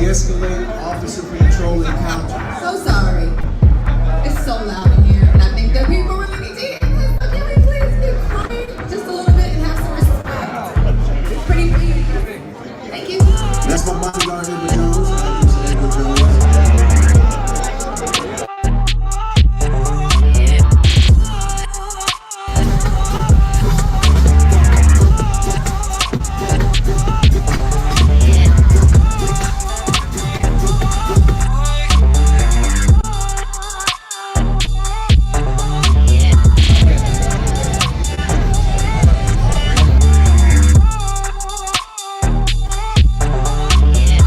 De-escalate officer control encounter. So sorry. It's so loud in here, and I think that people really need to hear this. So can we please be quiet just a little bit and have some respect? Pretty please. Thank you. That's my bodyguard, Edward Jones. Edward Jones.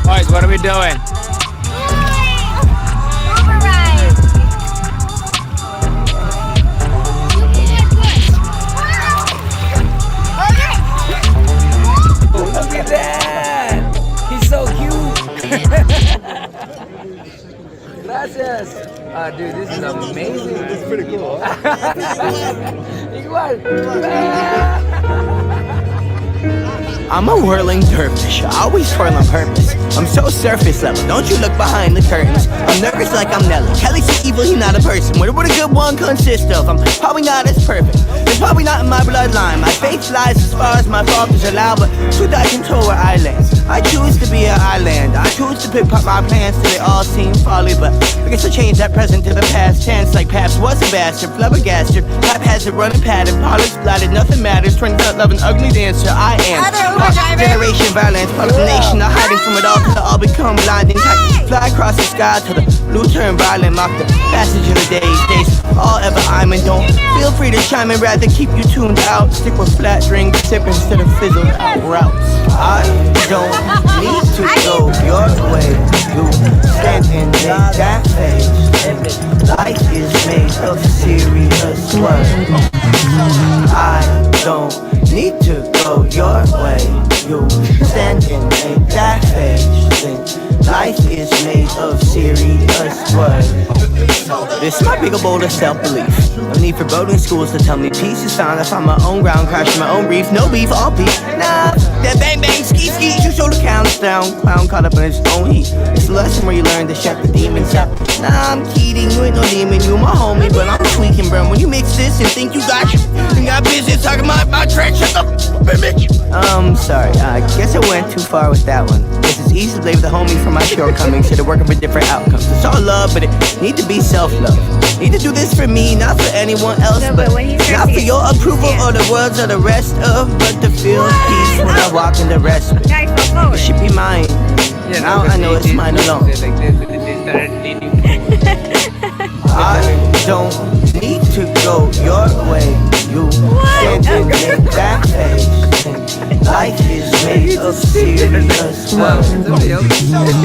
Boys, what are we doing? Override. Look at that! Dude, this is amazing. It's pretty cool. Igual. I'm a whirling dervish, I always twirl on purpose. I'm so surface level, don't you look behind the curtains. I'm nervous like I'm Nelly. Kelly's so evil, he not a person. What would a good one consist of? I'm probably not as perfect. It's probably not in my bloodline. My faith lies as far as my fault is allowed, but truth I control where I land. I choose to be an island. I choose to pick up my plans till they all seem folly, but I guess I change that present to the past tense. Like Paps was a bastard, flabbergasted. Pap has a running pattern, polish splattered, nothing matters. Turns out love an ugly dancer. I am. Generation violence, part of the nation, not hiding from it all till it all become blinding tight. Fly across the sky till the blue turn violent, mock the passage of the days all ever I'm in. Don't feel free to chime in, rather keep you tuned out. Stick with flat drink sip instead of fizzled out routes. I don't need to go your way. You stand and make that face. Life is made of serious work. I don't need to go your way. You stand and make that face. Life is made of serious work. This might be a bowl of self-belief. No need for boarding schools to tell me peace is found. I find my own ground, crashing my own reef. No beef, all peace. Nah, that bang bang ski skis. You show the counts down. Clown caught up in his own heat. It's a lesson where you learn to shut the demons up. Nah, I'm kidding. You ain't no demon. You my homie, but I'm tweaking, bro. When you mix this and think you got business talking about my track, shut up, bitch. Sorry. I guess I went too far with that one. Guess it's easy to blame the homie for my shortcomings. Should have working for different outcomes. It's all love, but it need to be self-love. Need to do this for me, not for anyone else, No, but but when he not starts for your to- approval yeah. or the words of the rest of, but to feel peace when I walk in the respite. Guys, go It forward. should be mine. Now I know it's mine alone. Like this, but they started leaning. I don't need to go your way. You stand and make that face. Life is made of serious work.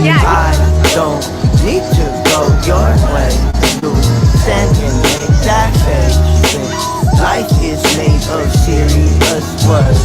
Yeah. I don't need to go your way. You stand and make that face. Life is made of serious work.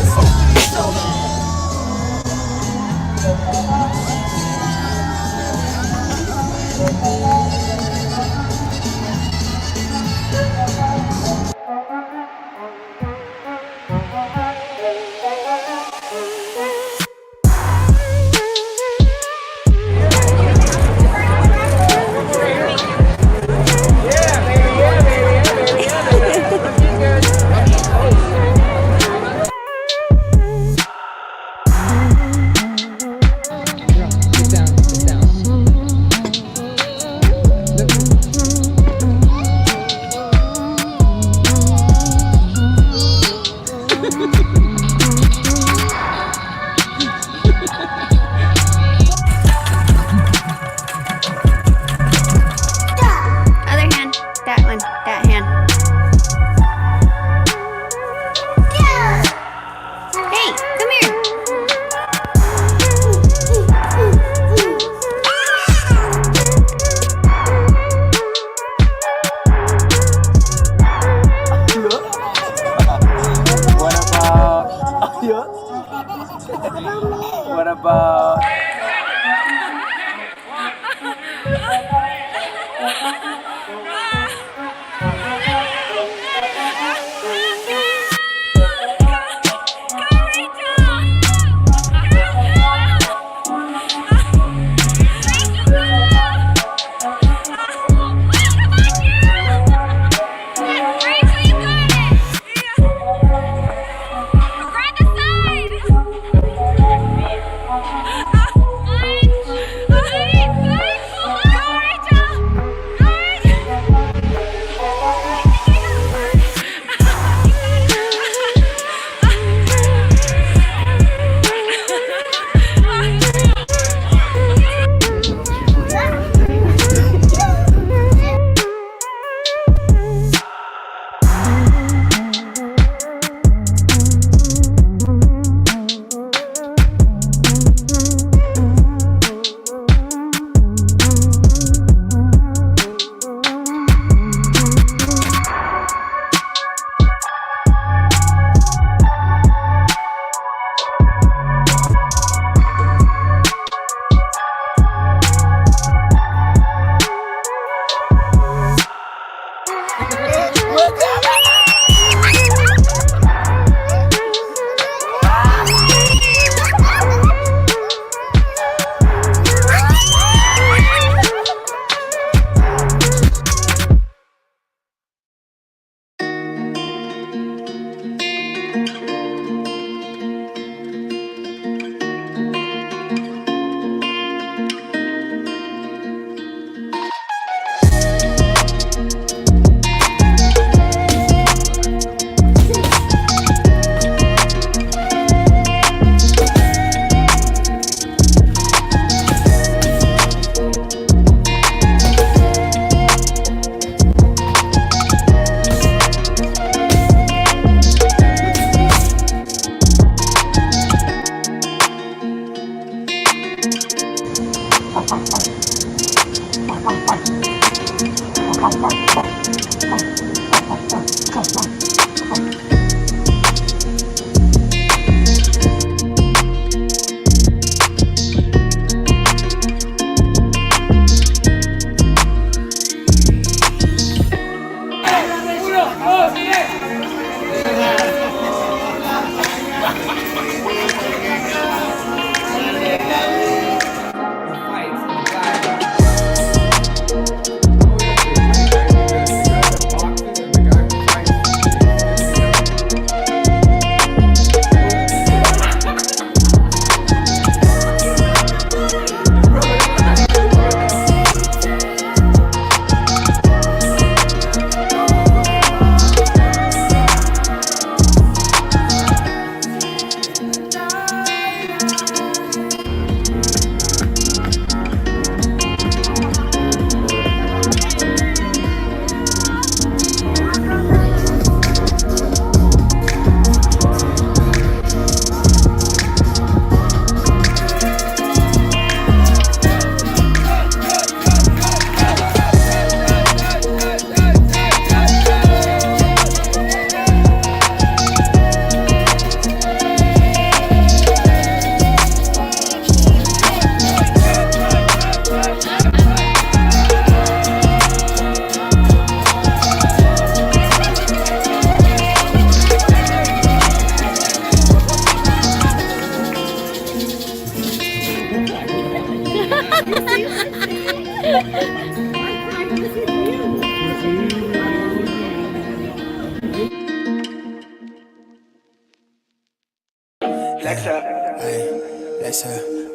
Other hand. That one. That hand. Hey, come here. What about? Rachel,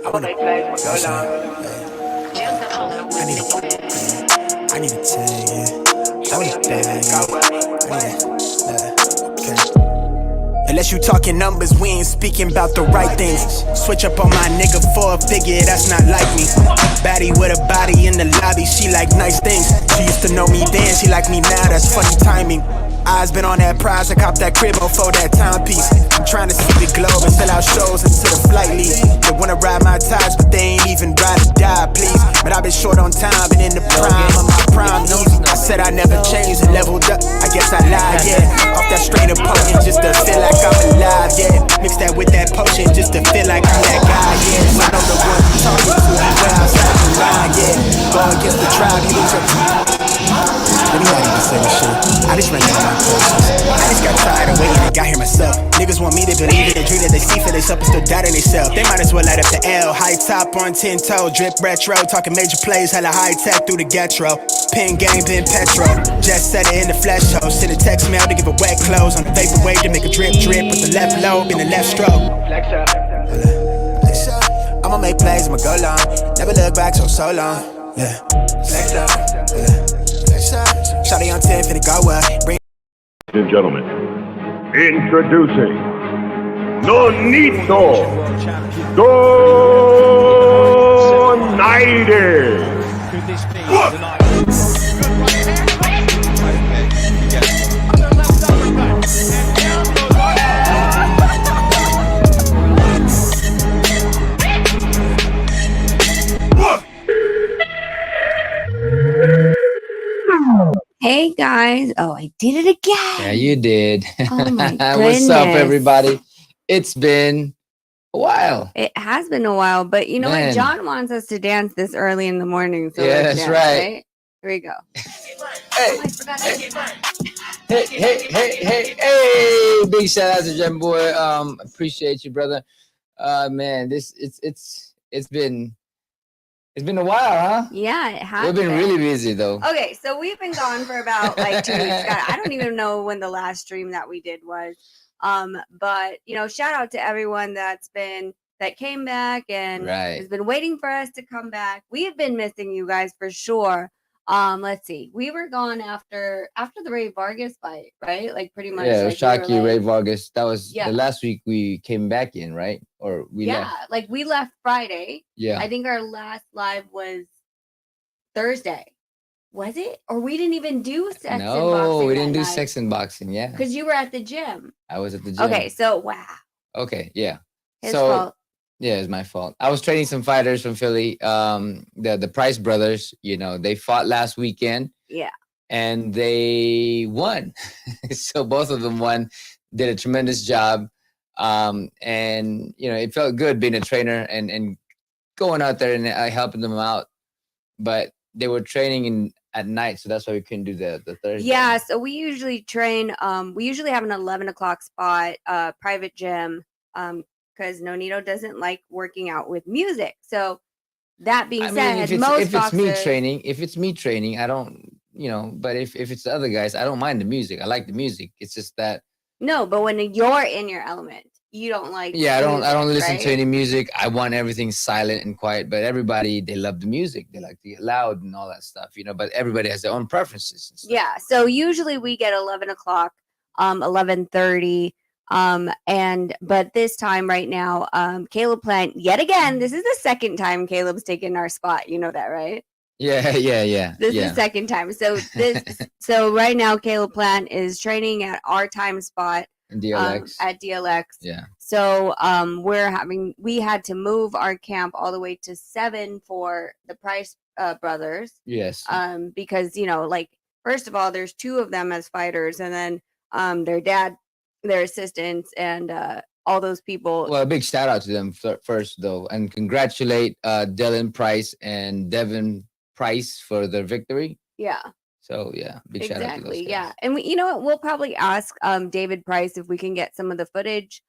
I wanna I need a tag, yeah. I want a bag, yeah. Okay. Unless you talking numbers, we ain't speaking about the right things. Switch up on my nigga for a figure, that's not like me. Baddie with a body in the lobby, she like nice things. She used to know me then, she like me now, that's funny timing. Eyes been on that prize, I cop that crib for that timepiece. I'm trying to see the globe and sell out shows until the flight leave. They wanna ride my ties, but they ain't even ride or die, please. But I've been short on time and in the prime of my prime easy. I said I never changed and leveled up, I guess I lied, yeah. Off that straight up potent just to feel like I'm alive, yeah. Mix that with that potion just to feel like I'm that guy, yeah. I know the one you talking to, I'm well outside the line, yeah. Go against the tribe, you lose your. Let me not even say this shit. I just ran out of my questions. I just got tired of waiting and got here myself. Niggas want me to believe it, a dream that they see for themselves and still doubting themselves. They might as well light up the L. High top on 10 toe, drip retro. Talking major plays, hella high tech through the getro. Pin game, pin petrol. Just set it in the flesh hole. Send a text mail to give a wet clothes. On the vapor wave to make a drip drip with the left lobe and the left stroke. Flex up. I'ma make plays, I'ma go long. Never look back so long. Yeah. Flex up. Shawty on 10, finna go up. Ladies and gentlemen, introducing Nonito Donaire. Hey guys. Oh, I did it again. Yeah, you did. Oh my What's up, goodness. everybody? It's been a while. It has been a while, but you know Man. what? John wants us to dance this early in the morning. So Yeah, let's that's dance, right. Here we go. Hey, Oh, I forgot hey! Big shout out to Gem Boy. Appreciate you, brother. Man, it's been a while, huh? Yeah, it has We've been really busy though. Okay, so we've been gone for about like 2 weeks. God, I don't even know when the last stream that we did was. But you know, shout out to everyone that came back and has been waiting for us to come back. We've been missing you guys for sure. Let's see. We were gone after the Ray Vargas fight, right? Like pretty much. Yeah, like, Shocky, Ray Vargas. That was Yeah. the last week we came back in, right? Or we left. Like we left Friday. Yeah. I think our last live was Thursday. Was it? Or we didn't even do sex and boxing. No, we didn't that do night. sex and boxing. Yeah. Because you were at the gym. I was at the gym. Okay, so wow. Okay, yeah. His So fault. Yeah, it's my fault. I was training some fighters from Philly. The Price brothers, they fought last weekend. Yeah. And they won. So both of them won, did a tremendous job. And it felt good being a trainer and going out there and helping them out. But they were training at night, so that's why we couldn't do the Thursday. Yeah, so we usually train. We usually have an 11 o'clock spot, private gym, because Nonito doesn't like working out with music. So that being said, if it's me training, I don't. But if it's the other guys, I don't mind the music. I like the music. It's just that. No, but when you're in your element, you don't like. Yeah, I don't listen right? to any music. I want everything silent and quiet. But everybody, they love the music. They like to get loud and all that stuff. But everybody has their own preferences. And stuff. Yeah. So usually we get 11 o'clock, 11:30. But this time right now, Caleb Plant yet again. This is the second time Caleb's taken our spot. You know that, right? Yeah. This is the second time. So right now Caleb Plant is training at our time spot DLX. at DLX. Yeah. So we had to move our camp all the way to 7 for the Price brothers. Yes. Because first of all, there's 2 of them as fighters, and then their dad, their assistants, and all those people. Well, a big shout out to them first, though, and congratulate Dylan Price and Devin Price for their victory. Yeah. So yeah, big shout out to those guys. Yeah, and we'll probably ask David Price if we can get some of the footage,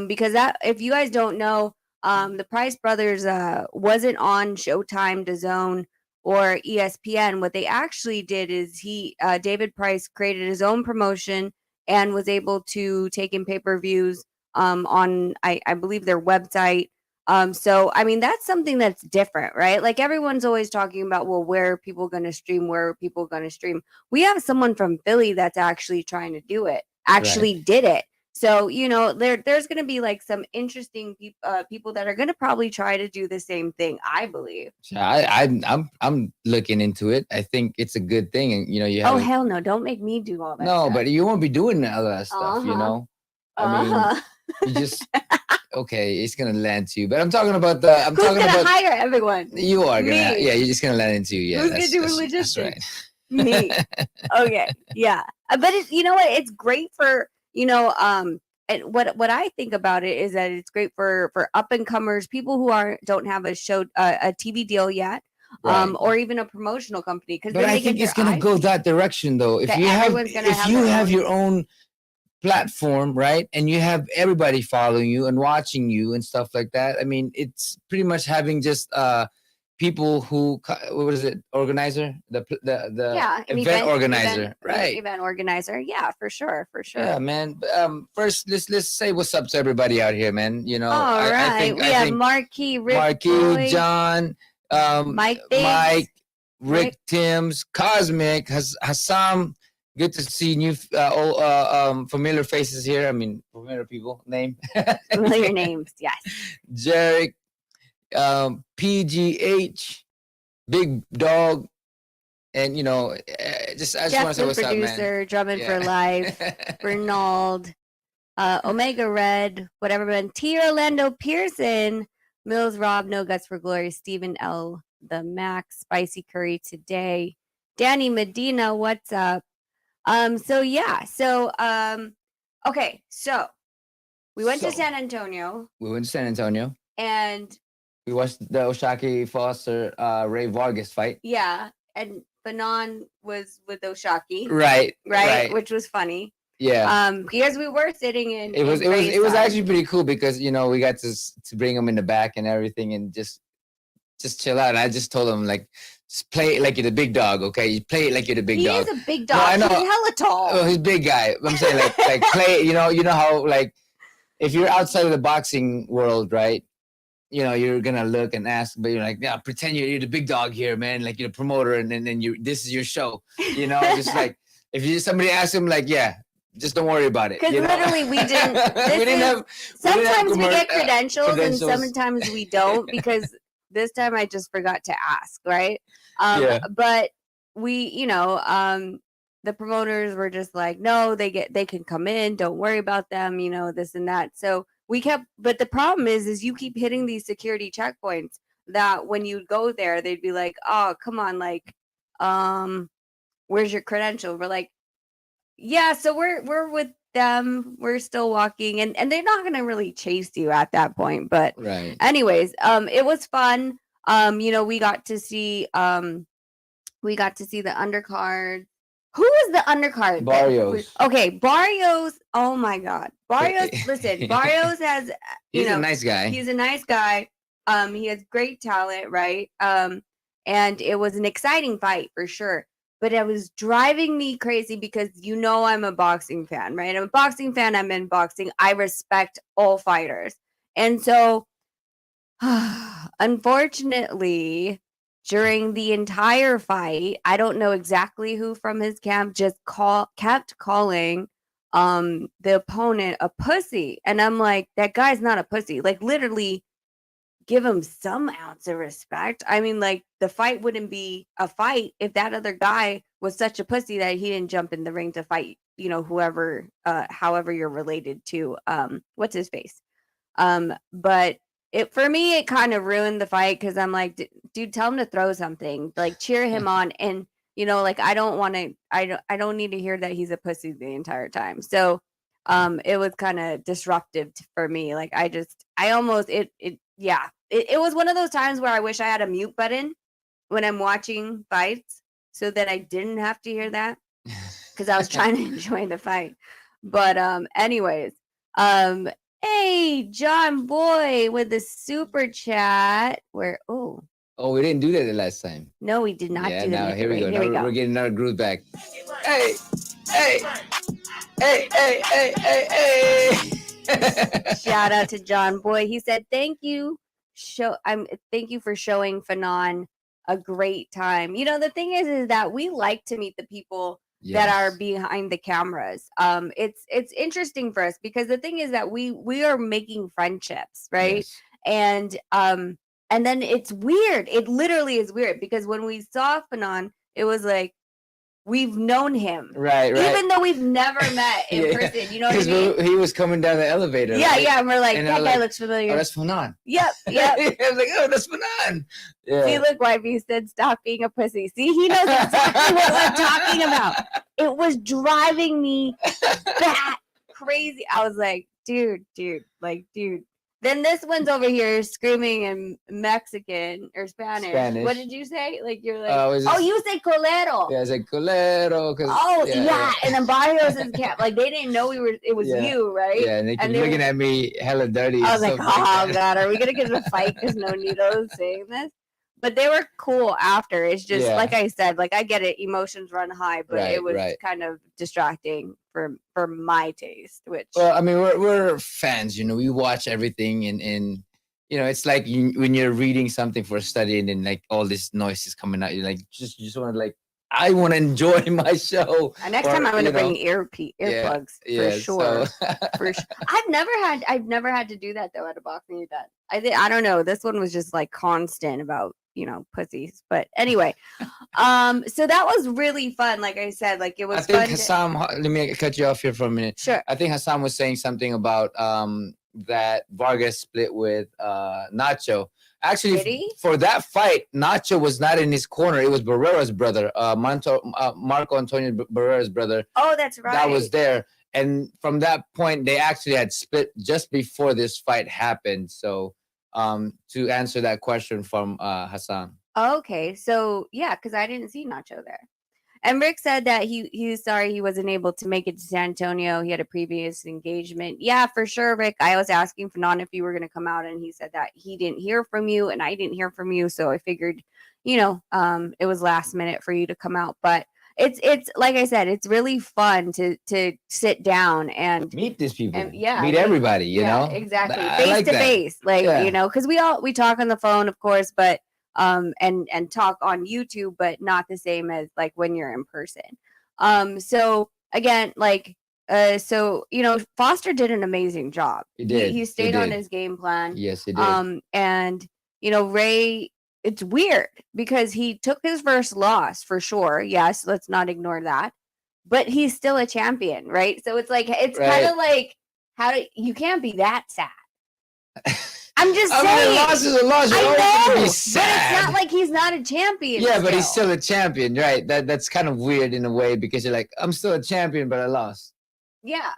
because that, if you guys don't know, the Price brothers wasn't on Showtime, DAZN, or ESPN. What they actually did is David Price created his own promotion and was able to take in pay-per-views on I believe their website. So I mean, that's something that's different, right? Like, everyone's always talking about, well, where are people going to stream? Where are people going to stream? We have someone from Philly that's actually trying to do it. Did it. So there's going to be like some interesting people that are going to probably try to do the same thing, I believe. I'm looking into it. I think it's a good thing, and you have. Oh hell no! Don't make me do all that. No, stuff. but you won't be doing all that stuff. I mean, you just. Okay, it's gonna land to you, but I'm talking about the. Who's gonna hire everyone? You are gonna. Me. Yeah, you're just gonna land into you. Yeah, who's gonna do logistics? That's right. Me. Okay, yeah, but you know what? It's great for and what I think about it is that it's great for up and comers, people who don't have a TV deal yet, right. Or even a promotional company. But I think it's gonna go that direction, though. If you have your own platform, right, and you have everybody following you and watching you and stuff like that, I mean, it's pretty much having just people who, what is it, organizer, the event organizer, right? Event organizer, yeah, for sure. Yeah, man. First, let's say what's up to everybody out here, man. All right, we have Marquis, John, Mike, Rick Timms, Cosmic, Hassam. Good to see new, familiar faces here. I mean, familiar people. Familiar names, yes. Jarek, PGH, Big Dog, and I just want to say what's up, man. Producer, drumming for life. Bernald, Omega Red, whatever. Man, T. Orlando Pearson, Mills Rob, No Guts for Glory, Stephen L. The Max, Spicy Curry Today, Danny Medina, what's up? Okay, so we went to San Antonio. And we watched the Oshaki Foster Ray Vargas fight. Yeah, and Fanon was with Oshaki. Right. Which was funny. Yeah. Because we were sitting in. It was actually pretty cool because we got to bring him in the back and everything and just chill out. And I just told him, like, just play it like you're the big dog, okay? You play it like you're the big dog. He is a big dog. No, I know. He's hella tall. Oh, he's a big guy. I'm saying like play. You know how, like, if you're outside of the boxing world, right? You're gonna look and ask, but you're like, yeah, pretend you're the big dog here, man. Like, you're the promoter, and then this is your show. Just like if somebody asks him, like, yeah, just don't worry about it. Because literally we didn't. Sometimes we get credentials, and sometimes we don't, because this time I just forgot to ask, right? But we, the promoters were just like, no, they can come in, don't worry about them, this and that. So but the problem is you keep hitting these security checkpoints that when you go there, they'd be like, oh, come on, like, where's your credential? We're like, yeah, so we're with them. We're still walking, and they're not gonna really chase you at that point. But anyways, it was fun. We got to see the undercard. Who was the undercard? Barrios. Okay, Barrios. Oh my God, Barrios. Listen, Barrios has. He's a nice guy. He's a nice guy. He has great talent, right? And it was an exciting fight for sure. But it was driving me crazy because I'm a boxing fan, right? I'm a boxing fan. I'm in boxing. I respect all fighters, and so unfortunately, during the entire fight, I don't know exactly who from his camp just kept calling the opponent a pussy. And I'm like, that guy's not a pussy. Like, literally give him some ounce of respect. I mean, like, the fight wouldn't be a fight if that other guy was such a pussy that he didn't jump in the ring to fight, whoever, however you're related to, what's his face. But for me, it kind of ruined the fight because I'm like, dude, tell him to throw something, like cheer him on. And, like, I don't need to hear that he's a pussy the entire time. So, it was kind of disruptive for me. Like, it was one of those times where I wish I had a mute button when I'm watching fights so that I didn't have to hear that because I was trying to enjoy the fight. But anyways, hey, John Boy with the super chat. Oh, we didn't do that the last time. No, we did not do that. Now here we go. We're getting another groove back. Hey. Shout out to John Boy. He said, "Thank you. Thank you for showing Fanon a great time." The thing is that we like to meet the people that are behind the cameras. It's interesting for us because the thing is that we are making friendships, right? Yes. And then it's weird. It literally is weird because when we saw Fanon, it was like, we've known him. Right. Even though we've never met in person. You know what I mean? He was coming down the elevator. Yeah, right? And we're like, that guy looks familiar. Oh, that's Fanon. Yep. I was like, oh, that's Fanon. Yeah. See, look, wifey said, stop being a pussy. See, he knows exactly what we're talking about. It was driving me that crazy. I was like, dude. Then this one's over here screaming in Mexican or Spanish. What did you say? Like, you're like, you say colero. Yeah, I said colero. Yeah. And then Barrios' camp, like, they didn't know it was you, right? Yeah, and they keep looking at me hella dirty. I was like, God, are we going to get in a fight because Nonito's saying this? But they were cool after. It's just, like I said, like, I get it. Emotions run high, but it was kind of distracting for my taste, which... Well, I mean, we're fans, we watch everything and it's like when you're reading something for a study and then, like, all this noise is coming out, you're like, you just want to, like, I want to enjoy my show. And next time I'm going to bring earplugs for sure. For sure. I've never had to do that though at a boxing event. I don't know. This one was just like constant about pussies. But anyway, so that was really fun. Like I said, like, it was. I think Hassan. Let me cut you off here for a minute. Sure. I think Hassan was saying something about that Vargas split with Nacho. Actually, for that fight, Nacho was not in his corner. It was Barrera's brother, Marco Antonio Barrera's brother. Oh, that's right. That was there. And from that point, they actually had split just before this fight happened. So to answer that question from Hassan. Okay. So, yeah, because I didn't see Nacho there. And Rick said that he's sorry he wasn't able to make it to San Antonio. He had a previous engagement. Yeah, for sure, Rick. I was asking Fanon if you were going to come out, and he said that he didn't hear from you, and I didn't hear from you. So I figured, it was last minute for you to come out. But it's like I said, it's really fun to sit down and meet these people. And, meet everybody. You know, exactly, face to face, because we talk on the phone, of course, but. And talk on YouTube, but not the same as like when you're in person. So again, Foster did an amazing job. He did. He stayed on his game plan. Yes, he did. And Ray, it's weird because he took his first loss for sure. Yes, let's not ignore that. But he's still a champion, right? So it's like kind of like you can't be that sad. I'm just saying. I mean, a loss is a loss. You're always gonna be sad. But it's not like he's not a champion. Yeah, but he's still a champion, right? That's kind of weird in a way because you're like, I'm still a champion, but I lost. Yeah.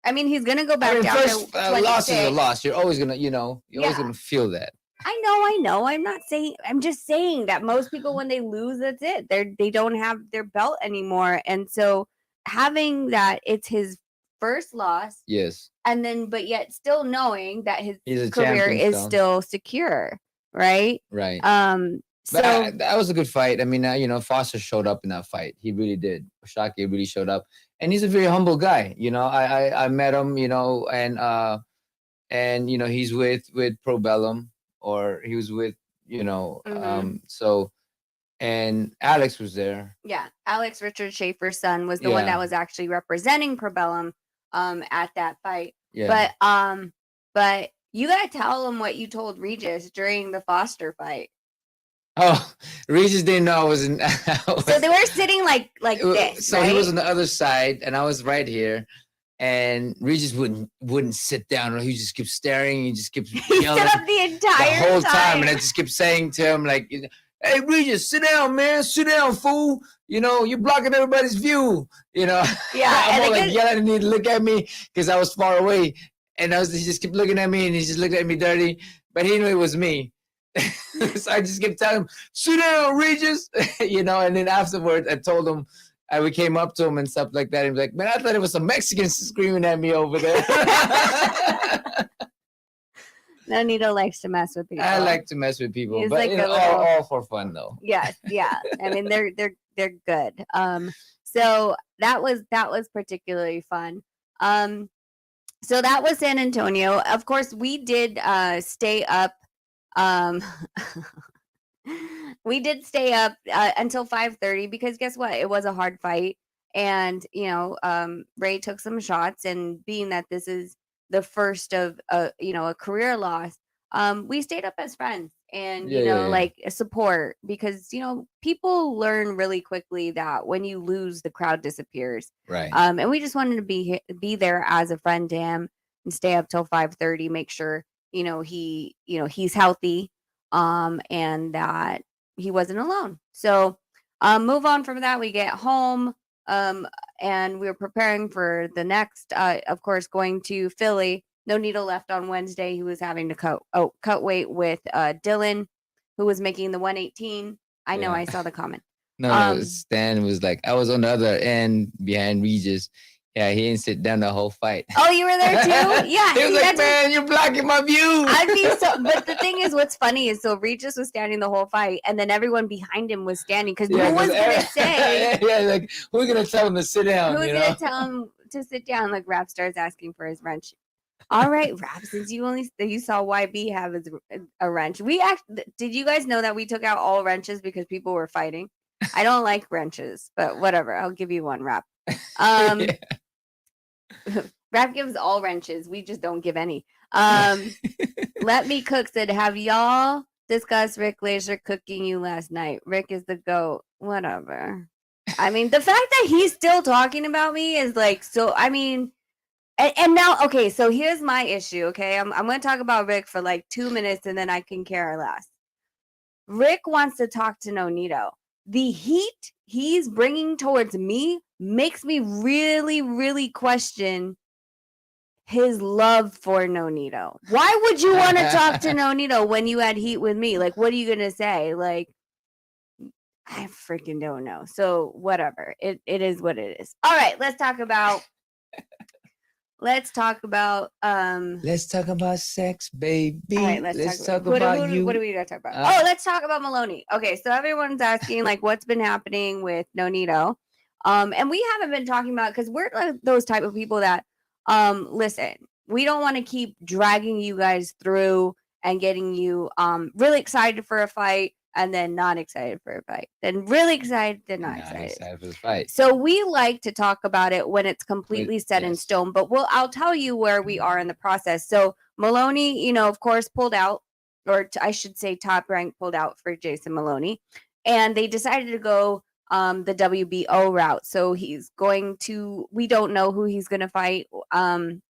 I mean, he's gonna go back down first, to loss is a loss. You're always gonna, always gonna feel that. I know. I'm just saying that most people, when they lose, that's it. They don't have their belt anymore, and so having that, it's his first loss. Yes. And then, but yet still knowing that his career is still secure, right? Right. So that was a good fight. I mean, Foster showed up in that fight. He really did. Shaki really showed up, and he's a very humble guy. I met him. And he's with Pro Bellum, or he was with and Alex was there. Yeah, Alex Richard Schaefer's son was the one that was actually representing Pro Bellum at that fight. Yeah. But you gotta tell him what you told Regis during the Foster fight. Oh, Regis didn't know I was in. So they were sitting like this. So right? He was on the other side, and I was right here. And Regis wouldn't sit down, or he just kept staring. He just kept yelling. He stood up the whole time, and I just kept saying to him, like, "Hey, Regis, sit down, man. Sit down, fool. You're blocking everybody's view. Yeah, I'm like yelling, and he'd look at me because I was far away, and he just kept looking at me, and he just looked at me dirty, but he knew it was me. So I just kept telling him, "Sit down, Regis," And then afterwards, I told him. We came up to him and stuff like that. He was like, "Man, I thought it was some Mexicans screaming at me over there." Nonito likes to mess with people. I like to mess with people, He's but like all for fun though. Yes, yeah. I mean, they're good. So that was particularly fun. So that was San Antonio. Of course, we did stay up. We did stay up until 5:30 because guess what? It was a hard fight, and Ray took some shots, and being that this is the first of a career loss, we stayed up as friends and like support, because people learn really quickly that when you lose, the crowd disappears. Right. And we just wanted to be there as a friend to him and stay up till 5:30, make sure he's healthy. And that he wasn't alone. So move on from that. We get home and we were preparing for the next, of course, going to Philly. Nonito left on Wednesday. He was having to cut weight with Dylan, who was making the 118. I know, I saw the comment. No, Stan was like, I was on the other end behind Regis. Yeah, he didn't sit down the whole fight. Oh, you were there too? Yeah. He was like, "Man, you're blocking my view." But the thing is, what's funny is, so Regis was standing the whole fight, and then everyone behind him was standing because no one's gonna say. Like, who's gonna tell him to sit down? Who's gonna tell him to sit down? Like Rap starts asking for his wrench. All right, Rap, since you saw YB have a wrench, did you guys know that we took out all wrenches because people were fighting? I don't like wrenches, but whatever. I'll give you one, Rap. Rap gives all wrenches. We just don't give any. Let Me Cook said, "Have y'all discussed Rick Laser cooking you last night? Rick is the GOAT." Whatever. I mean, the fact that he's still talking about me is like, so, I mean, and now, okay, so here's my issue, okay? I'm going to talk about Rick for like 2 minutes and then I can care less. Rick wants to talk to Nonito. The heat he's bringing towards me makes me really, really question his love for Nonito. Why would you want to talk to Nonito when you had heat with me? Like, what are you going to say? Like, I freaking don't know. So whatever. It is what it is. All right, let's talk about sex, baby. All right, let's talk about you. What do we got to talk about? Let's talk about Maloney. Okay, so everyone's asking like what's been happening with Nonito. And we haven't been talking about, because we're like those type of people that listen, we don't want to keep dragging you guys through and getting you really excited for a fight and then not excited for a fight, then really excited, then not excited for the fight. So we like to talk about it when it's completely set in stone, but I'll tell you where we are in the process. So Maloney, of course, pulled out, or I should say Top Rank pulled out for Jason Maloney, and they decided to go the WBO route. So he's going to, we don't know who he's going to fight.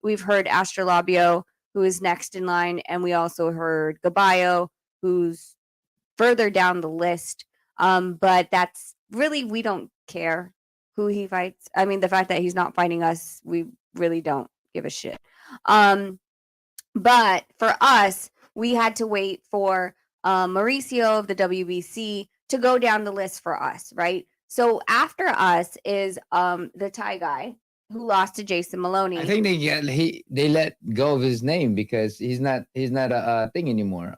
We've heard Astrolabio, who is next in line, and we also heard Gaballo, who's further down the list. But that's really, we don't care who he fights. I mean, the fact that he's not fighting us, we really don't give a shit. But for us, we had to wait for Mauricio of the WBC to go down the list for us, right? So after us is the Thai guy who lost to Jason Maloney. I think they let go of his name because he's not a thing anymore.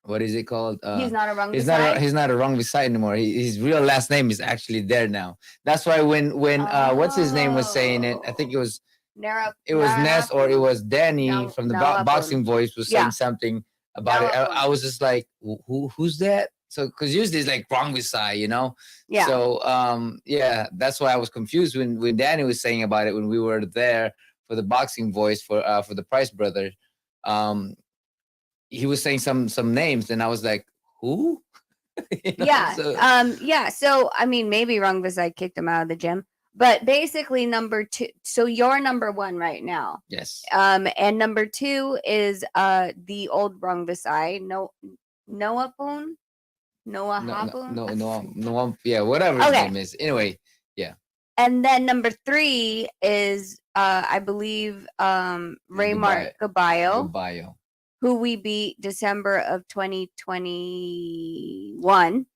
What is it called? He's not a Rung He's Visai? He's not a Rung Visai anymore. His real last name is actually there now. That's why when what's his name was saying it, I think it was Ness or it was Danny from the Boxing Voice was saying something about it. I was just like, who's that? So because usually it's like Rung Visai, you know. Yeah. So yeah, that's why I was confused when Danny was saying about it when we were there for the Boxing Voice for the Price Brothers. He was saying some names, and I was like, who? You know, yeah. So I mean, maybe Rung Visai kicked him out of the gym, but basically number 2. So you're number 1 right now. Yes. And number 2 is the old Rung Visai, Noah Poon, Noah Hapun. No, yeah, whatever his name is. Anyway, yeah. And then number 3 is I believe Raymart Gaballo, who we beat December of 2021.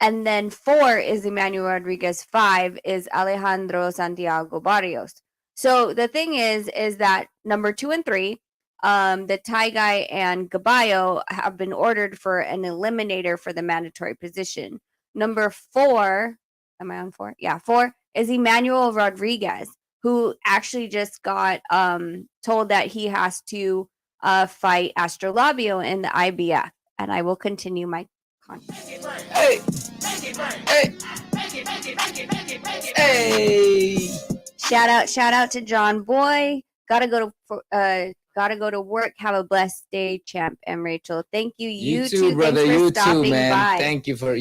And then 4 is Emmanuel Rodriguez. 5 is Alejandro Santiago Barrios. So the thing is that number 2 and 3, the Thai guy and Gaballo have been ordered for an eliminator for the mandatory position. Number 4, am I on 4? Yeah, 4 is Emmanuel Rodriguez, who actually just got told that he has to fight Astrolabio in the IBF. And I will continue my content. Hey! Shout out to John Boy. Gotta go to work. Have a blessed day, Champ and Rachel. Thank you. You too, brother. You too, man. By. Thank you for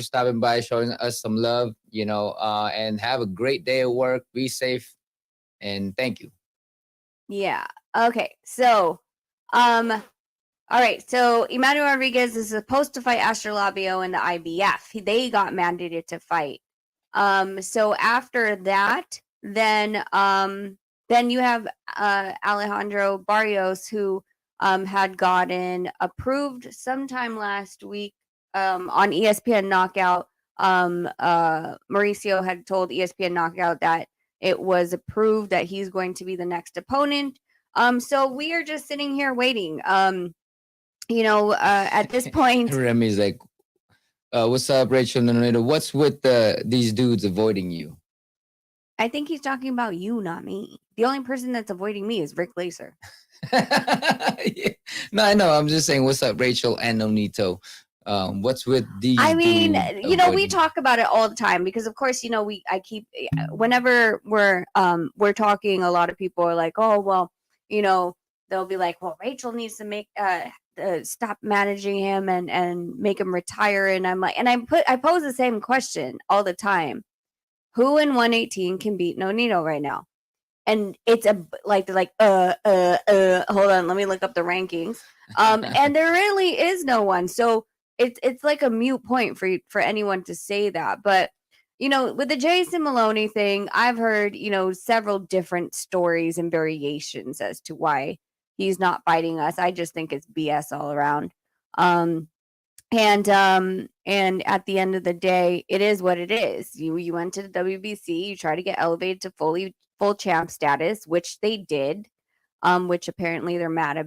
stopping by, showing us some love, you know, and have a great day at work. Be safe, and thank you. Yeah. Okay. So, all right. So Emmanuel Rodriguez is supposed to fight Astrolabio in the IBF. They got mandated to fight. So after that, then you have Alejandro Barrios, who had gotten approved sometime last week on ESPN Knockout. Mauricio had told ESPN Knockout that it was approved that he's going to be the next opponent. So we are just sitting here waiting. You know, at this point, Remy's like, what's up, Rachel? No. What's with these dudes avoiding you? I think he's talking about you, not me. The only person that's avoiding me is Rick Lacer. Yeah. No, I know. I'm just saying, what's up, Rachel and Nonito? What's with these? I mean, you know, we talk about it all the time because, of course, you know, whenever we're talking, a lot of people are like, oh, well, you know, they'll be like, well, Rachel needs to make stop managing him and make him retire. And I'm like, and I pose the same question all the time. Who in 118 can beat Nonito right now? And it's they're like, hold on, let me look up the rankings. And there really is no one. So it's like a mute point for anyone to say that. But, you know, with the Jason Maloney thing, I've heard, you know, several different stories and variations as to why he's not fighting us. I just think it's BS all around. And at the end of the day, it is what it is. You went to the WBC, you try to get elevated to full champ status, which they did, which apparently they're mad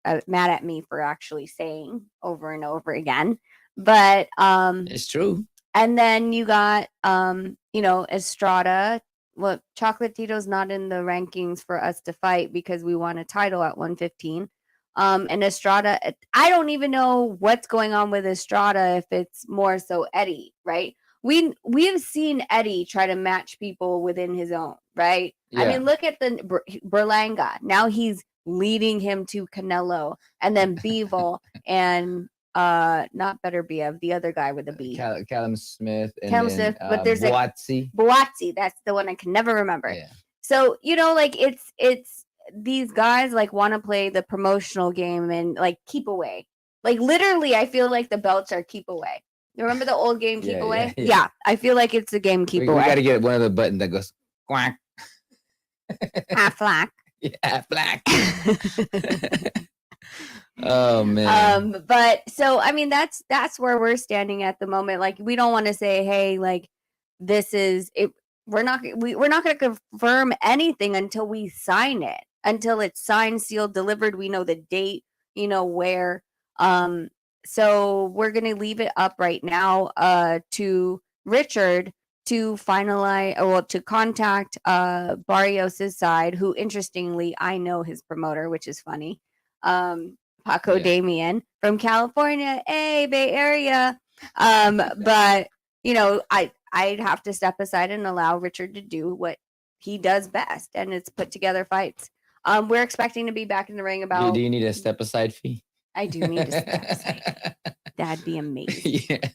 at me for actually saying over and over again. But it's true. And then you got you know, Estrada. Well, Chocolatito's not in the rankings for us to fight because we won a title at 115. And Estrada, I don't even know what's going on with Estrada, if it's more so Eddie, right? We've seen Eddie try to match people within his own, right? Yeah. I mean, look at the Berlanga. Now he's leading him to Canelo, and then Bivol and not Better B.E.S.T, the other guy with the B. Callum Smith and Callum Smith, but there's B.E.S.T. That's the one I can never remember. Yeah. So, like it's these guys like want to play the promotional game and like keep away. Like literally, I feel like the belts are keep away. You remember the old game keep away? Yeah, I feel like it's the game keep away. We got to get one of the buttons that goes quack. Flack. Yeah, black. Oh man. But so I mean that's where we're standing at the moment. Like we don't want to say, hey, like this is it. We're not going to confirm anything until we sign it. Until it's signed, sealed, delivered. We know the date. Where. So we're gonna leave it up right now. To Richard to finalize, or to contact Barrios's side, who interestingly I know his promoter, which is funny. Paco Damian from California, Bay Area. But I'd have to step aside and allow Richard to do what he does best, and it's put together fights. We're expecting to be back in the ring about. Do you need a step aside fee? I do need a step aside. That'd be amazing. Yeah.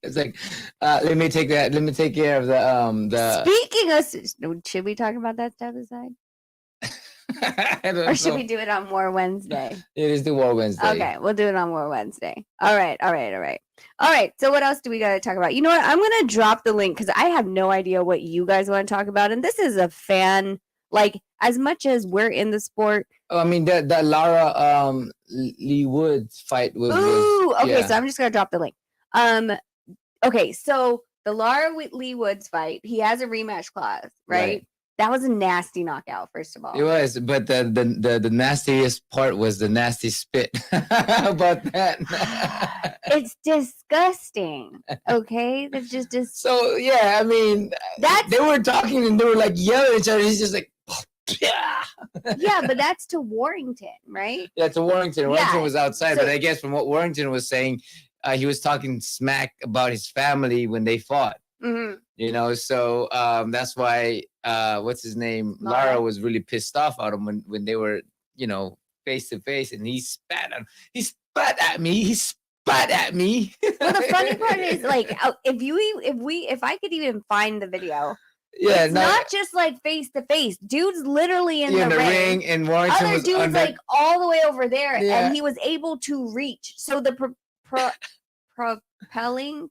It's like, let me take that. Let me take care of the. Speaking of, should we talk about that step aside? Or should we do it on War Wednesday? It is the War Wednesday. Okay, we'll do it on War Wednesday. All right. So what else do we got to talk about? You know what? I'm going to drop the link because I have no idea what you guys want to talk about. And this is a fan, like, as much as we're in the sport. Oh, I mean, that Lara Lee Woods fight was. Ooh, okay. Yeah. So I'm just going to drop the link. Okay, so the Lara Lee Woods fight, he has a rematch clause, right? That was a nasty knockout, first of all. It was, but the nastiest part was the nasty spit. How about that? It's disgusting. Okay, that's just. So yeah, I mean, they were talking and they were like yelling at each other. He's just like, yeah. Yeah, but that's to Warrington, right? Yeah, to Warrington. Warrington was outside, but I guess from what Warrington was saying, he was talking smack about his family when they fought. Mm-hmm. So that's why what's his name? Lara was really pissed off at him when they were, face to face, and he spat at me. Well, the funny part is, like, if I could even find the video. Yeah, it's not just like face to face. Dude's literally in the ring, and Warrington other was dude's like all the way over there, yeah. and he was able to reach. So the propellation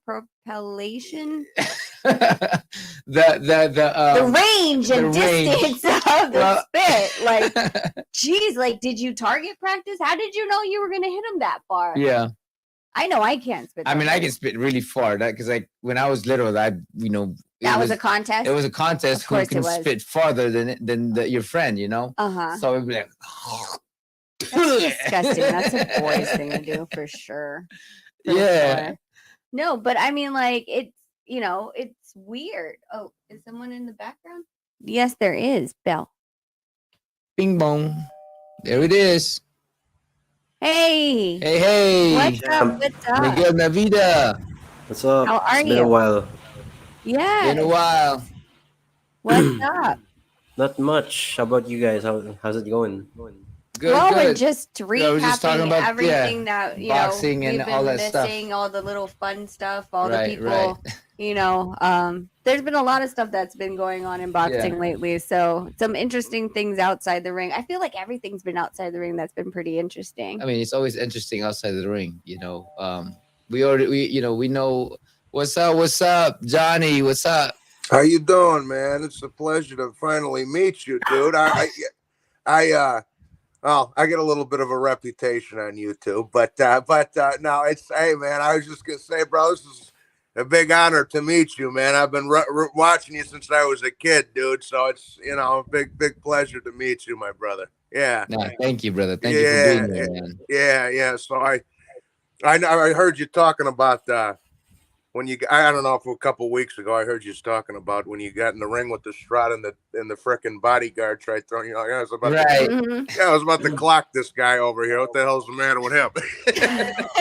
the range and distance of the spit, like, geez, like, did you target practice? How did you know you were gonna hit him that far? Yeah, I know I can't spit. I mean, I can spit really far. That because like when I was little, that was a contest. It was a contest. Who can spit farther than your friend? So it'd be like, that's disgusting. That's a boys thing to do for sure. Yeah. Sure. No, but I mean, like, it's it's weird. Oh, is someone in the background? Yes, there is. Bell. Bing bong. There it is. Hey. Hey. What's up? Miguel Navida. What's up? How are you? Been a while. Yeah. Been a while. What's up? Not much. How about you guys? How's it going? Good, well, good. We're just recapping about, everything that boxing and we've been all that missing, stuff. all the little fun stuff, all the people. There's been a lot of stuff that's been going on in boxing lately. So some interesting things outside the ring. I feel like everything's been outside the ring that's been pretty interesting. I mean, it's always interesting outside the ring. We know what's up, Johnny. What's up? How you doing, man? It's a pleasure to finally meet you, dude. I get a little bit of a reputation on YouTube, but no, hey, man, I was just gonna say, bro, this is a big honor to meet you, man. I've been watching you since I was a kid, dude. So it's a big pleasure to meet you, my brother. Yeah. No, thank you, brother. Thank you for being here, man. Yeah. So I heard you talking about I don't know if a couple of weeks ago I heard you talking about when you got in the ring with the Strata and the frickin' bodyguard tried throwing I was about I was about to clock this guy over here. What the hell's the matter with him?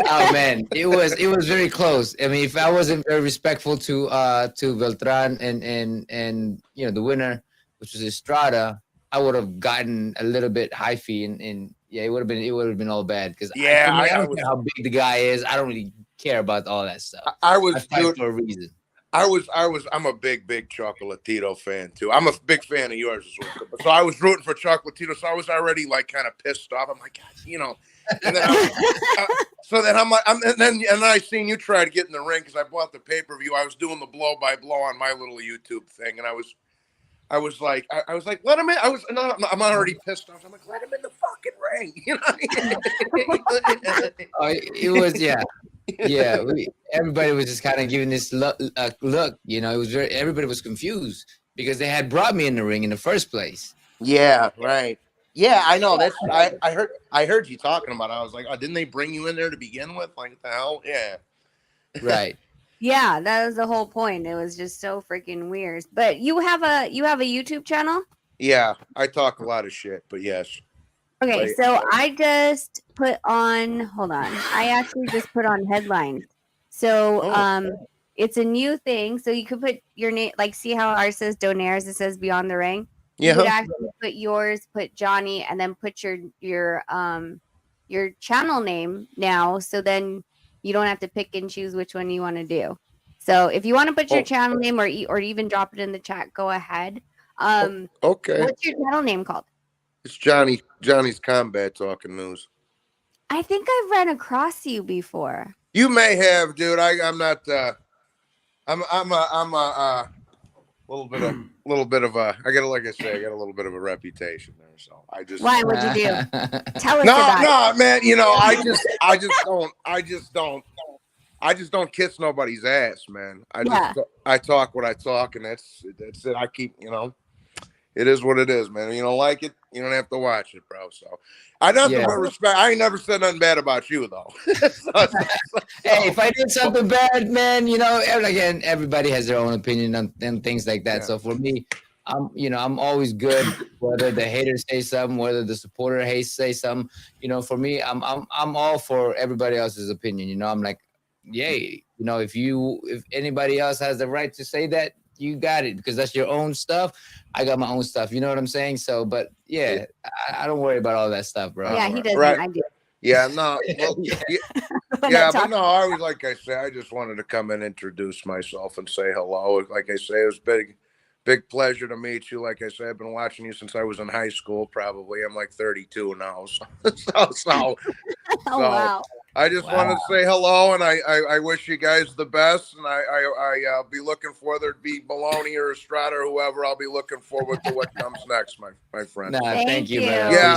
Oh man, it was very close. I mean, if I wasn't very respectful to Beltran and the winner, which was Estrada, I would have gotten a little bit hyphy and Yeah, it would have been all bad because Yeah, for me, I I don't was care how big the guy is. I don't really care about all that stuff. I I was fight dude. for a reason. I'm a big Chocolatito fan too. I'm a big fan of yours as well. So I was rooting for Chocolatito. So I was already like kind of pissed off. I'm like, God, you know. And then so then I'm like, and then I seen you try to get in the ring because I bought the pay-per-view. I was doing the blow by blow on my little YouTube thing, and I was like, let him in. I'm already pissed off. I'm like, let him in the fucking ring. You know. It was yeah. Everybody was just kind of giving this look. You know, it was everybody was confused because they had brought me in the ring in the first place. Yeah, right. Yeah, I know. That's I heard you talking about it. I was like, oh, didn't they bring you in there to begin with? Like, what the hell? Yeah. Right. Yeah, that was the whole point. It was just so freaking weird. But you have a YouTube channel? Yeah, I talk a lot of shit, but yes. Okay, Like, so I just put on, hold on. I actually just put on headlines. So it's a new thing. So you could put your name, like, see how ours says Donaires, it says Beyond the Ring. You could actually put yours, put Johnny, and then put your channel name now. So then you don't have to pick and choose which one you want to do. So if you want to put your channel name or even drop it in the chat, go ahead. okay. What's your channel name called? It's Johnny's Combat Talking News. I think I've run across you before. You may have, dude. I'm not. I'm a little bit of a. I got like I say, I got a little bit of a reputation there. So I just. Why? What'd you do? Tell us No, man. You know, I just don't kiss nobody's ass, man. I talk what I talk, and that's it. I keep, you know. It is what it is, man. You don't like it, you don't have to watch it, bro. So I nothing but respect. I ain't never said nothing bad about you, though. Hey, if I did something bad, man, you know, again, everybody has their own opinion on things like that. Yeah. So for me, I'm always good, whether the haters say something, whether the supporter say something. You know, for me, I'm all for everybody else's opinion. You know, I'm like, yay. You know, if anybody else has the right to say that, you got it, because that's your own stuff. I got my own stuff. You know what I'm saying? So, but yeah, I don't worry about all that stuff, bro. Yeah, he doesn't. Right. I do. Yeah, no. Well, but no, I was, like I say, I just wanted to come and introduce myself and say hello. Like I say, it was big pleasure to meet you. Like I said, I've been watching you since I was in high school, probably. I'm like 32 now. So wow. I just wanted to say hello, and I wish you guys the best, and I'll be looking forward to be Maloney or Estrada or whoever. I'll be looking forward to what comes next, my friend. Thank you, man. Yeah,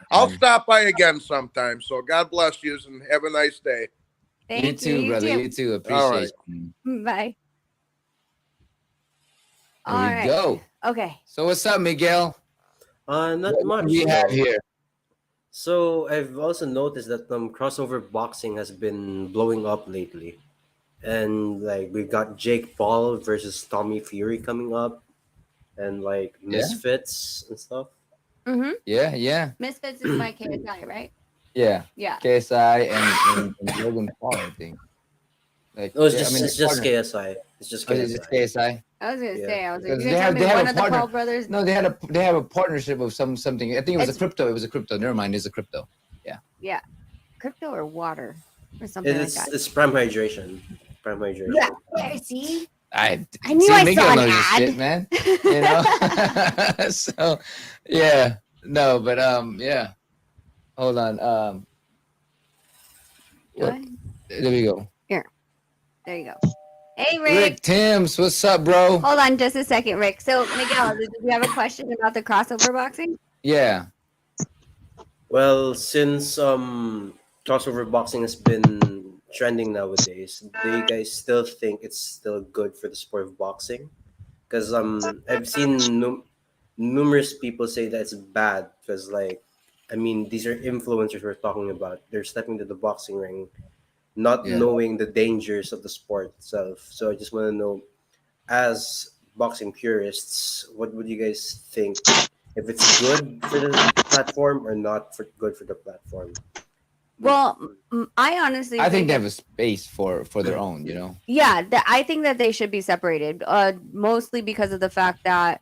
I'll stop by again sometime. So God bless you, and have a nice day. You too, brother. You too. Appreciate you. Bye. There we go. Okay. So what's up, Miguel? Not much. What do we have here? So I've also noticed that crossover boxing has been blowing up lately, and like we've got Jake Paul versus Tommy Fury coming up, and like Misfits and stuff. Mm-hmm. Yeah. Misfits is by KSI, right? Yeah. KSI and Logan Paul, I think. Like, no, it's just KSI. It's just KSI. Is it KSI? I was gonna say, they have one of the Paul brothers. No, they have a partnership of something. I think it was a crypto. It was a crypto. Never mind, it's a crypto. Yeah. Yeah, crypto or water or something like that. It's Prime Hydration. Yeah. See. I knew I Miguel saw an knows ad. Shit, man. You know. So yeah, no, but yeah. Hold on. There we go. Here. There you go. Hey, Rick. Timms, what's up, bro? Hold on just a second, Rick. So, Miguel, did you have a question about the crossover boxing? Yeah. Well, since crossover boxing has been trending nowadays, do you guys still think it's still good for the sport of boxing? Because I've seen numerous people say that it's bad because, like, I mean, these are influencers we're talking about. They're stepping to the boxing ring, not knowing the dangers of the sport itself. So I just want to know, as boxing purists, what would you guys think? If it's good for the platform or not good for the platform? Well, I honestly think they have a space for their own, you know? Yeah, I think that they should be separated, mostly because of the fact that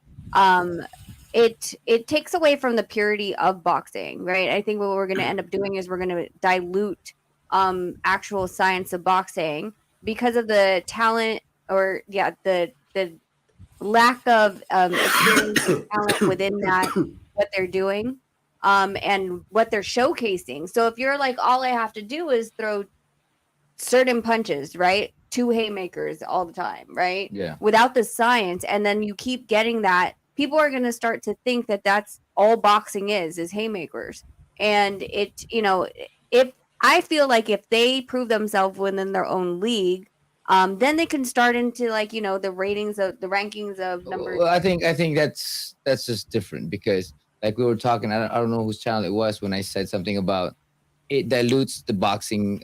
it takes away from the purity of boxing, right? I think what we're going to end up doing is we're going to dilute actual science of boxing because of the talent, or yeah, the lack of experience and talent within that, what they're doing, and what they're showcasing. So if you're like, all I have to do is throw certain punches, right? Two haymakers all the time, right? Yeah. Without the science, and then you keep getting that, people are going to start to think that that's all boxing is haymakers. And it, if I feel like if they prove themselves within their own league, then they can start into like, the ratings of the rankings of number. Well, I think that's just different because like we were talking, I don't know whose channel it was when I said something about it dilutes the boxing.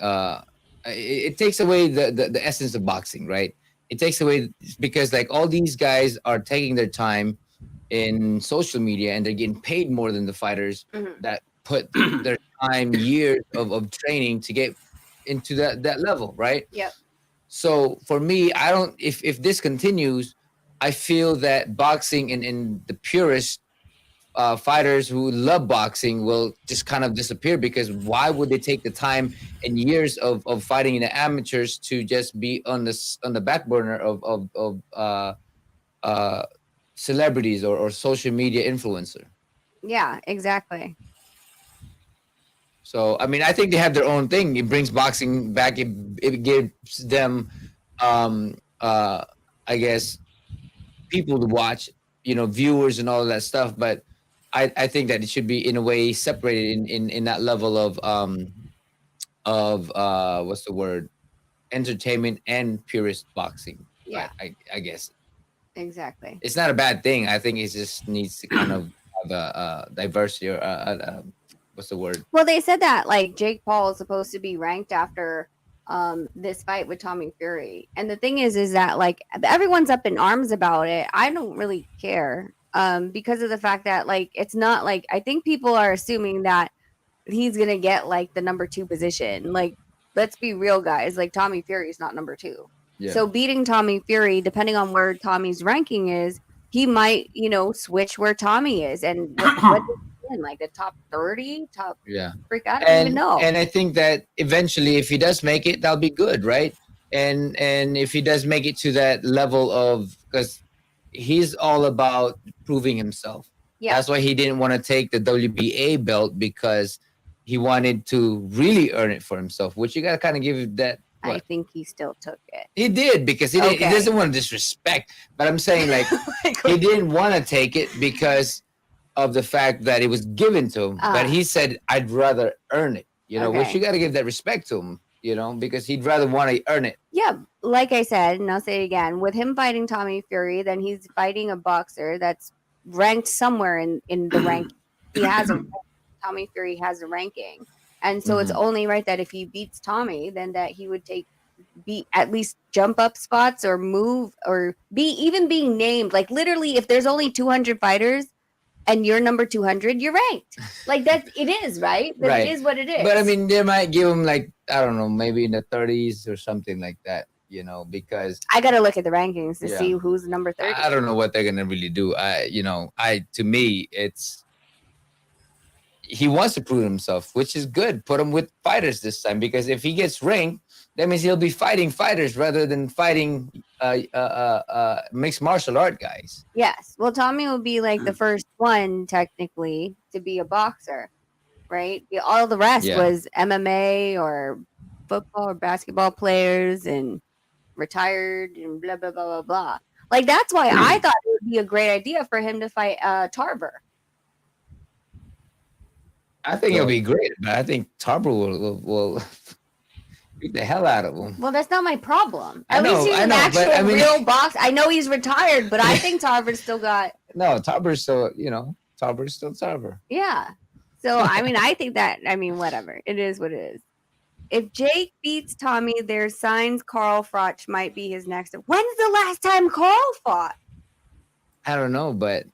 It takes away the essence of boxing, right? It takes away because like all these guys are taking their time in social media and they're getting paid more than the fighters that put their time, years of training to get into that level, right? Yep. So for me, I don't. If this continues, I feel that boxing and the purest fighters who love boxing will just kind of disappear because why would they take the time and years of fighting in the amateurs to just be on the back burner of uh, celebrities or social media influencer? Yeah, exactly. So I mean, I think they have their own thing. It brings boxing back. It gives them, um, uh, I guess, people to watch, viewers and all of that stuff. But I think that it should be in a way separated in that level of what's the word, entertainment and purist boxing. Yeah. I guess Exactly. it's not a bad thing. I think it just needs to kind of have a diversity or what's the word? Well, they said that like Jake Paul is supposed to be ranked after this fight with Tommy Fury. And the thing is that like everyone's up in arms about it. I don't really care. Because of the fact that like it's not like, I think people are assuming that he's gonna get like the number 2 position. Like, let's be real, guys. Like Tommy Fury is not number 2. Yeah. So beating Tommy Fury, depending on where Tommy's ranking is, he might, switch where Tommy is. And what in like the top 30, top Yeah. freak, I don't even know. And I think that eventually if he does make it, that'll be good, right? And if he does make it to that level of, because he's all about proving himself. Yeah. That's why he didn't want to take the WBA belt, because he wanted to really earn it for himself, which you got to kind of give that. What? I think he still took it. He did, because he doesn't want to disrespect. But I'm saying like he didn't want to take it because of the fact that it was given to him. But he said, I'd rather earn it, which you got to give that respect to him, because he'd rather want to earn it. Yeah, like I said, and I'll say it again, with him fighting Tommy Fury, then he's fighting a boxer that's ranked somewhere in the rank. He has Tommy Fury has a ranking. And so it's only right that if he beats Tommy, then that he would be at least jump up spots or move or even being named. Like literally, if there's only 200 fighters and you're number 200, you're ranked. Like it is, right? Right. It is what it is. But I mean, they might give him like, I don't know, maybe in the 30s or something like that, because I got to look at the rankings to see who's number 30. I don't know what they're going to really do. To me, he wants to prove himself, which is good. Put him with fighters this time, because if he gets ranked, that means he'll be fighting fighters rather than fighting mixed martial art guys. Yes. Well, Tommy will be like the first one technically to be a boxer, right? All the rest was MMA or football or basketball players and retired and blah, blah, blah, blah, blah. Like, that's why I thought it would be a great idea for him to fight Tarver. I think it'll be great, but I think Tarver will beat the hell out of him. Well, that's not my problem. At least he's an actual real box. I know he's retired, but I think Tarver's still got. No, Tarver's still, Tarver's still Tarver. Yeah. So, I think that, whatever. It is what it is. If Jake beats Tommy, there's signs Carl Froch might be his next. When's the last time Carl fought? I don't know, but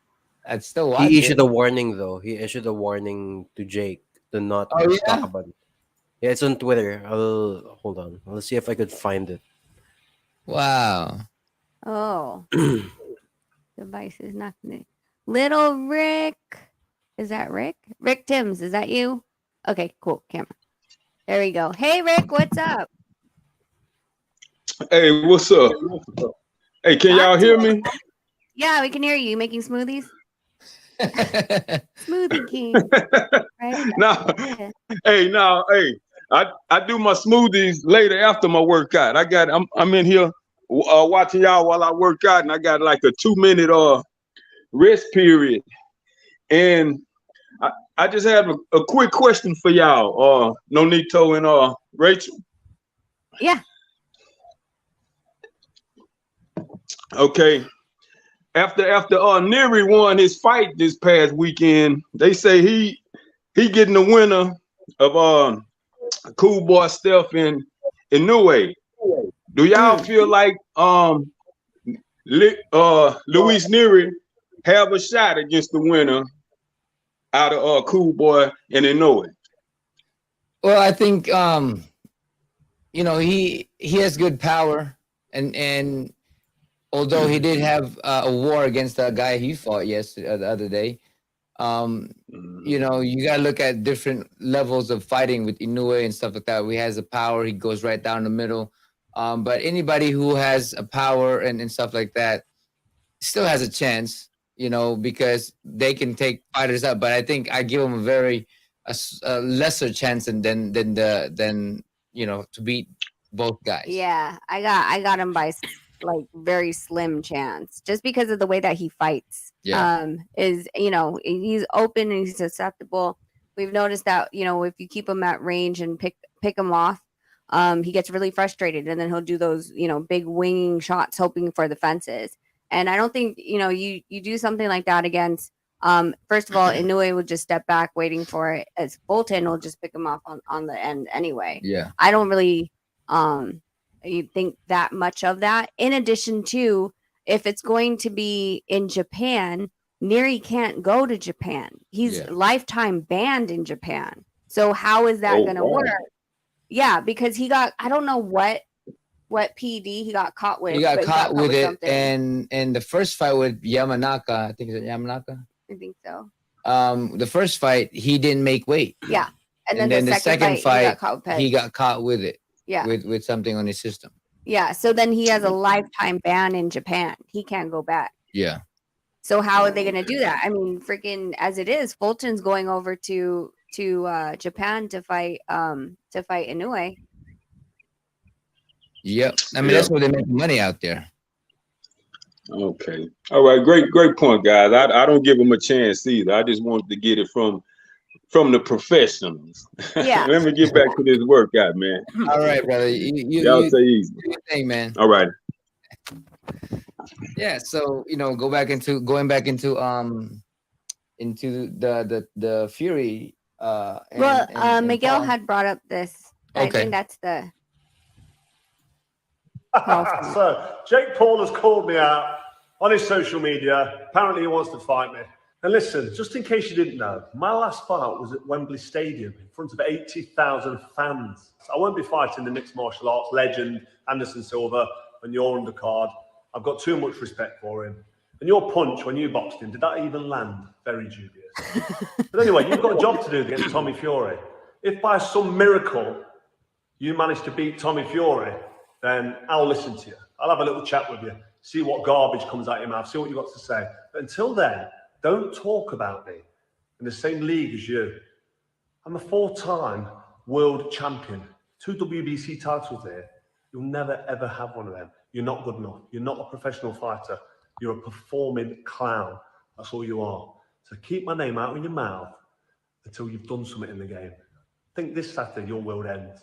I'd still watch He issued a warning, though. He issued a warning to Jake to not talk about it. Yeah, it's on Twitter. Hold on. Let's see if I could find it. Wow. Oh. Device is not connected. Little Rick. Is that Rick? Rick Timms, is that you? Okay, cool. Camera. There we go. Hey, Rick, what's up? Hey, what's up? Hey, can y'all hear me? Yeah, we can hear you. You making smoothies? Smoothie King. Right? Hey, I do my smoothies later after my workout. I'm in here watching y'all while I work out, and I got like a 2-minute rest period. And I just have a quick question for y'all, Nonito and Rachel. Yeah. Okay. After Neri won his fight this past weekend, they say he getting the winner of Cool Boy Steph and Inoue. Do y'all feel like Luis Neri have a shot against the winner out of Cool Boy and Inoue? Well, I think he has good power, and although he did have a war against that guy he fought the other day, you gotta look at different levels of fighting with Inoue and stuff like that. He has the power, he goes right down the middle. But anybody who has a power and stuff like that still has a chance, because they can take fighters up. But I think I give them a lesser chance than to beat both guys. Yeah, I got him by like very slim chance, just because of the way that he fights. Yeah. He's open and he's susceptible. We've noticed that, if you keep him at range and pick him off, he gets really frustrated, and then he'll do those, big winging shots hoping for the fences. And I don't think, you do something like that against, first of all, Inoue would just step back waiting for it, as Fulton will just pick him off on the end anyway. Yeah. I don't really you think that much of that. In addition to, if it's going to be in Japan, Neri can't go to Japan. He's lifetime banned in Japan. So how is that going to work? Yeah, because he got, I don't know what PD he got caught with. He got caught with it, and the first fight with Yamanaka, I think it's Yamanaka. I think so. The first fight he didn't make weight. Yeah, and then the second fight he got caught with it. Yeah, with something on his system. Yeah, so then he has a lifetime ban in Japan. He can't go back. Yeah. So how are they going to do that? I mean, freaking as it is, Fulton's going over to Japan to fight Inoue. Yep. I mean, that's where they make money out there. Okay. All right. Great point, guys. I don't give them a chance either. I just wanted to get it from the professionals. Yeah. Let me get back to this workout, man. All right, brother. Y'all say easy. Do your thing, man. All right. Yeah. So going back into the Fury. Miguel had brought up this. Okay. I think that's the. So Jake Paul has called me out on his social media. Apparently he wants to fight me. And listen, just in case you didn't know, my last fight was at Wembley Stadium in front of 80,000 fans. I won't be fighting the mixed martial arts legend Anderson Silva on your undercard. I've got too much respect for him. And your punch when you boxed him, did that even land? Very dubious. But anyway, you've got a job to do against Tommy Fury. If by some miracle you manage to beat Tommy Fury, then I'll listen to you. I'll have a little chat with you, see what garbage comes out your mouth, see what you've got to say. But until then, don't talk about me in the same league as you. I'm a 4-time world champion, 2 WBC titles here. You'll never, ever have one of them. You're not good enough. You're not a professional fighter. You're a performing clown. That's all you are. So keep my name out of your mouth until you've done something in the game. I think this Saturday your world ends.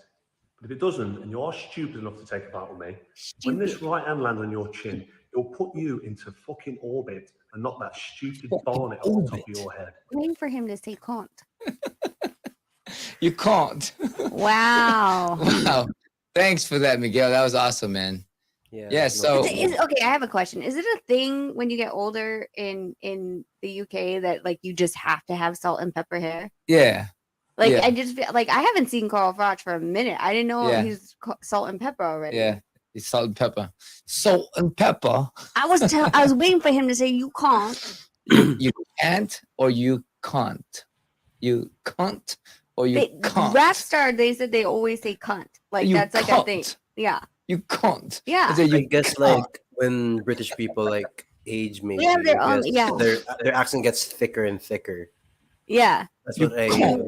But if it doesn't, and you are stupid enough to take a fight with me, when this right hand lands on your chin, it'll put you into fucking orbit and not that stupid bonnet off the top of your head. Waiting for him to say can't. You can't. Wow. Wow. Thanks for that, Miguel. That was awesome, man. Yeah. So okay, I have a question. Is it a thing when you get older in the UK that like you just have to have salt and pepper hair? Yeah. Like I just feel like I haven't seen Carl Froch for a minute. I didn't know he's salt and pepper already. Yeah. Salt and pepper. Salt and pepper. I was waiting for him to say you can't. You can't or you can't. You can't or you can't. Rap star, they said they always say cunt. Like You that's like a thing. can't. Yeah. You can't. Yeah. They say I you guess can't. like when British people like age, They maybe have their I own. guess Yeah. their accent gets thicker and thicker. Yeah. That's You what I. can't.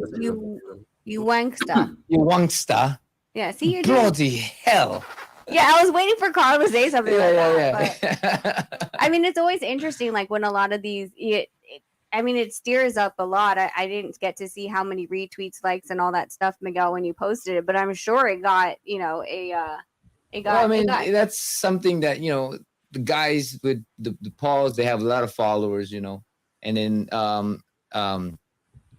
You wanksta. You wankster. Yeah. See, you're doing. Bloody hell. Yeah, I was waiting for Carl to say something like that. Yeah. But, I mean, it's always interesting, like when a lot of these, I mean, it steers up a lot. I didn't get to see how many retweets, likes, and all that stuff, Miguel, when you posted it, but I'm sure it got, it got. Well, I mean, it got, that's something that the guys with the Pauls, they have a lot of followers, and then Carl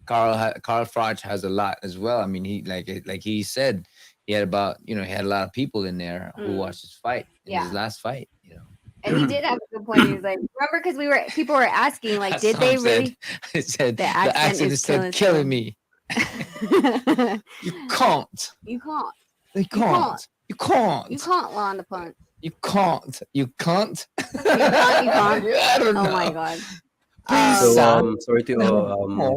Froch has a lot as well. I mean, he like he said, he had about he had a lot of people in there who watched his fight in his last fight. And he did have a good point. He was like, remember, because people were asking, like, did they really? It said the accent is still killing me. You can't. You can't. You can't. You can't. You can't land a punt. You can't. You can't. You can't. I don't know. Oh my god. So sorry to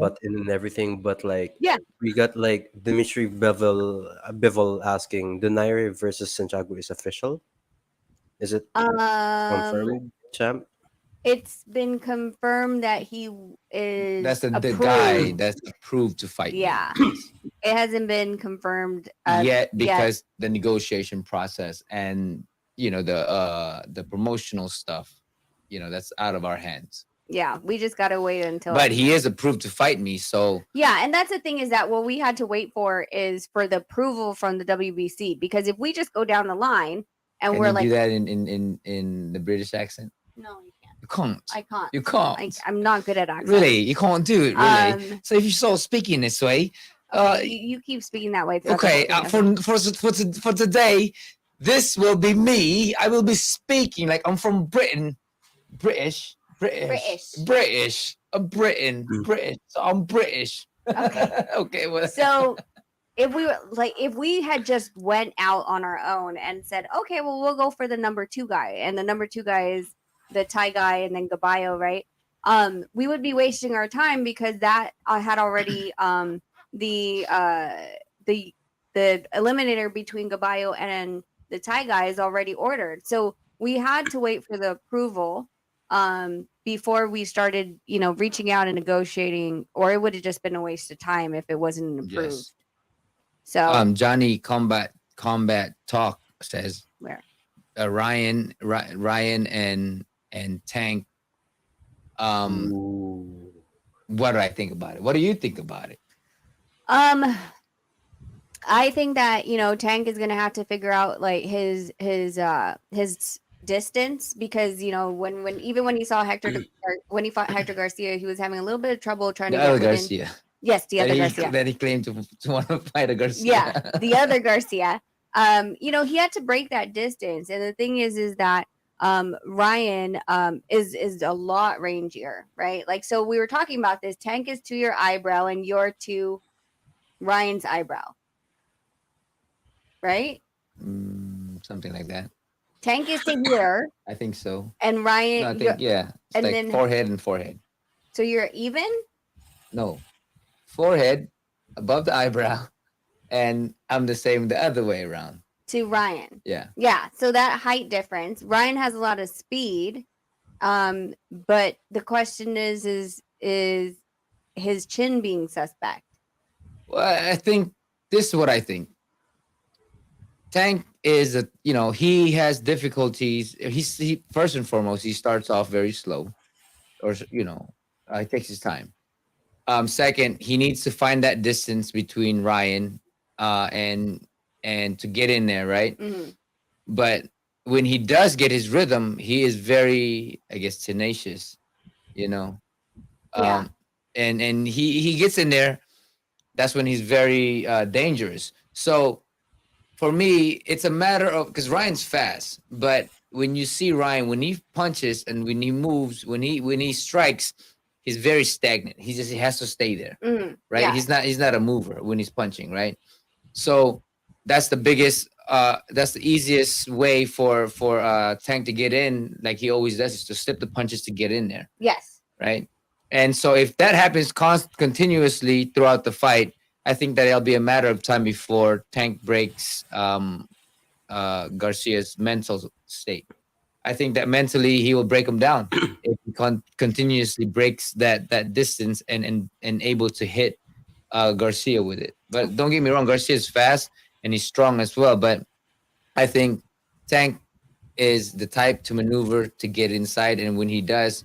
butt in and everything, but like we got like Dimitri Bivol asking, the Nairi versus Santiago is official? Is it confirmed, champ? It's been confirmed that he is. That's the guy that's approved to fight. Yeah, it hasn't been confirmed yet because the negotiation process and the promotional stuff, that's out of our hands. Yeah, we just gotta wait until. But he is approved to fight me, so. Yeah, and that's the thing is that what we had to wait for is for the approval from the WBC, because if we just go down the line and Can we're you like, do that in the British accent? No, you can't. You can't. I can't. You can't. I'm not good at accents. Really, you can't do it. Really. So if you're so speaking this way, you keep speaking that way. Okay, for today, this will be me. I will be speaking like I'm from Britain, British. I'm Britain, British. So I'm British. Okay. Okay. Well. So if we had just went out on our own and said, okay, well, we'll go for the number 2 guy, and the number 2 guy is the Thai guy, and then Gabayo, right? We would be wasting our time because that had already the eliminator between Gabayo and the Thai guy is already ordered. So we had to wait for the approval before we started, reaching out and negotiating, or it would have just been a waste of time if it wasn't approved. Yes. So Johnny Combat Talk says where Ryan and Tank. What do I think about it? What do you think about it? I think that Tank is gonna have to figure out like his distance, because when he saw Hector when he fought Hector Garcia, he was having a little bit of trouble trying to get within. Garcia. Yes, the other Garcia. That he claimed to want to fight a Garcia. Yeah, the other Garcia. He had to break that distance, and the thing is that Ryan is a lot rangier, right? Like, so we were talking about this. Tank is to your eyebrow, and you're to Ryan's eyebrow, right? Something like that. Tank is to here. I think so. And Ryan, no, I think it's and like then forehead and forehead. So you're even? No, forehead above the eyebrow, and I'm the same the other way around. To Ryan. Yeah. Yeah. So that height difference. Ryan has a lot of speed, but the question is his chin being suspect? Well, I think this is what I think. Tank is he has difficulties. He first and foremost, he starts off very slow, or he takes his time. Second, he needs to find that distance between Ryan and to get in there, right? Mm-hmm. But when he does get his rhythm, he is very, I guess, tenacious, Yeah. And he gets in there. That's when he's very dangerous. So for me, it's a matter of, because Ryan's fast, but when you see Ryan, when he punches and when he moves, when he strikes, he's very stagnant. He has to stay there, right? Yeah. He's not a mover when he's punching, right? So that's the biggest, that's the easiest way for Tank to get in, like he always does, is to slip the punches to get in there. Yes. right? And so if that happens continuously throughout the fight, I think that it'll be a matter of time before Tank breaks Garcia's mental state. I think that mentally he will break him down if he continuously breaks that distance and able to hit Garcia with it. But don't get me wrong, Garcia is fast and he's strong as well. But I think Tank is the type to maneuver to get inside, and when he does,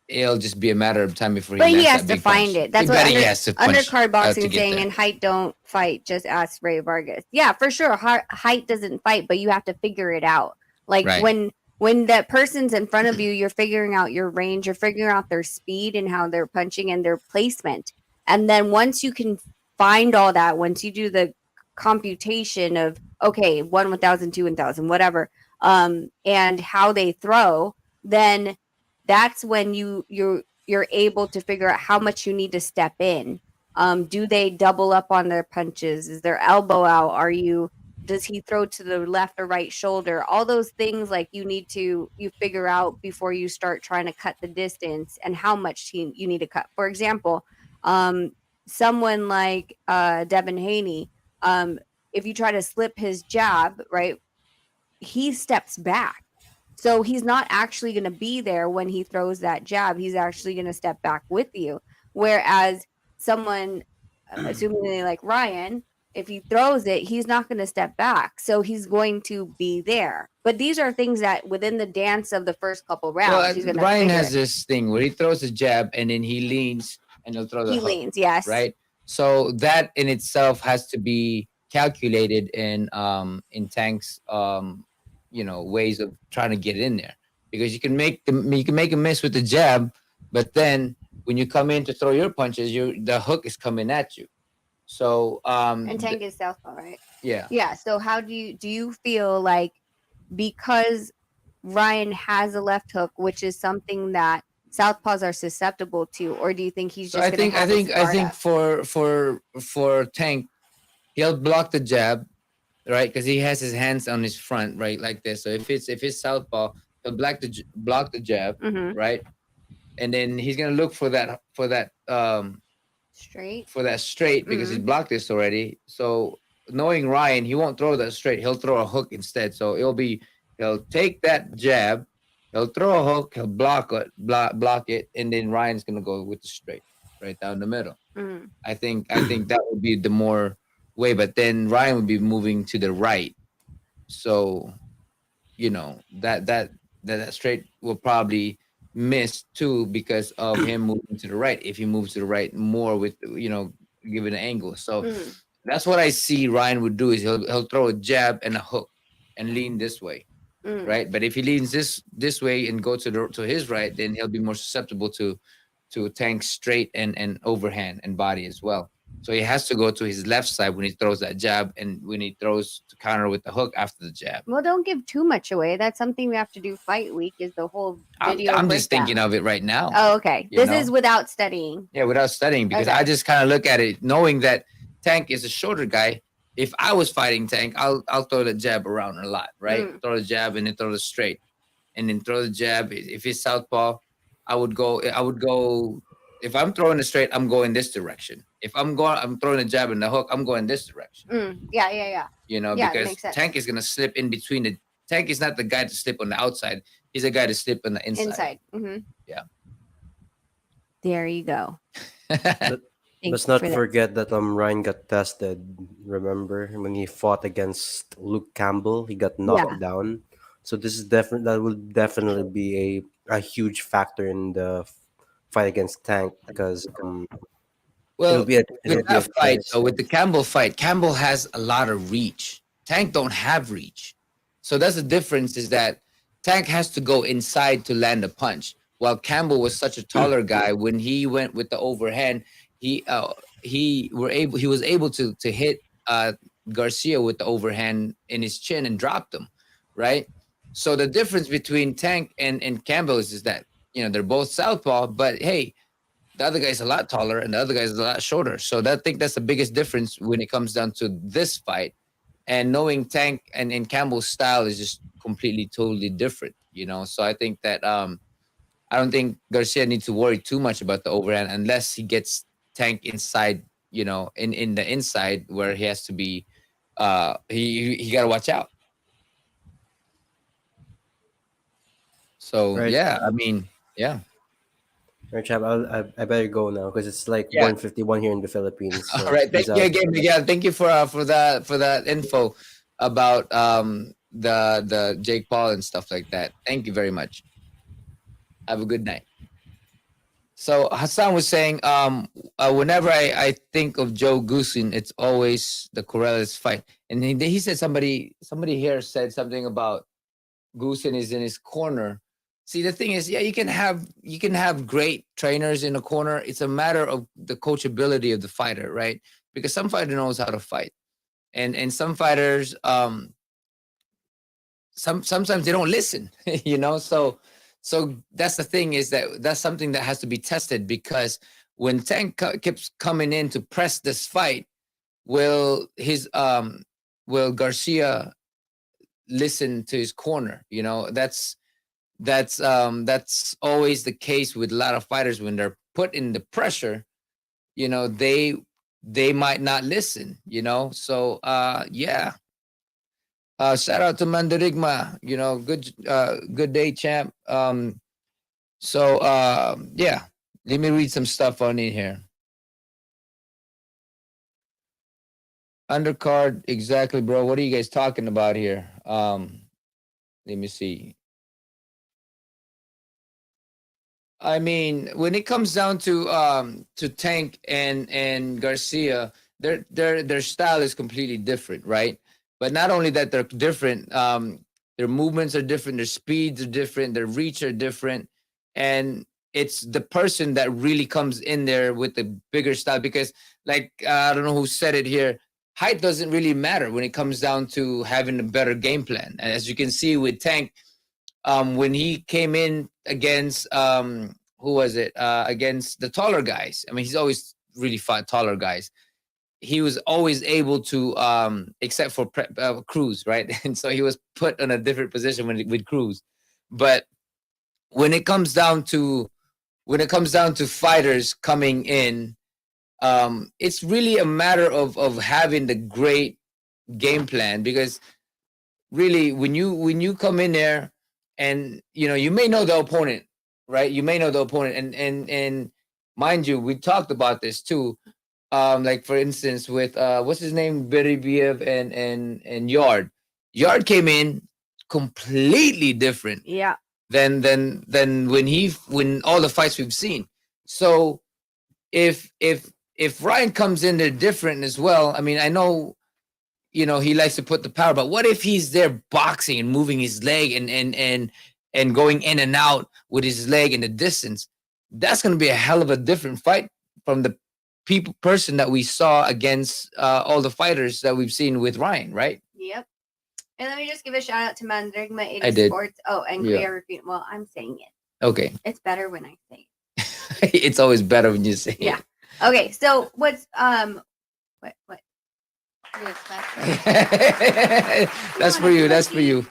it'll just be a matter of time before he But he lands has that to big find punch. it. That's But what he has to punch undercard boxing to get saying, there. and height don't fight. Just ask Ray Vargas. Yeah, for sure. Height doesn't fight, but you have to figure it out. Like Right. when that person's in front of you, you're figuring out your range, you're figuring out their speed and how they're punching and their placement. And then once you can find all that, once you do the computation of okay, 1,000, 2,000, whatever, and how they throw, then that's when you're able to figure out how much you need to step in. Do they double up on their punches? Is their elbow out? Does he throw to the left or right shoulder? All those things like you figure out before you start trying to cut the distance and how much you need to cut. For example, someone like Devin Haney, if you try to slip his jab, right, he steps back. So he's not actually going to be there when he throws that jab. He's actually going to step back with you. Whereas someone, assuming like Ryan, if he throws it, he's not going to step back. So he's going to be there. But these are things that within the dance of the first couple rounds, he's going to Ryan figure has it. this thing where he throws a jab and then he leans and he'll throw the He hook. leans, yes. Right. So that in itself has to be calculated in Tank's ways of trying to get in there, because you can make a miss with the jab, but then when you come in to throw your punches, the hook is coming at you. So and Tank is southpaw, right? Yeah. Yeah. So how do you feel like, because Ryan has a left hook, which is something that southpaws are susceptible to, or do you think he's just going to have I think for Tank, he'll block the jab, right? Because he has his hands on his front, right, like this. So if it's southpaw, he'll block the jab, right? And then he's gonna look for that straight because he's blocked this already. So knowing Ryan, he won't throw that straight. He'll throw a hook instead. So he'll take that jab, he'll throw a hook, he'll block it, and then Ryan's gonna go with the straight right down the middle. I think that would be the more way, but then Ryan would be moving to the right. So that straight will probably miss too because of him moving to the right. If he moves to the right more with given an angle. So that's what I see Ryan would do is he'll throw a jab and a hook and lean this way. Right. But if he leans this way and go to his right, then he'll be more susceptible to Tank straight and overhand and body as well. So he has to go to his left side when he throws that jab and when he throws to counter with the hook after the jab. Well, don't give too much away. That's something we have to do fight week, is the whole video. I'm just thinking of it right now. Oh, okay. This is without studying. Yeah, without studying, because I just kind of look at it knowing that Tank is a shorter guy. If I was fighting Tank, I'll throw the jab around a lot, right? Throw the jab and then throw the straight, and then throw the jab. If it's southpaw, I would go. If I'm throwing the straight, I'm going this direction. If I'm throwing a jab and the hook, I'm going this direction. Yeah. Because Tank is gonna slip in between the. Tank is not the guy to slip on the outside. He's a guy to slip on the inside. Yeah. There you go. Let's not forget that Ryan got tested. Remember when he fought against Luke Campbell, he got knocked down. So this is that will definitely be a huge factor in the fight against Tank, because with the Campbell fight, Campbell has a lot of reach. Tank don't have reach. So that's the difference, is that Tank has to go inside to land a punch, while Campbell was such a taller guy. When he went with the overhand, he was able to hit Garcia with the overhand in his chin and dropped him, right? So the difference between Tank and Campbell is that they're both southpaw, but hey, the other guy's a lot taller and the other guy's a lot shorter. So I think that's the biggest difference when it comes down to this fight. And knowing Tank and Campbell's style is just completely, totally different, So I think that I don't think Garcia needs to worry too much about the overhand unless he gets Tank inside, in the inside where he has to be. He got to watch out. So Right. yeah, I mean, yeah. Right, chap. I better go now because it's like Yeah. 1:51 here in the Philippines. All So right. Thank peace you out. again, Miguel. Thank you for that info about the Jake Paul and stuff like that. Thank you very much. Have a good night. So Hassan was saying, whenever I think of Joe Goosen, it's always the Corrales fight. And he said somebody here said something about Goosen is in his corner. See, the thing is, yeah, you can have great trainers in a corner. It's a matter of the coachability of the fighter, right? Because some fighter knows how to fight, and some fighters, sometimes they don't listen, So that's the thing, is that's something that has to be tested, because when Tank keeps coming in to press this fight, will Garcia listen to his corner? That's always the case with a lot of fighters. When they're put in the pressure, they might not listen. So yeah. Shout out to Mandarigma. Good day, champ. Yeah, let me read some stuff on in here. Undercard, exactly, bro. What are you guys talking about here? Let me see. I mean, when it comes down to Tank and Garcia, their style is completely different, right? But not only that, they're different. Their movements are different. Their speeds are different. Their reach are different, and it's the person that really comes in there with the bigger style. Because, like, I don't know who said it here. Height doesn't really matter when it comes down to having a better game plan. And as you can see with Tank, when he came in against who was it? Against the taller guys. I mean, he's always really fought taller guys. He was always able to, except for Cruz, right? And so he was put in a different position with Cruz. But when it comes down to fighters coming in, it's really a matter of having the great game plan. Because really, when you come in there, and you may know the opponent, right? You may know the opponent, and mind you, we talked about this too. Like, for instance, with what's his name, Beribiev and Yard. Yard came in completely different. Yeah. Than when all the fights we've seen. So if Ryan comes in there different as well, I mean, I know, he likes to put the power, but what if he's there boxing and moving his leg and going in and out with his leg in the distance? That's going to be a hell of a different fight from the person that we saw against all the fighters that we've seen with Ryan, right? Yep. And let me just give a shout out to Mandarigma 80 I did. Sports. Oh, and Yeah. Clear Review. Well, I'm saying it. Okay. It's better when I say it. It's always better when you say Yeah. it. Okay, so what's what? That's for you. That's for you.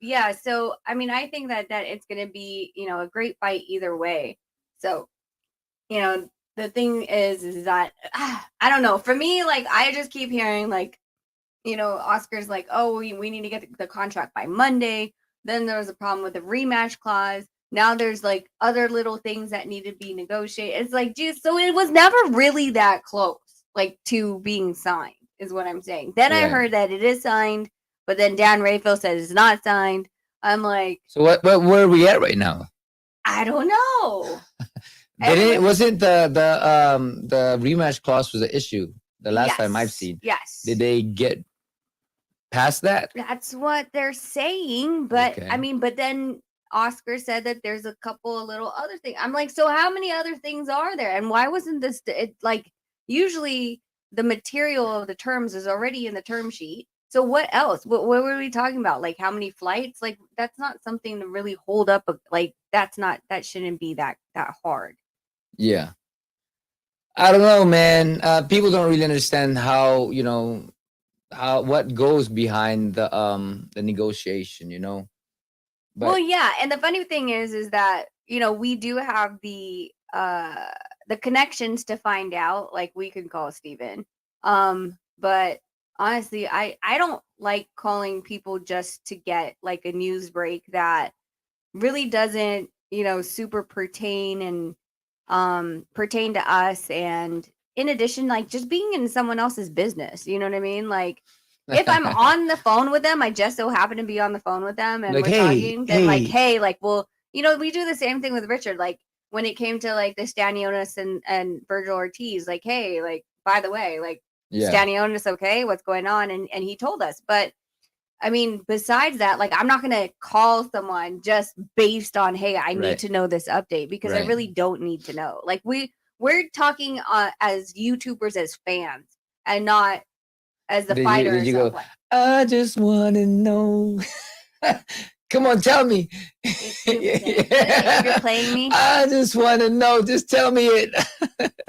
Yeah, so I mean, I think that it's going to be, a great fight either way. So, the thing is that I don't know. For me, like, I just keep hearing, like, Oscar's like, oh, we need to get the contract by Monday. Then there was a problem with the rematch clause. Now there's, like, other little things that need to be negotiated. It's like, geez, so it was never really that close, like, to being signed, is what I'm saying. Then I heard that it is signed, but then Dan Rayfield said it's not signed. I'm like, so where are we at right now? I don't know. Wasn't the rematch clause was an issue the last time I've seen? Yes. Did they get past that? That's what they're saying, but Okay. I mean, but then Oscar said that there's a couple of little other things. I'm like, so how many other things are there? And why wasn't this like, usually the material of the terms is already in the term sheet. So what else? What were we talking about? Like, how many flights? Like, that's not something to really hold up. Like, that shouldn't be that hard. Yeah. I don't know, man. People don't really understand how, what goes behind the negotiation, Well, yeah, and the funny thing is that we do have the connections to find out. Like we can call Steven. But honestly, I don't like calling people just to get like a news break that really doesn't super pertain to us. And in addition, like just being in someone else's business, you know what I mean? Like if I'm on the phone with them, I just so happen to be on the phone with them and like, we're talking, then like, hey, hey, like, well, we do the same thing with Richard. Like when it came to like the Stanionis and Virgil Ortiz, like, hey, like, by the way, like Stanionis, okay, what's going on? And he told us. But I mean, besides that, like, I'm not going to call someone just based on, hey, I need to know this update, because I really don't need to know. Like we're talking as YouTubers, as fans, and not as the fighter. Did you go, I just want to know. Come on, tell me. If you're playing me, I just want to know. Just tell me it.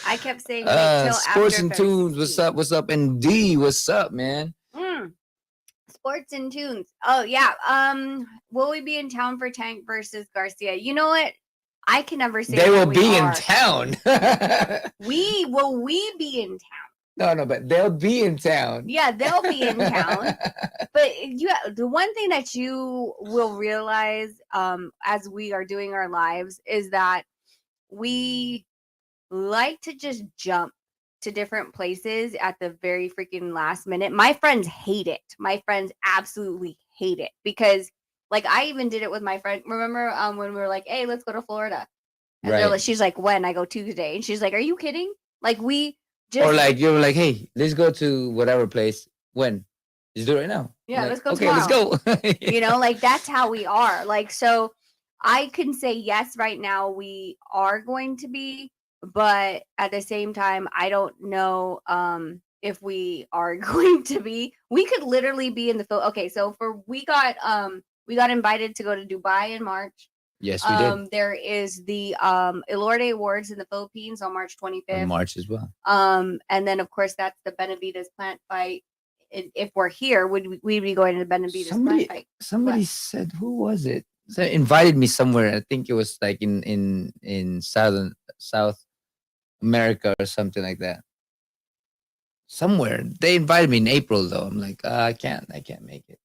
I kept saying till Sports after and Tunes. What's up? What's up? And D, what's up, man? Sports and Tunes. Oh yeah. Will we be in town for Tank versus Garcia? You know what? I can never say they will be in town. Will we be in town? No, but they'll be in town. Yeah, they'll be in town. But the one thing that you will realize as we are doing our lives is that we like to just jump to different places at the very freaking last minute. My friends hate it. My friends absolutely hate it, because like I even did it with my friend. Remember when we were like, hey, let's go to Florida? And she's like, when? I go Tuesday. And she's like, are you kidding? Like we just, or like you were like, hey, let's go to whatever place. When? Just do it right now. Yeah, like, let's go. Okay, tomorrow. Let's go. Like that's how we are. Like, so I can say yes right now we are going to be, but at the same time, I don't know if we are going to be. We could literally be in the okay, so we got invited to go to Dubai in March. Yes, we did. There is the Elorde Awards in the Philippines on March 25th. In March as well. And then of course that's the Benavides plant fight. If we're here, we'd be going to the Benavides plant fight. Somebody said, who was it? So invited me somewhere. I think it was like in South America or something like that. Somewhere they invited me in April though. I'm like, I can't make it.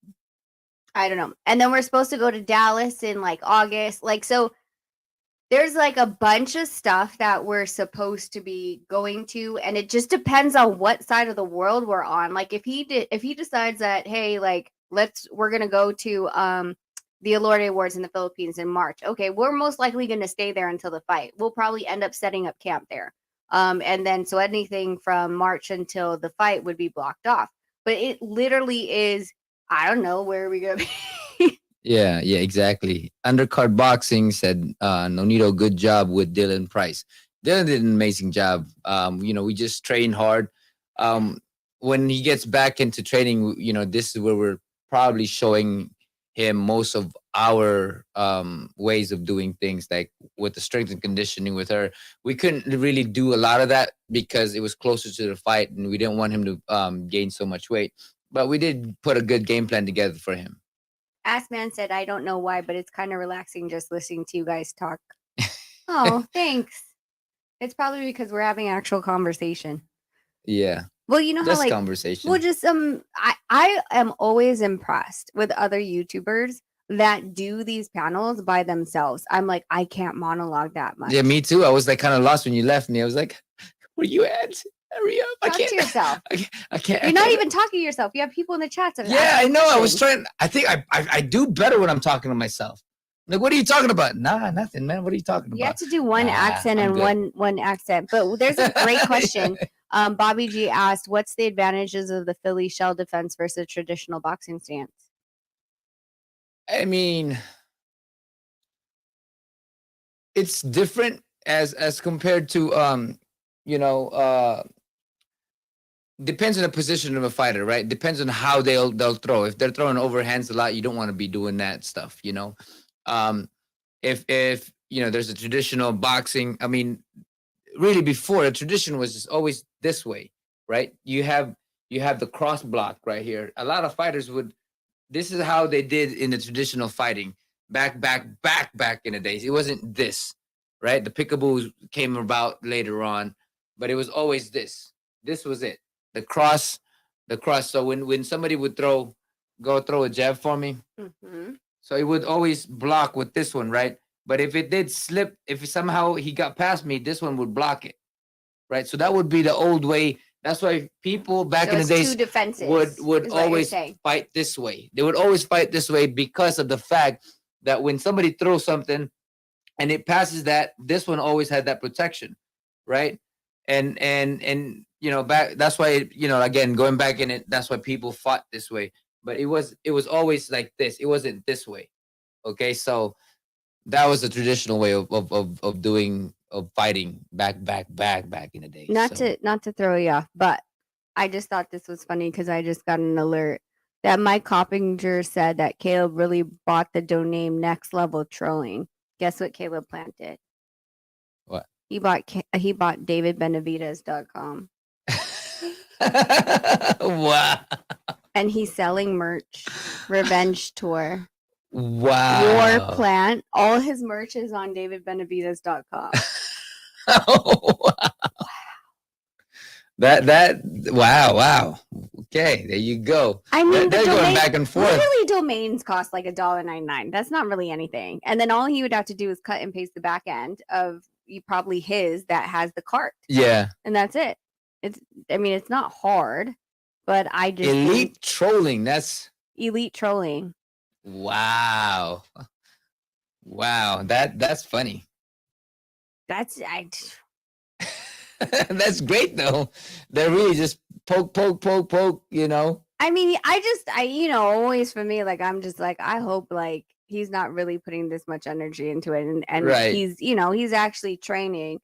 I don't know. And then we're supposed to go to Dallas in like August. Like, so there's like a bunch of stuff that we're supposed to be going to, and it just depends on what side of the world we're on. Like if he decides that, hey, like we're gonna go to the Elorde Awards in the Philippines in March. Okay, we're most likely gonna stay there until the fight. We'll probably end up setting up camp there. And then so anything from March until the fight would be blocked off. But it literally is, I don't know, where are we gonna be? Yeah, exactly. Undercard Boxing said, Nonito, good job with Dylan Price. Dylan did an amazing job. We just train hard. When he gets back into training, this is where we're probably showing him most of our ways of doing things, like with the strength and conditioning with her. We couldn't really do a lot of that because it was closer to the fight and we didn't want him to gain so much weight. But we did put a good game plan together for him. Assman said, I don't know why, but it's kind of relaxing just listening to you guys talk. Oh, thanks. It's probably because we're having actual conversation. Yeah. Well, you know just how like conversation. Well, just I am always impressed with other YouTubers that do these panels by themselves. I'm like, I can't monologue that much. Yeah, me too. I was like kind of lost when you left me. I was like, where you at? Hurry up. Talk to yourself. I can't. You're not even talking to yourself. You have people in the chat. Yeah, I know. I was trying. I think I do better when I'm talking to myself. Like, what are you talking about? Nah, nothing, man. What are you talking about? You have to do one accent and one accent. But there's a great question. Bobby G asked, what's the advantages of the Philly shell defense versus traditional boxing stance? I mean, it's different as compared to depends on the position of a fighter, right? Depends on how they'll throw. If they're throwing overhands a lot, you don't want to be doing that stuff, If there's a traditional boxing, I mean, really before, the tradition was just always this way, right? You have the cross block right here. A lot of fighters would This is how they did in the traditional fighting back in the days. It wasn't this, right? The peekaboos came about later on, but it was always this. This was it. The cross, the cross. So when somebody would go throw a jab for me, so it would always block with this one, right? But if it did slip, if somehow he got past me, this one would block it, right? So that would be the old way. That's why people back in the days would always fight this way. They would always fight this way because of the fact that when somebody throws something and it passes that, this one always had that protection, right? And back, that's why, again, going back in it, that's why people fought this way. But it was always like this. It wasn't this way. Okay, so that was the traditional way of doing fighting back in the day. Not to throw you off, but I just thought this was funny because I just got an alert that Mike Coppinger said that Caleb really bought the domain Next Level Trolling. Guess what Caleb planted? What? He bought DavidBenavides.com. Wow. And he's selling merch. Revenge Tour. Wow. War Plant. All his merch is on DavidBenavides.com. Oh, wow. That wow. Okay, there you go. I mean, they're going back and forth. Literally, domains cost like $1.99. That's not really anything. And then all he would have to do is cut and paste the back end of probably his that has the cart. Yeah. And that's it. It's not hard, but I just elite trolling. That's elite trolling. Wow. That's funny. That's That's great though. They're really just poke. I mean, always for me, like I'm just like, I hope like he's not really putting this much energy into it, and right. he's actually training,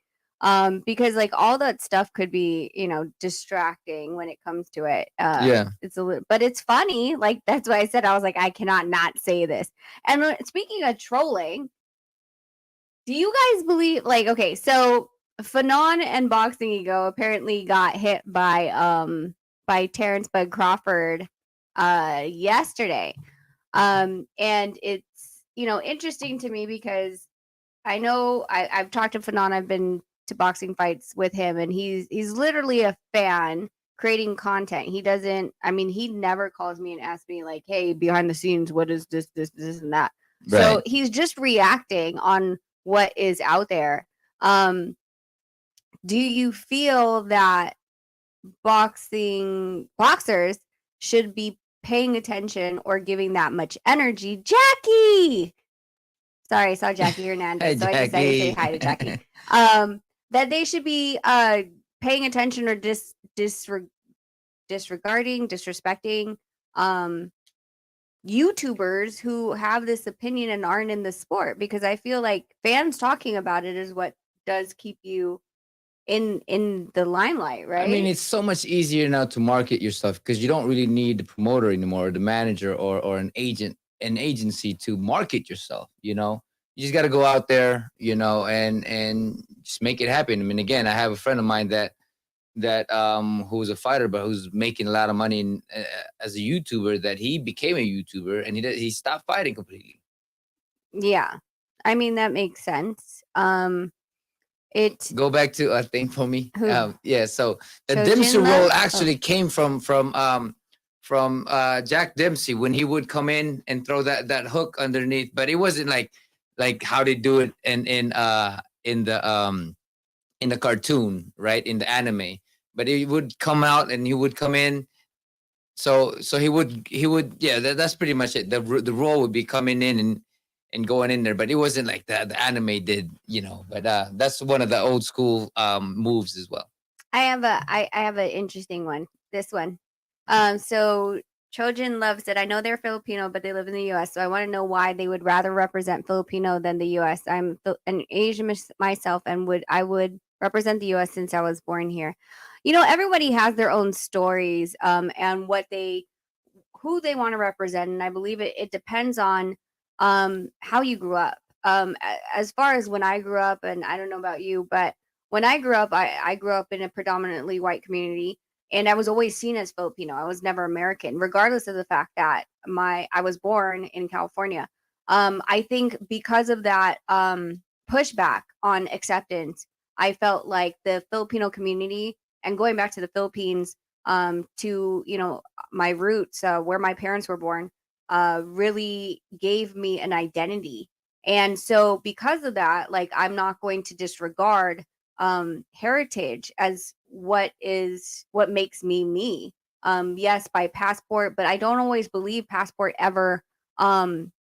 because like all that stuff could be distracting when it comes to it. Yeah, it's a little, but it's funny. Like that's why I said I was like, I cannot not say this. And speaking of trolling, do you guys believe like okay, so Fanon and Boxing Ego apparently got hit by Terrence Bud Crawford yesterday. And it's interesting to me because I know I've talked to Fanon, I've been to boxing fights with him, and he's literally a fan creating content. He never calls me and asks me like, hey, behind the scenes, what is this and that. Right. So he's just reacting on what is out there. Do you feel that boxers should be paying attention or giving that much energy? Jackie! Sorry, I saw Jackie Hernandez, so I decided to say hi to Jackie. That they should be paying attention or disrespecting YouTubers who have this opinion and aren't in the sport, because I feel like fans talking about it is what does keep you in the limelight, right? I mean, it's so much easier now to market your stuff because you don't really need the promoter anymore, or the manager, or an agency to market yourself. You just got to go out there, and just make it happen. I mean, again, I have a friend of mine that who's a fighter, but who's making a lot of money as a YouTuber, that he became a YouTuber and he stopped fighting completely. Yeah. I mean, that makes sense. Go back to a thing for me. Yeah. So the So Dempsey Jinla? role actually came from Jack Dempsey, when he would come in and throw that hook underneath, but it wasn't like how they do it in the cartoon, right? In the anime, but he would come out and he would come in. So he would yeah. That's pretty much it. The role would be coming in and going in there, but it wasn't like the anime did, But that's one of the old school moves as well. I have an interesting one. This one. So Trojan Love said, I know they're Filipino, but they live in the U.S., so I want to know why they would rather represent Filipino than the U.S. I'm an Asian myself, and I would represent the U.S. since I was born here. Everybody has their own stories, and who they want to represent, and I believe it depends on how you grew up. As far as when I grew up, and I don't know about you, but when I grew up, I grew up in a predominantly white community. and I was always seen as Filipino. I was never American, regardless of the fact that I was born in California. I think because of that pushback on acceptance, I felt like the Filipino community, and going back to the Philippines, to my roots, where my parents were born, really gave me an identity. And so because of that, like, I'm not going to disregard heritage as what makes me me. Yes, by passport, but I don't always believe passport ever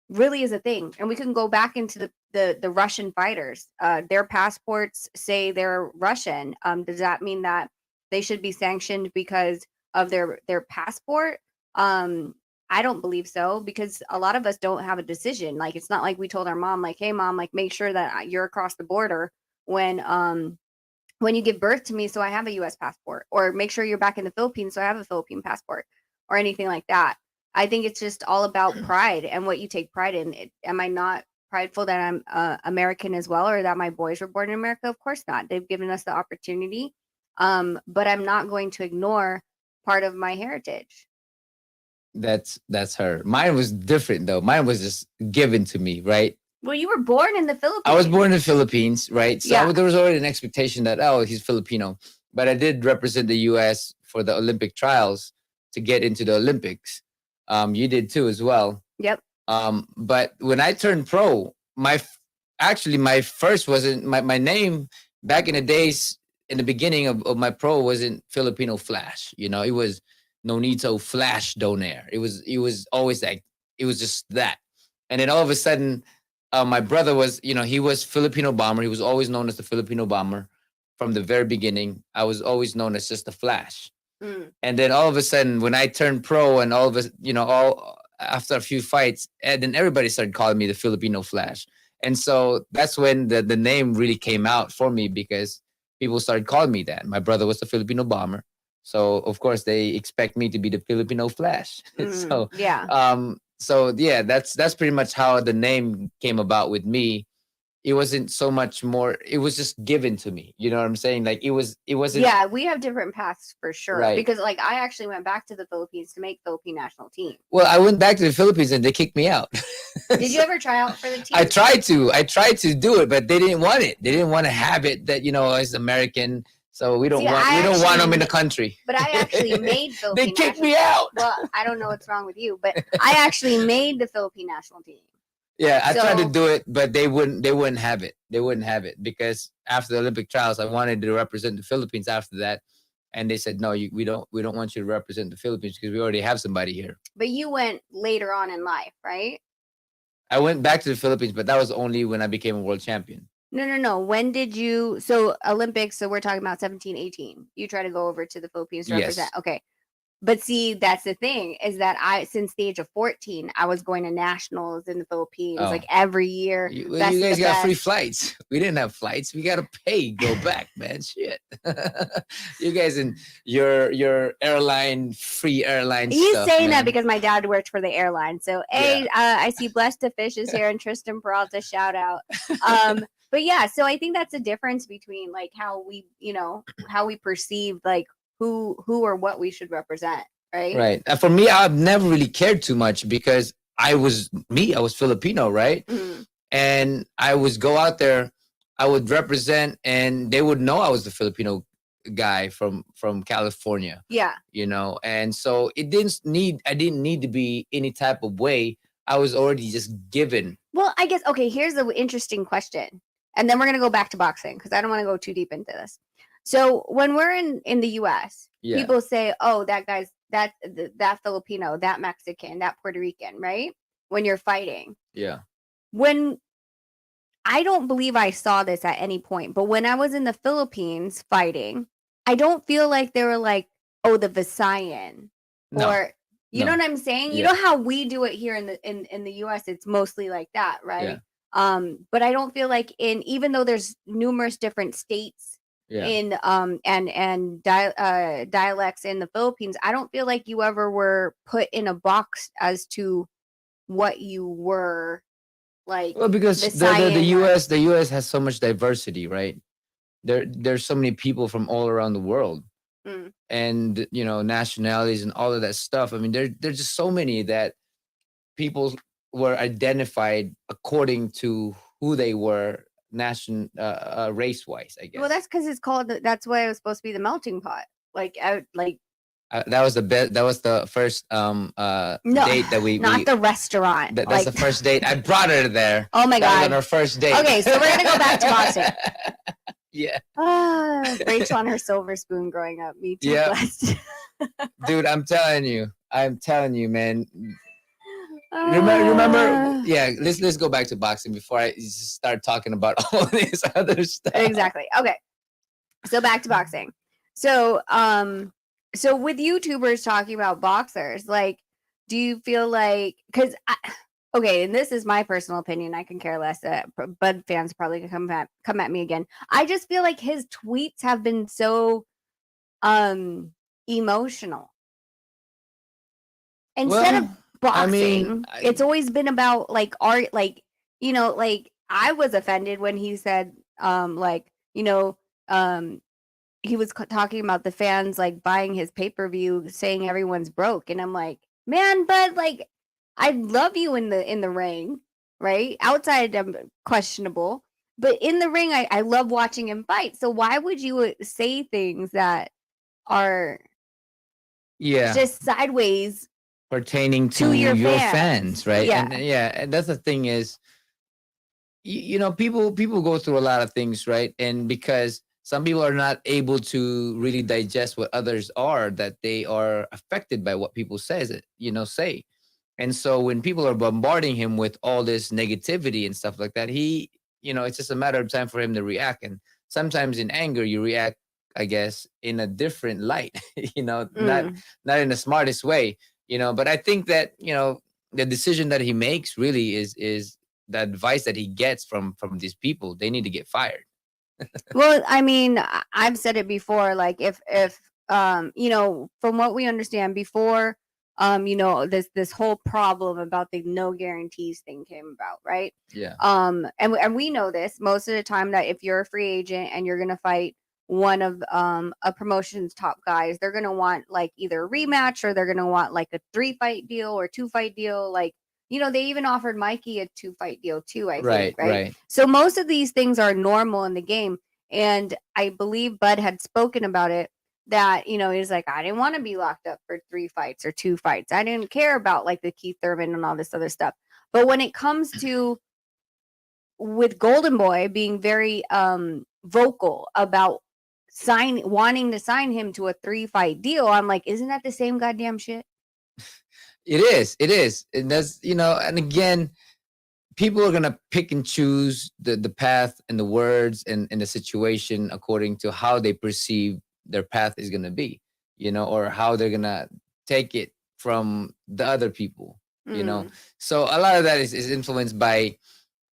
really is a thing. And we can go back into the Russian fighters. Their passports say they're Russian. Does that mean that they should be sanctioned because of their passport? I don't believe so, because a lot of us don't have a decision. Like, it's not like we told our mom, like, hey mom, like, make sure that you're across the border when you give birth to me, so I have a US passport, or make sure you're back in the Philippines so I have a Philippine passport, or anything like that. I think it's just all about pride and what you take pride in. Am I not prideful that I'm American as well, or that my boys were born in America? Of course not. They've given us the opportunity. But I'm not going to ignore part of my heritage. That's her. Mine was different though. Mine was just given to me, right? Well, you were born in the Philippines. I was born in the Philippines, right? So Yeah. there was already an expectation that, oh, he's Filipino. But I did represent the U.S. for the Olympic trials to get into the Olympics. You did too as well. Yep. But when I turned pro, my first wasn't my name back in the days, in the beginning of my pro, wasn't Filipino Flash. You know, it was Nonito Flash Donaire. It was always like, it was just that. And then all of a sudden, my brother was, he was Filipino Bomber. He was always known as the Filipino Bomber from the very beginning. I was always known as just the Flash. And then all of a sudden, when I turned pro, and all of us, after a few fights, and then everybody started calling me the Filipino Flash. And so that's when the name really came out for me, because people started calling me that. My brother was the Filipino Bomber. So of course they expect me to be the Filipino Flash. So yeah, that's pretty much how the name came about with me. It wasn't so much more, it was just given to me. You know what I'm saying? Like, it wasn't. Yeah, we have different paths for sure. Right. Because like, I actually went back to the Philippines to make Philippine national team. Well, I went back to the Philippines and they kicked me out. Did you ever try out for the team? I tried to do it, but they didn't want it. They didn't want to have it that, as American. So we don't want them in the country. But I actually made Philippine. They kicked me out. Well, I don't know what's wrong with you, but I actually made the Philippine national team. Yeah, I tried to do it, but they wouldn't have it. They wouldn't have it, because after the Olympic trials, I wanted to represent the Philippines after that. And they said, no, we don't want you to represent the Philippines, because we already have somebody here. But you went later on in life, right? I went back to the Philippines, but that was only when I became a world champion. No. When did you, so Olympics, so we're talking about 17, 18. You try to go over to the Philippines to represent. Yes. Okay. But see, that's the thing, is that since the age of 14, I was going to nationals in the Philippines, like every year. You guys got free flights. We didn't have flights. We got to pay, go back, man. Shit. You guys in your airline, free airline He's stuff, saying man. that because my dad worked for the airline. So, I see Blessed to Fish is here, and Tristan Peralta, shout out. But yeah, so I think that's the difference between like how we perceive like who or what we should represent, right? Right. For me, I've never really cared too much, because I was Filipino, right? Mm-hmm. And I would go out there, I would represent, and they would know I was the Filipino guy from California. Yeah. And so I didn't need to be any type of way. I was already just given. Well, I guess, okay, here's the interesting question. And then we're going to go back to boxing, because I don't want to go too deep into this. So when we're in the U.S., people say, oh, that guy's that Filipino, that Mexican, that Puerto Rican, right? When you're fighting. Yeah. When I don't believe I saw this at any point, but when I was in the Philippines fighting, I don't feel like they were like, oh, the Visayan. No. Or you know what I'm saying? You know how we do it here in the US, it's mostly like that, right? Yeah. But I don't feel like even though there's numerous different states in and dialects in the Philippines, I don't feel like you ever were put in a box as to what you were like. Well, because the US has so much diversity, right? There's so many people from all around the world. and nationalities and all of that stuff. I mean, there's just so many that people were identified according to who they were race wise, I guess. Well, that's because that's why it was supposed to be the melting pot. That was the best. That was the first no, date that not the restaurant. That's the first date. I brought her there. Oh my God! God! Was on our first date. Okay, so we're gonna go back to boxing. Yeah. Rachel on her silver spoon growing up. Me too. Yeah. Dude, I'm telling you, man. Remember? Yeah. Let's go back to boxing before I start talking about all this other stuff. Exactly. Okay. So back to boxing. So so with YouTubers talking about boxers, like, do you feel like, because okay, and this is my personal opinion, I can care less. Bud fans probably come at me again. I just feel like his tweets have been so emotional. Instead of boxing, it's always been about like art, like, like I was offended when he said he was talking about the fans like buying his pay-per-view, saying everyone's broke, and I'm like, man, but like, I love you in the ring, right? Outside, I'm questionable, but in the ring, I love watching him fight. So why would you say things that are just sideways pertaining to your fans, right? And that's the thing is, people go through a lot of things, right? And because some people are not able to really digest what others are, that they are affected by what people say. And so when people are bombarding him with all this negativity and stuff like that, it's just a matter of time for him to react. And sometimes in anger, you react, I guess, in a different light, not in the smartest way, but I think that, the decision that he makes really is the advice that he gets from these people. They need to get fired. Well, I mean, I've said it before, like if from what we understand before, this whole problem about the no guarantees thing came about, right? Yeah. And we know this most of the time, that if you're a free agent and you're gonna fight one of a promotion's top guys, they're gonna want like either a rematch, or they're gonna want like a 3-fight deal or 2-fight deal. Like, they even offered Mikey a 2-fight deal too, I think, right? So most of these things are normal in the game. And I believe Bud had spoken about it, that, he's like, I didn't want to be locked up for 3 fights or 2 fights. I didn't care about like the Keith Thurman and all this other stuff. But when it comes to with Golden Boy being very vocal about wanting to sign him to a 3-fight deal, I'm like, isn't that the same goddamn shit? It is. And that's, and again, people are going to pick and choose the path and the words and the situation according to how they perceive their path is going to be, or how they're going to take it from the other people, So a lot of that is influenced by,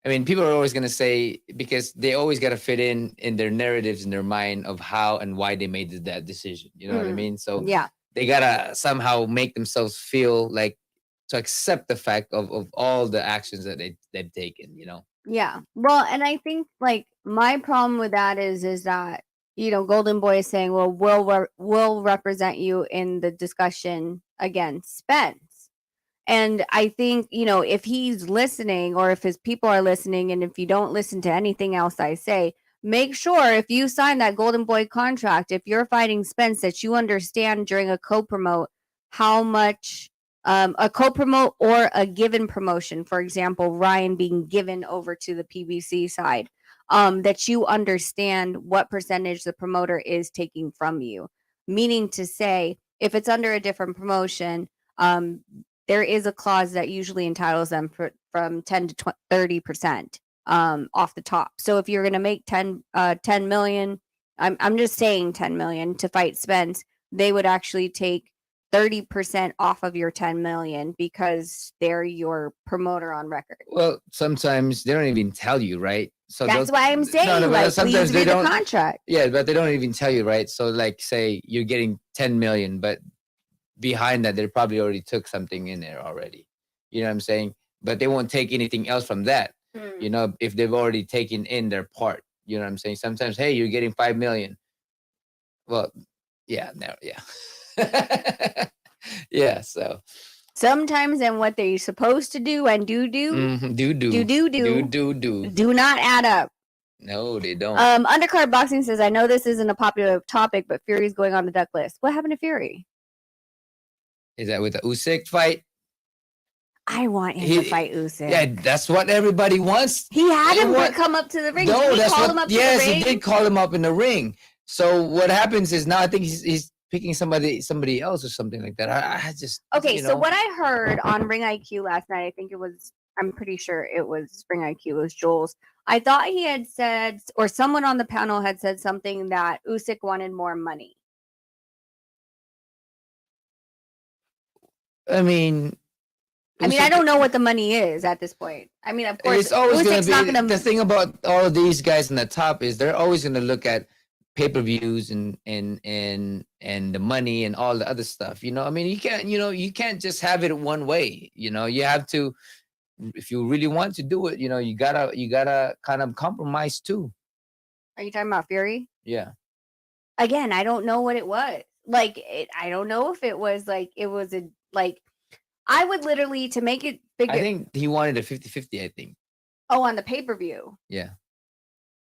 I mean, people are always going to say, because they always got to fit in their narratives in their mind of how and why they made that decision. You know what I mean? So yeah, they got to somehow make themselves feel like, to accept the fact of all the actions that they've taken, Yeah. Well, and I think like my problem with that is that, Golden Boy is saying, well, we'll represent you in the discussion against Spence. And I think, if he's listening, or if his people are listening, and if you don't listen to anything else I say, make sure if you sign that Golden Boy contract, if you're fighting Spence, that you understand during a co-promote how much a co-promote or a given promotion, for example, Ryan being given over to the PBC side, that you understand what percentage the promoter is taking from you. Meaning to say, if it's under a different promotion, there is a clause that usually entitles them from 10 to 30% off the top. So if you're going to make 10 million, I'm just saying 10 million to fight Spence, they would actually take 30% off of your 10 million because they're your promoter on record. Well, sometimes they don't even tell you, right? So that's why I'm saying, like, sometimes please read the contract. Yeah, but they don't even tell you, right? So like, say you're getting 10 million, but behind that, they probably already took something in there already. You know what I'm saying? But they won't take anything else from that, if they've already taken in their part. You know what I'm saying? Sometimes, hey, you're getting 5 million. Well, Yeah, no, yeah. Yeah, so sometimes and what they're supposed to do and do not add up. No, they don't. Undercard Boxing says, I know this isn't a popular topic, but Fury's going on the duck list. What happened to Fury? Is that with the Usyk fight? I want him to fight Usyk. Yeah, that's what everybody wants. He had him come up to the ring. No, did he call him up to the ring? Yes, he did call him up in the ring. So what happens is now I think he's picking somebody else or something like that. I just okay. So what I heard on Ring IQ last night, I'm pretty sure it was Ring IQ. It was Joel's. I thought he had said, or someone on the panel had said something that Usyk wanted more money. I mean, I don't know what the money is at this point. I mean, of course, it's always going Usyk's not to be. gonna... The thing about all of these guys in the top is they're always going to look at pay-per-views and the money and all the other stuff. You know, I mean, you can't just have it one way. You know, you have to, if you really want to do it, you gotta kind of compromise too. Are you talking about Fury? Yeah. Again, I don't know what it was. I don't know if it was I would literally, to make it bigger. I think he wanted a 50-50, I think. Oh, on the pay-per-view. Yeah.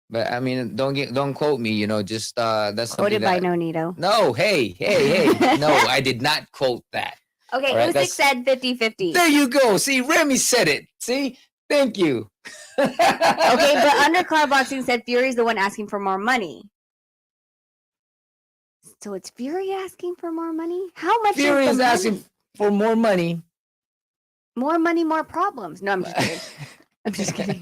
But I mean, don't quote me, just that's quoted by Nonito. No, hey. No, I did not quote that. Okay, right, Usyk said 50-50. There you go. See, Remy said it. See? Thank you. Okay, but Undercard Boxing said Fury's the one asking for more money. So it's Fury asking for more money? How much Fury is the money? Asking for more money. More money, more problems. No, I'm just kidding. I'm just kidding.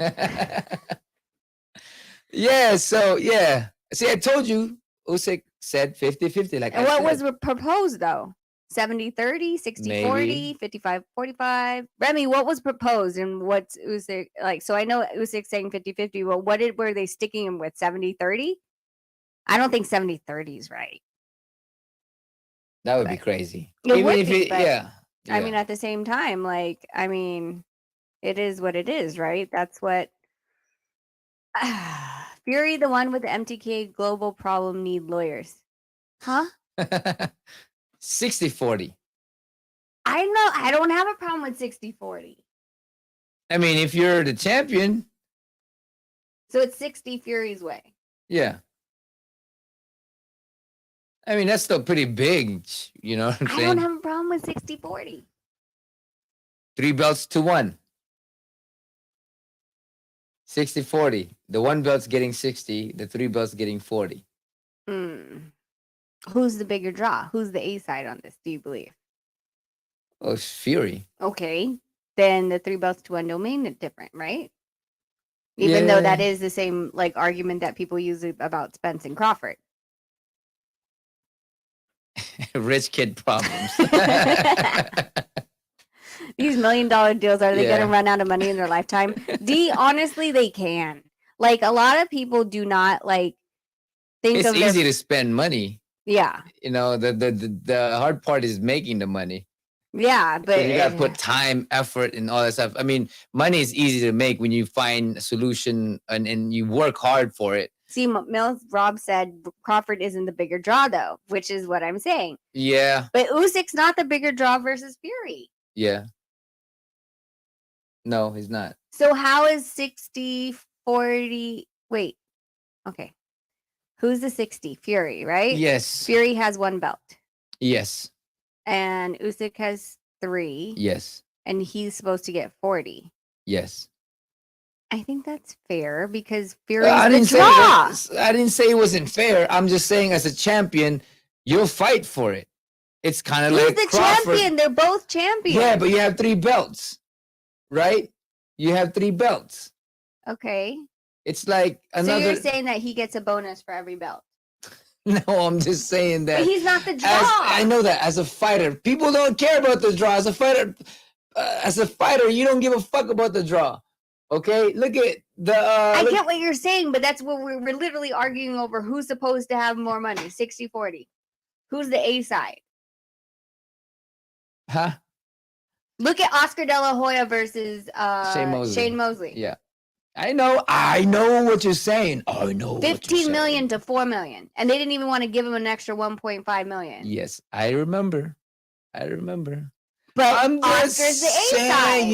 Yeah, so yeah. See, I told you Usyk said 50-50. Like, and what was proposed though? 70-30, 60-40, 55-45. Remy, what was proposed and what's Usyk like? So I know Usyk saying 50-50. Well, were they sticking him with 70-30? I don't think 70-30 is right. That would be crazy. Yeah. I mean, at the same time, it is what it is, right? That's what Fury, the one with the MTK global problem, need lawyers. Huh? 60-40. I don't have a problem with 60-40. I mean, if you're the champion. So it's 60 Fury's way. Yeah. I mean, that's still pretty big. You know what I'm saying? I don't have a problem with 60-40. 3 belts to 1. 60-40. The 1 belt's getting 60. The 3 belt's getting 40. Who's the bigger draw? Who's the A side on this, do you believe? Oh, it's Fury. Okay. Then the 3 belts to 1 don't mean it different, right? Even though that is the same argument that people use about Spence and Crawford. Rich kid problems. These $1 million deals, are they going to run out of money in their lifetime? Honestly, they can. A lot of people do not think it's easy to spend money. Yeah. The hard part is making the money. Yeah, but so you got to put time, effort, and all that stuff. I mean, money is easy to make when you find a solution and you work hard for it. See, Rob said Crawford isn't the bigger draw, though, which is what I'm saying. Yeah. But Usyk's not the bigger draw versus Fury. Yeah. No, he's not. So how is 60-40? Wait. Okay. Who's the 60? Fury, right? Yes. Fury has 1 belt. Yes. And Usyk has 3. Yes. And he's supposed to get 40. Yes. I think that's fair because Fury's the draw. I didn't say it wasn't fair. I'm just saying as a champion, you'll fight for it. It's kind of like the Crawford. Champion. They're both champions. Yeah, but you have 3 belts, right? You have 3 belts. Okay. It's like another. So you're saying that he gets a bonus for every belt? No, I'm just saying that. But he's not the draw. I know that as a fighter, people don't care about the draw. As a fighter, you don't give a fuck about the draw. Okay, look at the. I get what you're saying, but that's what we're literally arguing over. Who's supposed to have more money? 60-40. Who's the A side? Huh? Look at Oscar De La Hoya versus Shane Mosley. Shane Mosley. Yeah. I know what you're saying. I know 15 million to 4 million. And they didn't even want to give him an extra 1.5 million. Yes, I remember. But I'm just Oscar's the A side.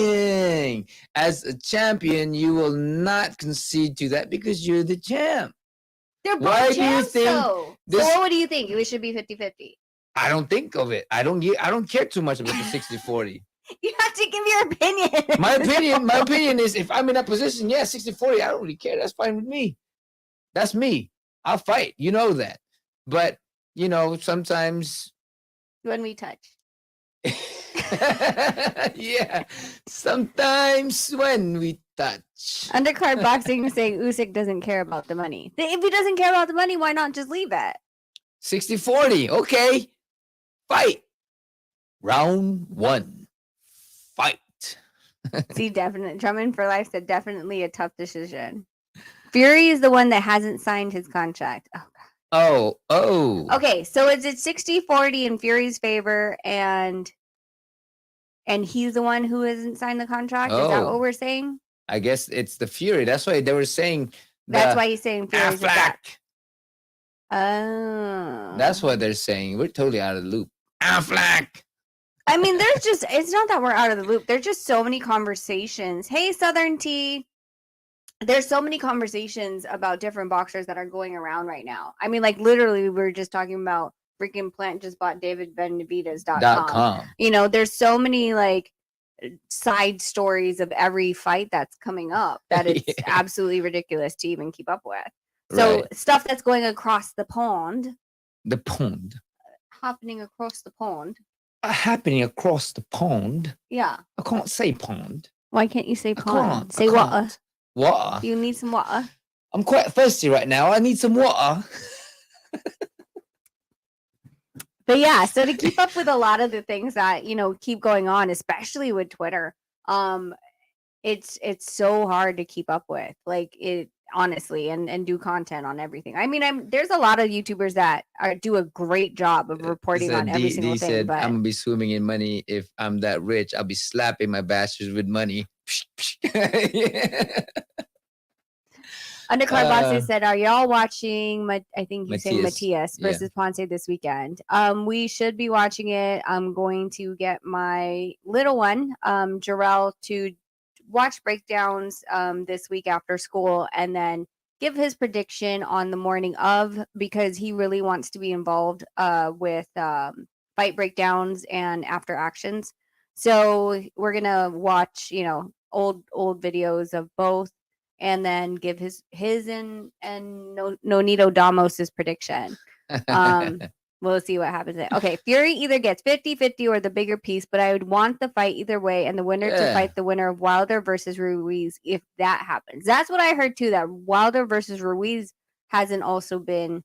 saying, as a champion, you will not concede to that because you're the champ. They're both champs, though. So what do you think? It should be 50-50. I don't think of it. I don't care too much about the 60-40. You have to give your opinion. My opinion is, if I'm in that position, 60-40, I don't really care. That's fine with me. That's me. I'll fight. You know that. But, sometimes when we touch. Yeah. Sometimes when we touch. Undercard boxing saying Usyk doesn't care about the money. If he doesn't care about the money, why not just leave it? 60-40. Okay. Fight. Round 1. Fight. See, definitely. Drummond for Life said definitely a tough decision. Fury is the one that hasn't signed his contract. Oh, God. Oh. Okay, so is it 60-40 in Fury's favor and he's the one who hasn't signed the contract? Is that what we're saying? I guess it's the Fury. That's why they were saying. That's why he's saying Fury's back. Oh. That's what they're saying. We're totally out of the loop. Affleck. I mean, it's not that we're out of the loop. There's just so many conversations. Hey, Southern Tea. There's so many conversations about different boxers that are going around right now. I mean, like, literally, we were just talking about freaking Plant just bought DavidBenavidez.com. There's so many, like, side stories of every fight that's coming up that it's absolutely ridiculous to even keep up with. So stuff that's going across the pond. The pond. Happening across the pond. Happening across the pond? Yeah. I can't say pond. Why can't you say pond? Say water. Water? You need some water. I'm quite thirsty right now. I need some water. But yeah, so to keep up with a lot of the things that, keep going on, especially with Twitter, it's so hard to keep up with. Like, it honestly, and do content on everything. I mean, there's a lot of YouTubers that do a great job of reporting on every single thing. Said, but I'm gonna be swimming in money. If I'm that rich, I'll be slapping my bastards with money. Undercard Boxing said, "Are y'all watching?" I think he's saying Matias versus Ponce this weekend. We should be watching it. I'm going to get my little one, Jarrell, to watch breakdowns this week after school, and then give his prediction on the morning of, because he really wants to be involved with fight breakdowns and after actions. So we're gonna watch, old videos of both, and then give his and Nonito Damos's prediction. We'll see what happens. Okay, Fury either gets 50-50 or the bigger piece, but I would want the fight either way, and the winner to fight the winner of Wilder versus Ruiz if that happens. That's what I heard too, that Wilder versus Ruiz hasn't also been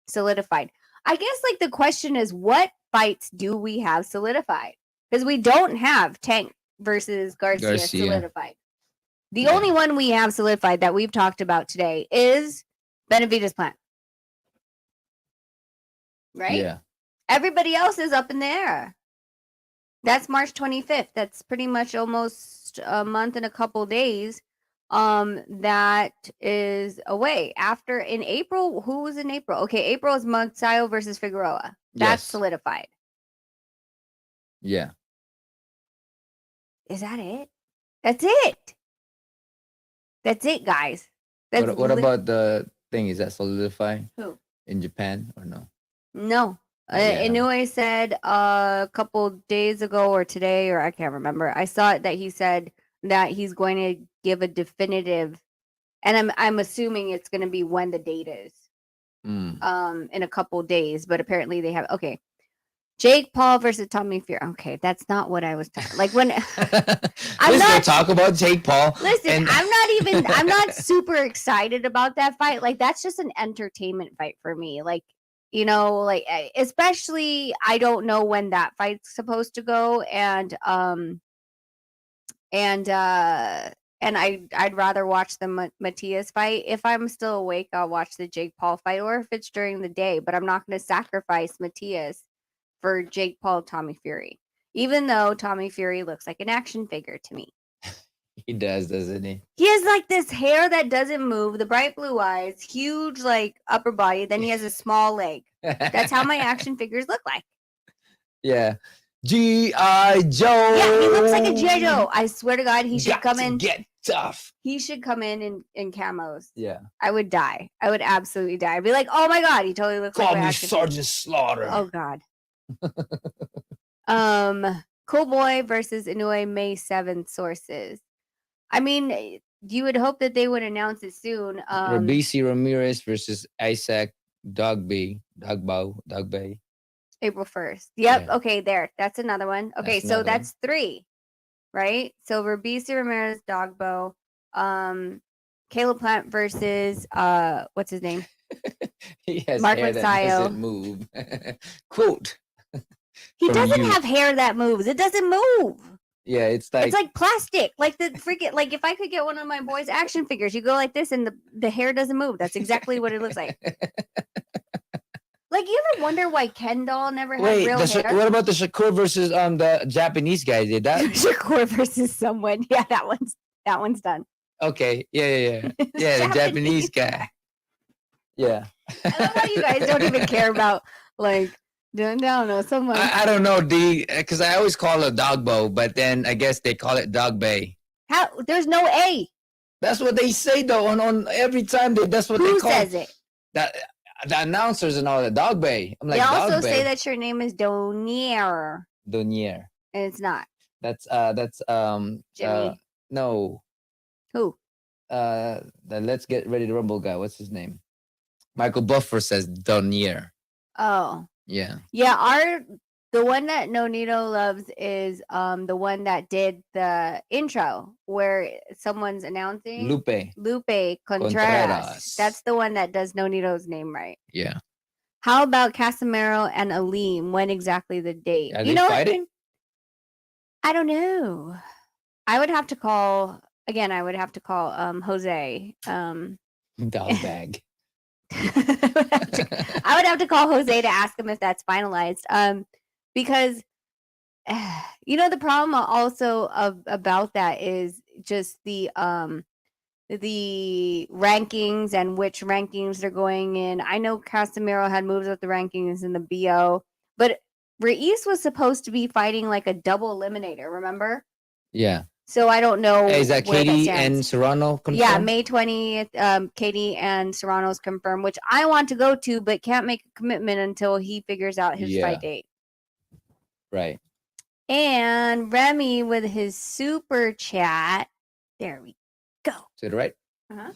solidified. I guess, like, the question is, what fights do we have solidified? Because we don't have Tank versus Garcia. Solidified. The only one we have solidified that we've talked about today is Benavidez Plant. Right? Yeah. Everybody else is up in the air. That's March 25th. That's pretty much almost a month and a couple days. That is away. After in April, who was in April? Okay, April is Magsayo versus Figueroa. That's solidified. Yeah. Is that it? That's it. That's it, guys. What about the thing? Is that solidified? Who? In Japan or no? No. Inoue said a couple days ago or today, or I can't remember. I saw it that he said that he's going to give a definitive, and I'm assuming it's going to be when the date is. In a couple days, but apparently they have. Okay. Jake Paul versus Tommy Fury. Okay, that's not what I was talking. Like, when I'm not talk about Jake Paul. Listen, I'm not super excited about that fight. Like, that's just an entertainment fight for me. Like, like, especially, I don't know when that fight's supposed to go, and I'd rather watch the Matias fight. If I'm still awake, I'll watch the Jake Paul fight, or if it's during the day. But I'm not going to sacrifice Matias for Jake Paul, Tommy Fury, even though Tommy Fury looks like an action figure to me. He does, doesn't he? He has like this hair that doesn't move, the bright blue eyes, huge like upper body. Then he has a small leg. That's how my action figures look like. Yeah. G.I. Joe. Yeah, he looks like a G.I. Joe. I swear to God, he should Got come to in. Get tough. He should come in camos. Yeah. I would die. I would absolutely die. I'd be like, oh my God, he totally looks Call like my me action Sergeant Slaughter. Oh God. Cool Boy versus Inoue May 7th sources. I mean, you would hope that they would announce it soon. BC Ramirez versus Isaac Dogby. April 1st. Yep. Yeah. Okay, there. That's another one. Okay, That's another that's 3, right? So Rabisi Ramirez Dogbo, Caleb Plant versus what's his name? He has Mark hair that Maxio. doesn't move. Quote. He From doesn't you. have hair that moves. It doesn't move. Yeah, it's like plastic. Like the freaking like if I could get one of my boys' action figures, you go like this and the hair doesn't move. That's exactly what it looks like. Like, you ever wonder why Ken doll never had real hair? What about the Shakur versus the Japanese guy? Did that? Shakur versus someone. Yeah, that one's done. Okay. Yeah. Yeah, the Japanese guy. Yeah. I love how you guys don't even care about like no someone. I don't know, D, because I always call it Dogbo, but then I guess they call it Dog Bay. How there's no A. That's what they say though. On every time that's what Who they call says it? That the announcers and all that. Dog Bay. I'm like, they also Dog say Bay. that your name is Donier. Donier. And it's not. That's Jimmy. No. Who? The Let's Get Ready to Rumble guy. What's his name? Michael Buffer says Donier. Oh. Yeah. Yeah, the one that Nonito loves is the one that did the intro where someone's announcing Lupe Contreras. That's the one that does Nonito's name right. Yeah. How about Casimiro and Aleem? When exactly the date? Are they fighting? I don't know. I would have to call Jose. Dog bag. I would have to call Jose to ask him if that's finalized. Because the problem also about that is just the rankings and which rankings they're going in. I know Casemiro had moves up the rankings in the BO, but Reis was supposed to be fighting like a double eliminator, remember? Yeah. So I don't know. Hey, is that Katie and Serrano confirmed? Yeah, May 20th, Katie and Serrano's confirmed, which I want to go to, but can't make a commitment until he figures out his fight date. Right. And Remy with his super chat. There we go. Is it right? Uh-huh.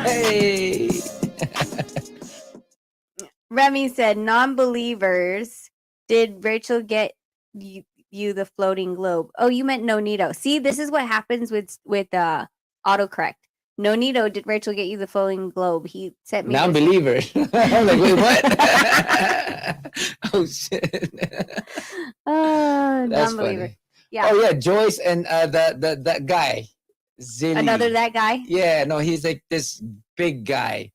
Hey. Remy said, non-believers, did Rachel get you the floating globe? Oh, you meant Nonito. See, this is what happens with autocorrect. Nonito, did Rachel get you the floating globe? He sent me non-believer. I'm like, wait, what? Oh shit. That's non-believer. funny. Yeah. Oh yeah, Joyce and that guy. Zilly. Another that guy? Yeah, no, he's like this big guy.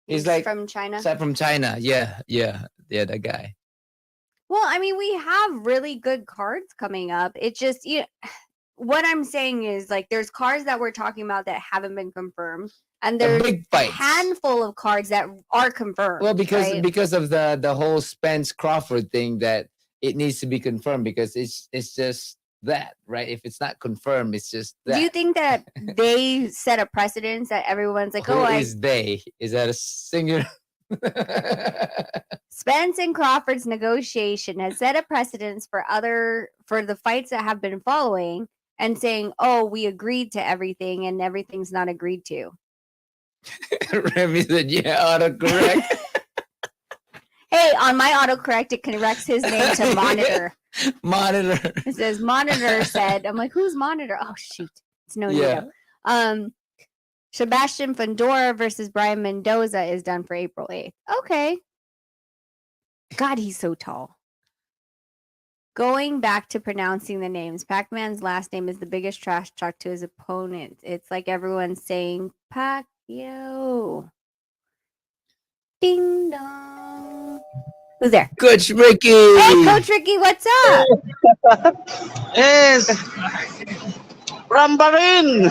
He's like from China. From China. Yeah, that guy. Well, I mean, we have really good cards coming up. It's just, what I'm saying is, like, there's cards that we're talking about that haven't been confirmed, and there's a handful of cards that are confirmed. Well, because of the whole Spence Crawford thing, that it needs to be confirmed, because it's just that, right? If it's not confirmed, it's just that. Do you think that they set a precedence that everyone's like, Who is they? Is that a singular? Spence and Crawford's negotiation has set a precedence for the fights that have been following, and saying, oh, we agreed to everything and everything's not agreed to. Remy said, yeah, autocorrect. Hey, on my autocorrect, it corrects his name to Monitor. Monitor. It says Monitor said. I'm like, who's Monitor? Oh, shoot. It's Nonito. Yeah. Sebastian Fandora versus Brian Mendoza is done for April 8th. Okay. God, he's so tall. Going back to pronouncing the names, Pac-Man's last name is the biggest trash talk to his opponent. It's like everyone's saying, Pacquiao. Ding dong. Who's there? Coach Ricky. Hey, Coach Ricky, what's up? Yes. From Barin.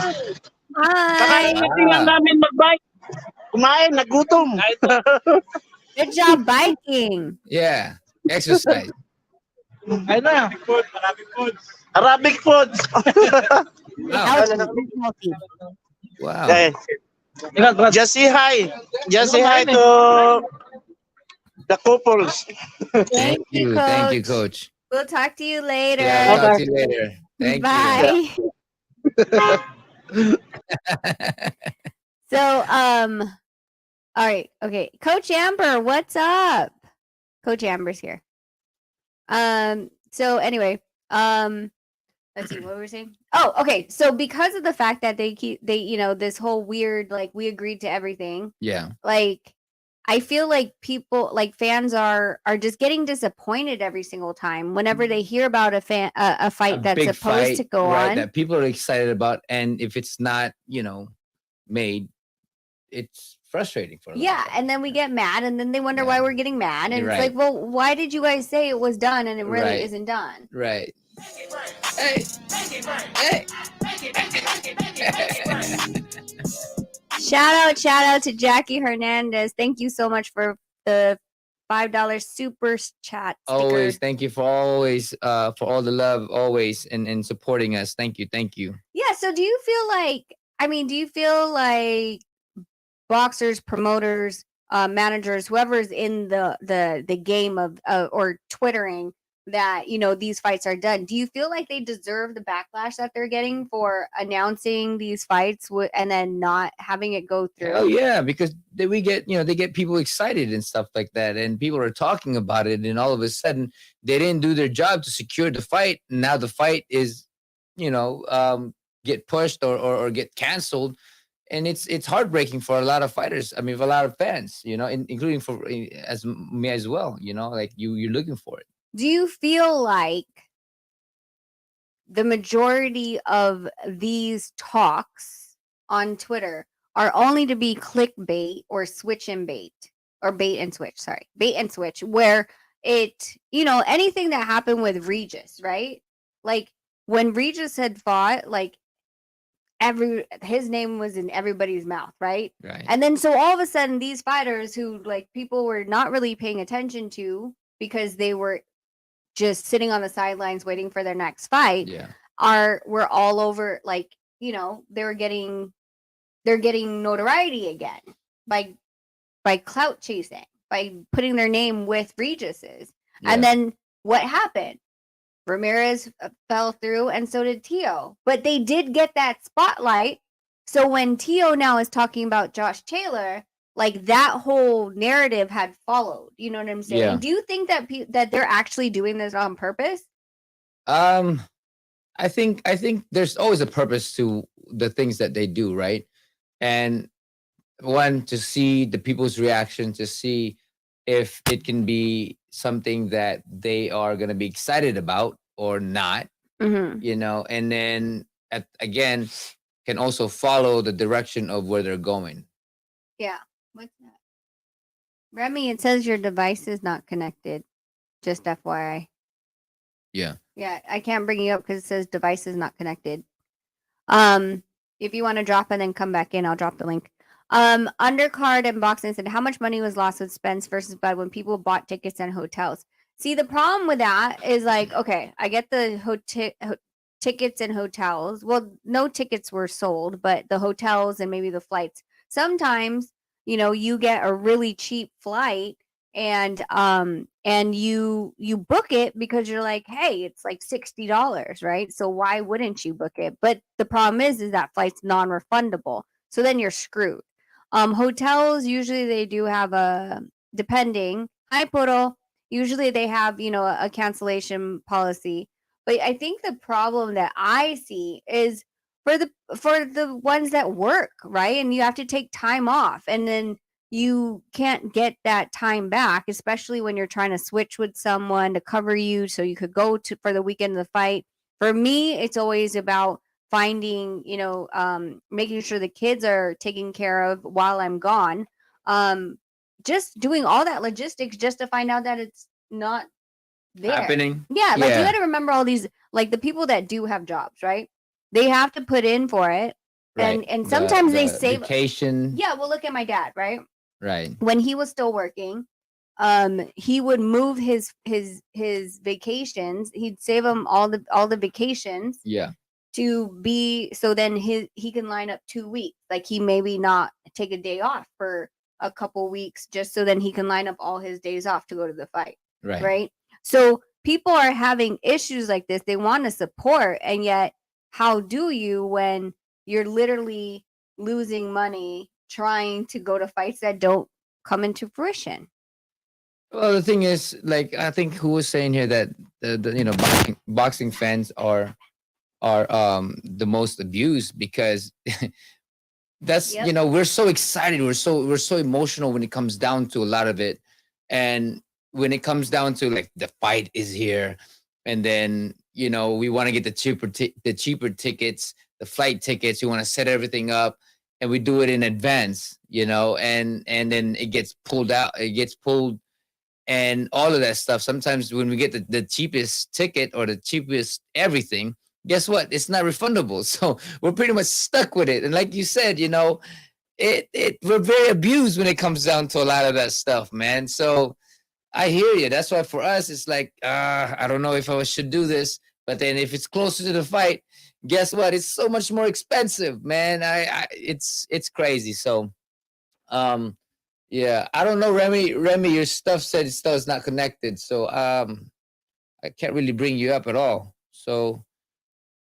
Hi. Kakainitingan namin mag-bike. Kumain, nagutom. Good job biking. Yeah, exercise. Ayun na. Arabic foods. Healthy. Wow. Okay. Just say hi. Just say hi to the couples. Thank you, Coach. Thank you, Coach. We'll talk to you later. Yeah, we'll talk to you later. Thank Bye. So, all right, okay. Coach Amber, what's up? Coach Amber's here. So anyway, let's see what we were saying. Oh, okay. So because of the fact that they this whole weird, like, we agreed to everything. Yeah. Like, I feel like people, like fans are just getting disappointed every single time whenever they hear about a fight that's supposed to go on. That people are excited about, and if it's not, made, it's frustrating for them. Yeah, and then we get mad, and then they wonder why we're getting mad, and it's like, well, why did you guys say it was done and it really isn't done? Right. Hey. Hey. Shout out to Jackie Hernandez. Thank you so much for the $5 super chat sticker. Always, thank you for all the love always and supporting us. Thank you. Yeah, so do you feel like boxers, promoters, managers, whoever's in the game of or twittering that these fights are done, do you feel like they deserve the backlash that they're getting for announcing these fights and then not having it go through? Oh yeah, because they get people excited and stuff like that, and people are talking about it, and all of a sudden they didn't do their job to secure the fight, and now the fight is get pushed or get canceled. And it's heartbreaking for a lot of fighters. I mean, for a lot of fans, including for as me as well. Like you're looking for it. Do you feel like the majority of these talks on Twitter are only to be clickbait or switch and bait or bait and switch? Sorry, bait and switch, where anything that happened with Regis, right? Like when Regis had fought, like his name was in everybody's mouth, right? Right. And then so all of a sudden these fighters who like people were not really paying attention to because they were just sitting on the sidelines waiting for their next fight were all over, like, they're getting notoriety again by clout chasing, by putting their name with Regis's. And then what happened? Ramirez fell through, and so did Tio. But they did get that spotlight. So when Tio now is talking about Josh Taylor, like that whole narrative had followed. You know what I'm saying? Yeah. Do you think that they're actually doing this on purpose? I think there's always a purpose to the things that they do, right? And one, to see the people's reaction, to see if it can be something that they are going to be excited about or not, and then again can also follow the direction of where they're going. Yeah. What's that? Remy, it says your device is not connected. Just FYI. Yeah. Yeah, I can't bring you up because it says device is not connected. If you want to drop and then come back in, I'll drop the link. Undercard and Boxing said, how much money was lost with Spence versus Bud when people bought tickets and hotels? See, the problem with that is like, okay, I get the tickets and hotels. Well, no tickets were sold, but the hotels and maybe the flights. Sometimes, you get a really cheap flight and you book it because you're like, hey, it's like $60, right? So why wouldn't you book it? But the problem is that flight's non-refundable. So then you're screwed. Hotels, usually they do have depending. Hi, Poro. Usually they have, a cancellation policy. But I think the problem that I see is for the ones that work, right? And you have to take time off, and then you can't get that time back, especially when you're trying to switch with someone to cover you so you could go for the weekend of the fight. For me, it's always about finding, making sure the kids are taken care of while I'm gone. just doing all that logistics just to find out that it's not there. Happening. Yeah, like you got to remember all these, like the people that do have jobs, right? They have to put in for it, Right. and sometimes they save. Vacation. Yeah, well, look at my dad, right? Right. When he was still working, he would move his vacations. He'd save him all the vacations. Yeah. To be so then he can line up 2 weeks. Like he maybe not take a day off for a couple weeks just so then he can line up all his days off to go to the fight. Right. Right. So people are having issues like this. They want to support, and yet how do you when you're literally losing money trying to go to fights that don't come into fruition? Well, the thing is, like, I think who was saying here that the boxing fans are the most abused because that's we're so excited, we're so emotional when it comes down to a lot of it, and when it comes down to like the fight is here, and then we want to get the cheaper tickets, the flight tickets, we want to set everything up, and we do it in advance, and then it gets pulled and all of that stuff. Sometimes when we get the cheapest ticket or the cheapest everything, guess what? It's not refundable. So we're pretty much stuck with it. And like you said, we're very abused when it comes down to a lot of that stuff, man. So I hear you. That's why for us, it's like, I don't know if I should do this. But then if it's closer to the fight, guess what? It's so much more expensive, man. It's crazy. So, yeah, I don't know, Remy. Your stuff said still is not connected. So, I can't really bring you up at all. So,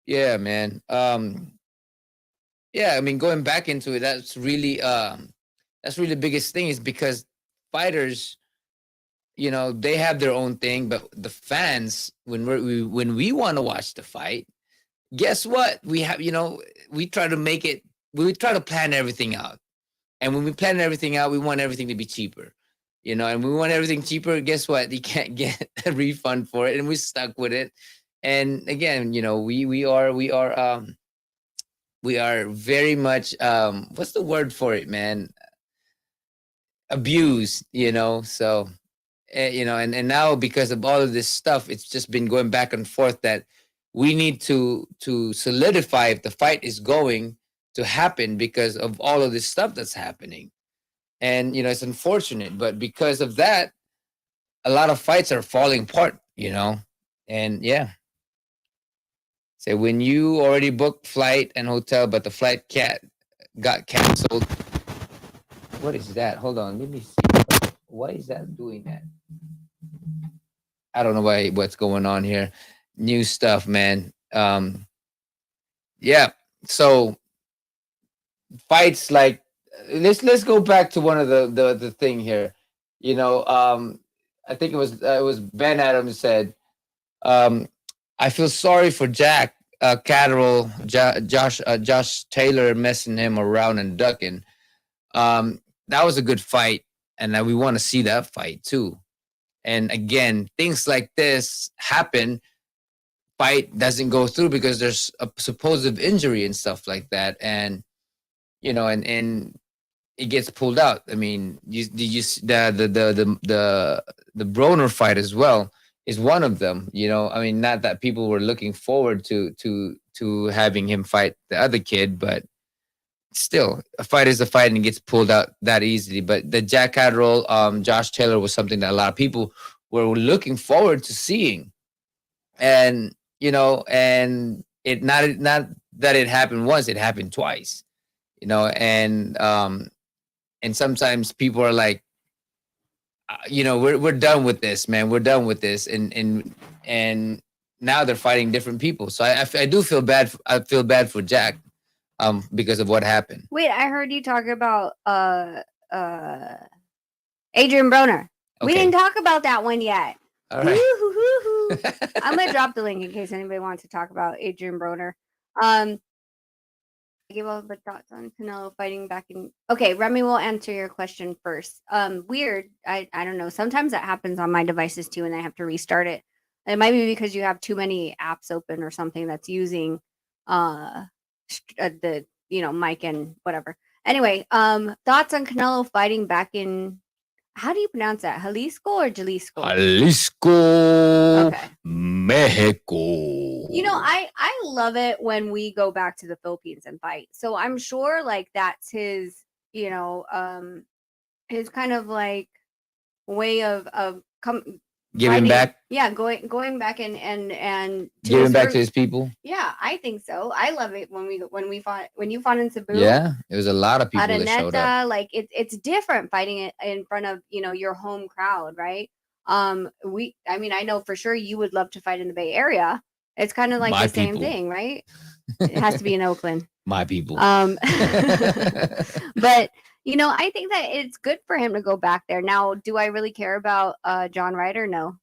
yeah, man. Yeah, I mean, going back into it, that's really the biggest thing is because fighters, they have their own thing, but the fans, when we want to watch the fight, guess what? We have, we try to make it, we try to plan everything out. And when we plan everything out, we want everything to be cheaper, and we want everything cheaper. Guess what? You can't get a refund for it, and we're stuck with it. And again, we are very much what's the word for it, man? Abused, so and now because of all of this stuff, it's just been going back and forth that we need to solidify if the fight is going to happen because of all of this stuff that's happening. And it's unfortunate, but because of that, a lot of fights are falling apart, and yeah. So when you already booked flight and hotel, but the flight got canceled. What is that? Hold on, let me see. Why is that doing that? I don't know what's going on here. New stuff, man. Yeah. So fights like let's go back to one of the thing here. I think it was Ben Adams said, I feel sorry for Jack Catterall, Josh Taylor messing him around and ducking. That was a good fight, and we want to see that fight too. And again, things like this happen. Fight doesn't go through because there's a supposed injury and stuff like that, and and it gets pulled out. I mean, the Broner fight as well is one of them. I mean, not that people were looking forward to having him fight the other kid, but still, a fight is a fight and it gets pulled out that easily. But the Jack Catterall, Josh Taylor was something that a lot of people were looking forward to seeing, and and it not that it happened once, it happened twice. And sometimes people are like, we're done with this, man. We're done with this, and now they're fighting different people. So I do feel bad. I feel bad for Jack, because of what happened. Wait, I heard you talk about Adrian Broner. Okay. We didn't talk about that one yet. All right. I'm gonna drop the link in case anybody wants to talk about Adrian Broner. I gave all the thoughts on Canelo fighting back in. Okay, Remy will answer your question first. Weird. I don't know. Sometimes that happens on my devices too, and I have to restart it. It might be because you have too many apps open or something that's using the mic and whatever. Anyway, thoughts on Canelo fighting back in How do you pronounce that? Jalisco or Jalisco? Jalisco, Okay. Mexico. You know, I love it when we go back to the Philippines and fight. So I'm sure like that's his, you know, his kind of like way of Giving fighting. back. Yeah, going back and Giving back to his people. Yeah, I think so. I love it when you fought in Cebu. Yeah, there was a lot of people that showed up. Like it's different fighting it in front of, you know, your home crowd, right? I mean, I know for sure you would love to fight in the Bay Area. It's kind of like My the same people. thing, right? It has to be in Oakland. My people. But you know, I think that it's good for him to go back there. Now, do I really care about John Ryder? No.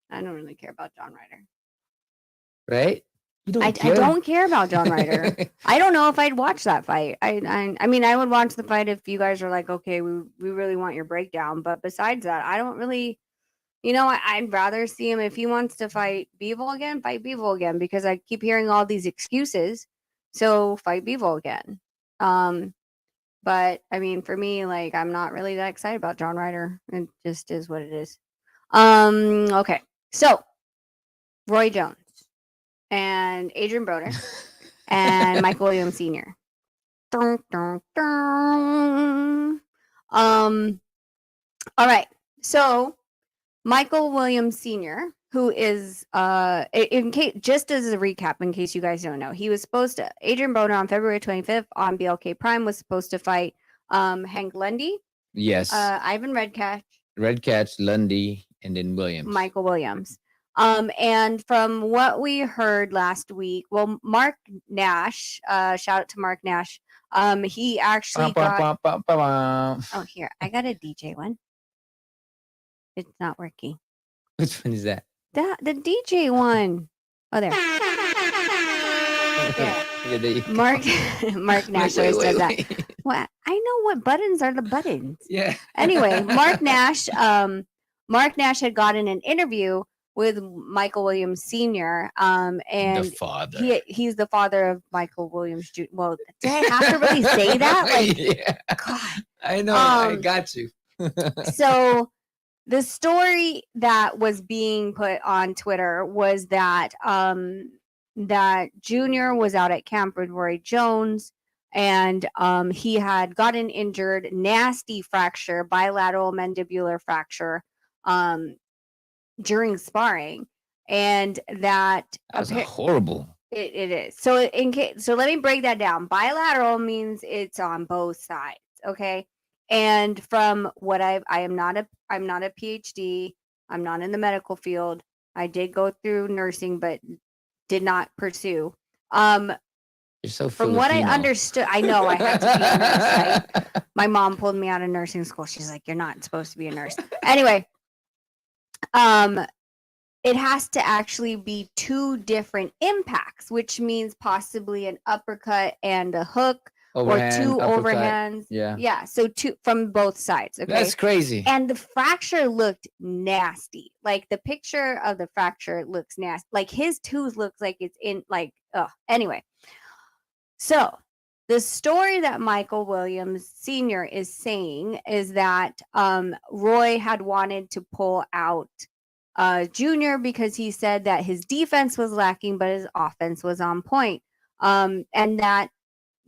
I don't really care about John Ryder. Right? I don't care about John Ryder. I don't know if I'd watch that fight. I mean, I would watch the fight if you guys are like, okay, we really want your breakdown. But besides that, I don't really, you know, I'd rather see him if he wants to fight Bivol again, fight Bivol again, because I keep hearing all these excuses. So fight Bivol again. But I mean, for me, like, I'm not really that excited about John Ryder. It just is what it is. Okay. So Roy Jones and Adrian Broder and Michael Williams Sr. Dun, dun, dun. All right. So Michael Williams Sr., who is in case, just as a recap, in case you guys don't know, he was supposed to, Adrian Broner on February 25th on BLK Prime was supposed to fight Hank Lundy. Yes. Ivan Redcatch, Lundy, and then Williams. Michael Williams. And from what we heard last week, well, Mark Nash, shout out to Mark Nash. He actually got. Oh, here, I got a DJ one. It's not working. Which one is that? The DJ one. Oh, there. Yeah. Mark Nash always does that. Well, I know what buttons are the buttons. Yeah. Anyway, Mark Nash had gotten an interview with Michael Williams Sr. And the father. He's the father of Michael Williams Jr. Well, did I have to really say that? Like, yeah. God. I know. I got you. So the story that was being put on Twitter was that that Junior was out at camp with Roy Jones, and he had gotten injured, nasty fracture, bilateral mandibular fracture, during sparring, and that was horrible. It is. So so let me break that down. Bilateral means it's on both sides. Okay. And from what I'm not a PhD. I'm not in the medical field. I did go through nursing, but did not pursue. You're so from what I understood, I know I had to be a nurse. Right? My mom pulled me out of nursing school. She's like, "You're not supposed to be a nurse." Anyway, it has to actually be two different impacts, which means possibly an uppercut and a hook. Overhand, or two uppercut. overhands. Yeah. So two from both sides. Okay. That's crazy. And the fracture looked nasty. Like the picture of the fracture looks nasty. Like his tooth looks like it's in like, anyway. So the story that Michael Williams Sr. is saying is that Roy had wanted to pull out Junior because he said that his defense was lacking, but his offense was on point. And that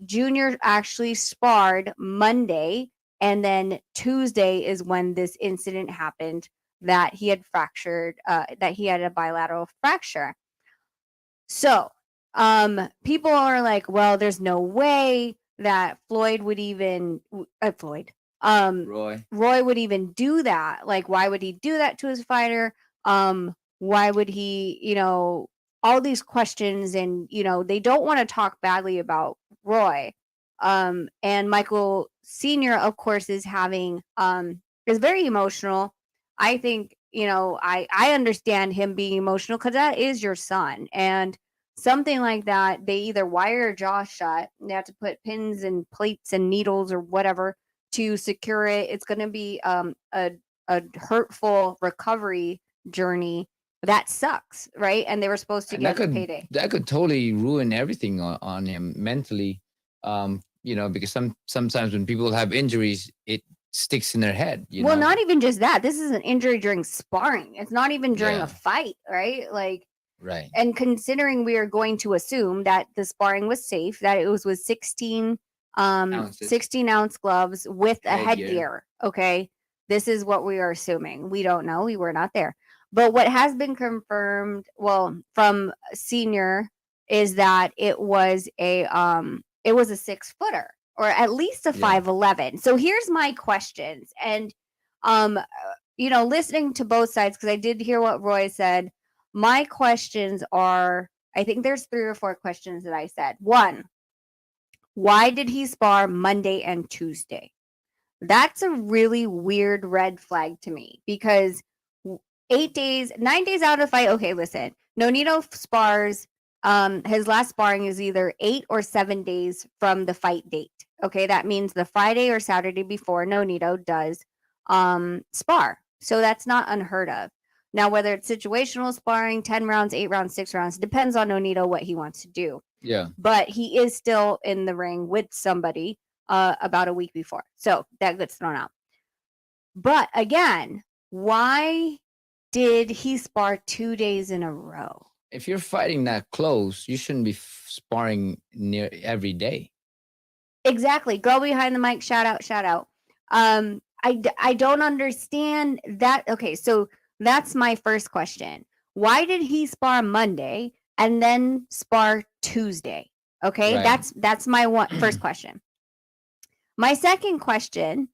Junior actually sparred Monday, and then Tuesday is when this incident happened, that he had fractured, that he had a bilateral fracture. So people are like, well, there's no way that Floyd would even Roy would even do that. Like, why would he do that to his fighter? Why would he, you know, all these questions, and you know, they don't want to talk badly about Roy. And Michael Sr., of course, is having is very emotional. I think, you know, I understand him being emotional because that is your son. And something like that, they either wire your jaw shut, they have to put pins and plates and needles or whatever to secure it. It's going to be a hurtful recovery journey. That sucks, right? And they were supposed to get a payday. That could totally ruin everything on him mentally. You know, because sometimes when people have injuries, it sticks in their head. Well, not even just that. This is an injury during sparring. It's not even during a fight, right? Like, right. And considering we are going to assume that the sparring was safe, that it was with 16 ounce gloves with a headgear. Okay. This is what we are assuming. We don't know. We were not there. But what has been confirmed, from senior, is that it was a 6-footer, or at least a 5'11". So here's my questions. And listening to both sides, because I did hear what Roy said. My questions are, I think there's 3 or 4 questions that I said. 1, why did he spar Monday and Tuesday? That's a really weird red flag to me, because 9 days out of the fight. Okay, listen, Nonito spars. His last sparring is either 8 or 7 days from the fight date. Okay, that means the Friday or Saturday before Nonito does spar. So that's not unheard of. Now, whether it's situational sparring, 10 rounds, 8 rounds, 6 rounds, depends on Nonito what he wants to do. Yeah. But he is still in the ring with somebody about a week before. So that gets thrown out. But again, why did he spar 2 days in a row? If you're fighting that close, you shouldn't be sparring near every day. Exactly. Girl behind the mic, shout out. I don't understand that. Okay, so that's my first question. Why did he spar Monday and then spar Tuesday? Okay, right. that's my first question. My second question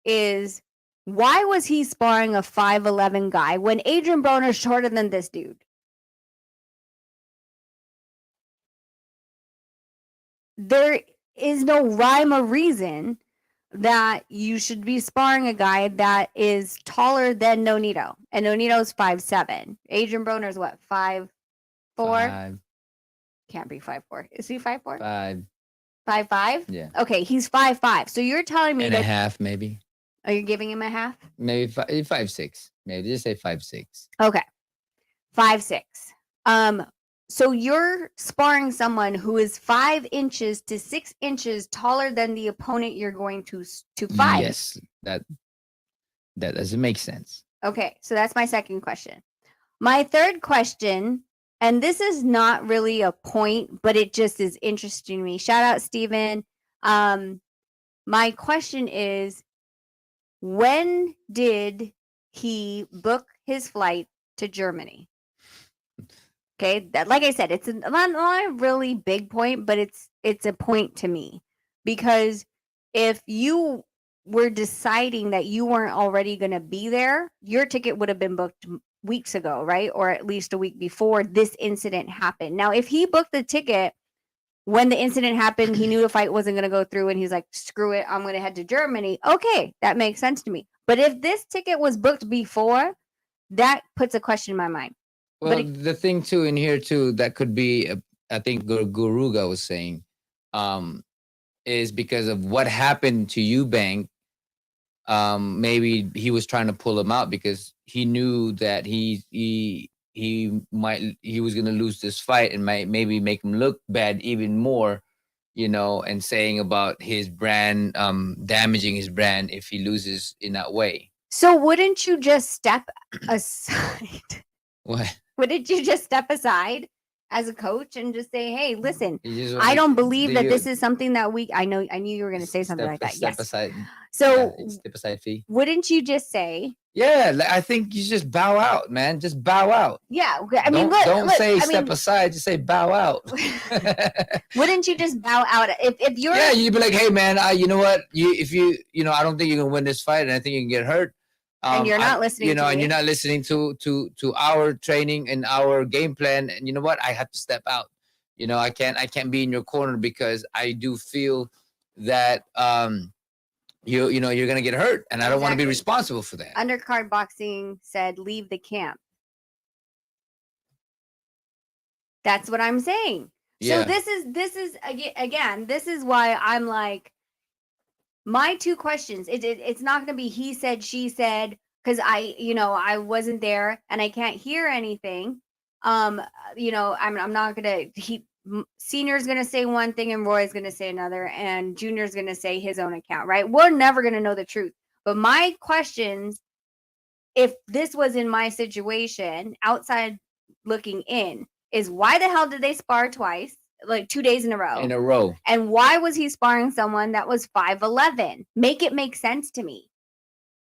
is, why was he sparring a 5'11" guy when Adrian Broner is shorter than this dude? There is no rhyme or reason that you should be sparring a guy that is taller than Nonito. And Nonito's 5'7". Adrian Broner's what, 5'4"? 5. Can't be 5'4". Is he 5'4"? 5. 5'5"? Yeah. Okay, he's 5'5". So you're telling me and a half, maybe. Are you giving him a half? Maybe 5'6". Maybe just say 5'6". Okay. 5'6". So you're sparring someone who is 5 inches to 6 inches taller than the opponent you're going to fight. Yes, that doesn't make sense. Okay, so that's my second question. My third question, and this is not really a point, but it just is interesting to me. Shout out, Steven. My question is, when did he book his flight to Germany? Okay, like I said, it's not a really big point, but it's a point to me, because if you were deciding that you weren't already going to be there, your ticket would have been booked weeks ago, right? Or at least a week before this incident happened. Now, if he booked the ticket when the incident happened, he knew the fight wasn't going to go through, and he's like, screw it, I'm going to head to Germany. Okay, that makes sense to me. But if this ticket was booked before, that puts a question in my mind. Well, the thing too in here too that could be, I think Guruga was saying, is because of what happened to Eubank. Maybe he was trying to pull him out because he knew that he was going to lose this fight and might maybe make him look bad even more, and saying about his brand, damaging his brand if he loses in that way. So wouldn't you just step aside? What? Wouldn't you just step aside as a coach and just say, hey, listen, I don't believe that this is something that I knew you were going to say something like that. Step aside. So step aside fee. Wouldn't you just say? Yeah, I think you just bow out, man. Just bow out. Yeah. I mean, don't say step aside. Just say bow out. Wouldn't you just bow out? If you're. Yeah, you'd be like, hey, man, you know what? I don't think you can win this fight, and I think you can get hurt. And you're not listening to and you're not listening to our training and our game plan. And you know what? I have to step out. I can't be in your corner because I do feel that you're gonna get hurt, and I don't want to be responsible for that. Undercard Boxing said, leave the camp. That's what I'm saying. Yeah. So this is again, this is why I'm like, my 2 questions. It's not going to be he said, she said, because I wasn't there and I can't hear anything. I'm not going to. Senior's going to say one thing and Roy's going to say another, and Junior's going to say his own account. Right? We're never going to know the truth. But my questions, if this was in my situation, outside looking in, is why the hell did they spar twice, like 2 days in a row? In a row. And why was he sparring someone that was 5'11"? Make it make sense to me.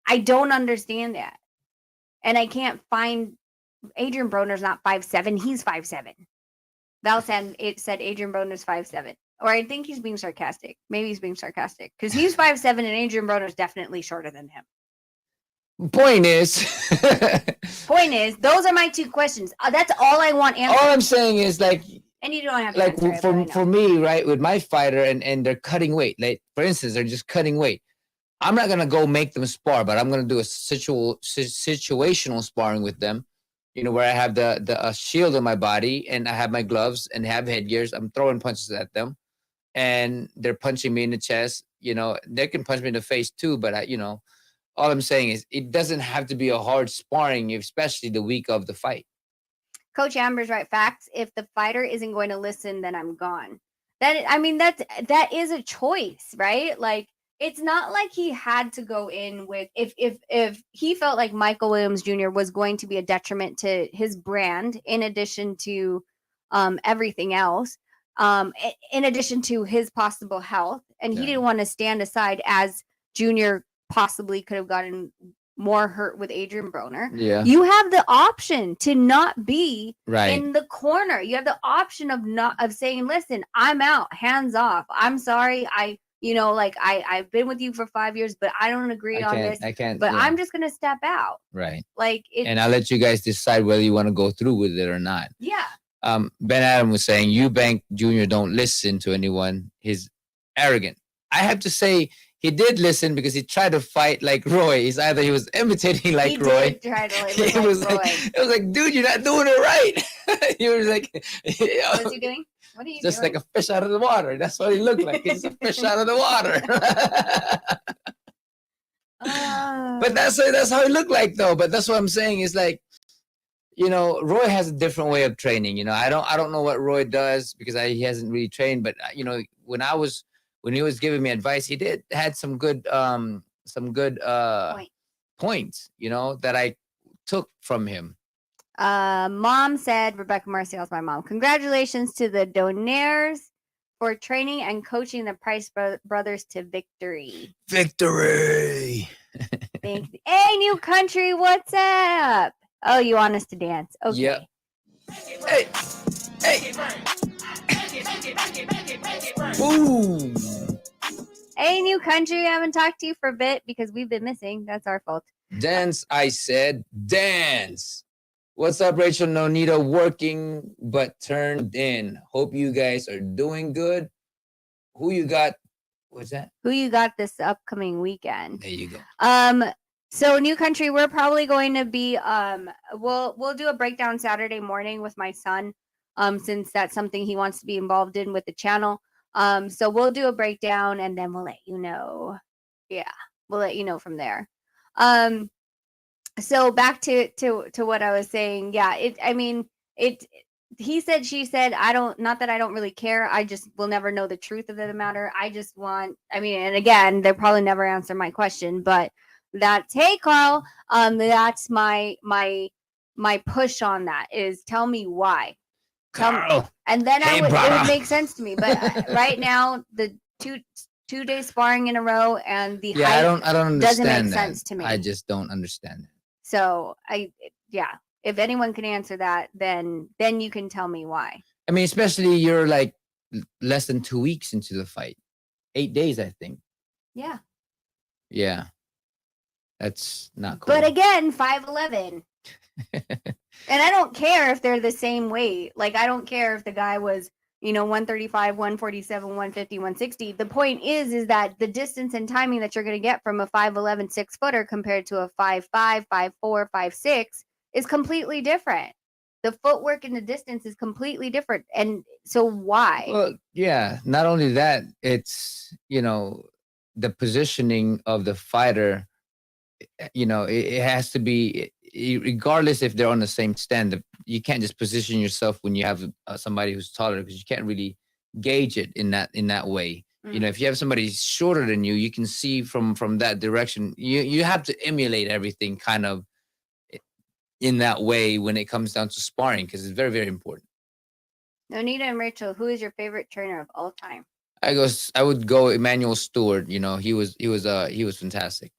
I don't understand that. And I can't find Adrian Broner's not 5'7", he's 5'7". Val said Adrian Broner's 5'7". Or I think he's being sarcastic. Maybe he's being sarcastic. Because he's 5'7" and Adrian Broner's definitely shorter than him. Point is, those are my two questions. That's all I want answered. All I'm saying is like, and you don't have to like answer it, for me, right, with my fighter and they're cutting weight. Like for instance, they're just cutting weight. I'm not gonna go make them spar, but I'm gonna do a situational sparring with them. You know, where I have the shield on my body and I have my gloves and have headgears. I'm throwing punches at them, and they're punching me in the chest. You know, they can punch me in the face too, but all I'm saying is it doesn't have to be a hard sparring, especially the week of the fight. Coach Amber's right. Facts. If the fighter isn't going to listen, then I'm gone. That is a choice, right? Like, it's not like he had to go in with if he felt like Michael Williams Jr. was going to be a detriment to his brand, in addition to everything else, in addition to his possible health, and he didn't want to stand aside as Junior possibly could have gotten more hurt with Adrian Broner. Yeah. You have the option to not be right in the corner. You have the option of saying, listen, I'm out, hands off. I'm sorry. I've been with you for 5 years, but I don't agree on this. I can't. But I'm just gonna step out. Right. And I'll let you guys decide whether you want to go through with it or not. Yeah. Ben Adam was saying, Eubank Jr. don't listen to anyone. He's arrogant. I have to say, he did listen because he tried to fight like Roy. It's either he was imitating like Roy. Did try to like It was Roy. It was like, dude, you're not doing it right. He was like, what is he doing? What are you just doing? like a fish out of the water. That's what he looked like. He's a fish out of the water. But that's how he looked like, though. But that's what I'm saying is like, Roy has a different way of training. I don't know what Roy does because he hasn't really trained. But when he was giving me advice, he had some good points, that I took from him. Mom said, Rebecca Marcial's my mom. Congratulations to the Donaires for training and coaching the Price brothers to victory. Victory. Thanks. Hey, New Country, what's up? Oh, you want us to dance? Okay. Yep. Hey. Boom. Hey, New Country, I haven't talked to you for a bit because we've been missing. That's our fault. Dance, I said. Dance. What's up, Rachel Nonita? Working but turned in. Hope you guys are doing good. Who you got? What's that? Who you got this upcoming weekend? There you go. So New Country, we're probably going to be we'll do a breakdown Saturday morning with my son, since that's something he wants to be involved in with the channel. So we'll do a breakdown and then we'll let you know. Yeah, we'll let you know from there. So back to what I was saying. Yeah, he said, she said, not that I don't really care. I just will never know the truth of the matter. I just want, and again, they'll probably never answer my question, but that's, hey, Carl, that's my push on that is tell me why. Carl. And then it would make sense to me. But right now, the two days sparring in a row and the height I don't understand doesn't make that. sense to me. I just don't understand it. So if anyone can answer that, then you can tell me why. Especially you're like less than 2 weeks into the fight. 8 days, I think. Yeah. Yeah. That's not cool. But again, 5'11". And I don't care if they're the same weight. Like, I don't care if the guy was, 135, 147, 150, 160. The point is that the distance and timing that you're going to get from a 5'11", 6-footer compared to a 5'5", 5'4", 5'6" is completely different. The footwork and the distance is completely different. And so why? Well, yeah. Not only that, it's, the positioning of the fighter, it has to be, regardless if they're on the same stand, you can't just position yourself when you have somebody who's taller because you can't really gauge it in that way. You know, if you have somebody shorter than you, you can see from that direction. You have to emulate everything kind of in that way when it comes down to sparring, because it's very, very important. Nonita and Rachel, who is your favorite trainer of all time? I would go Emmanuel Stewart. You know, he was fantastic.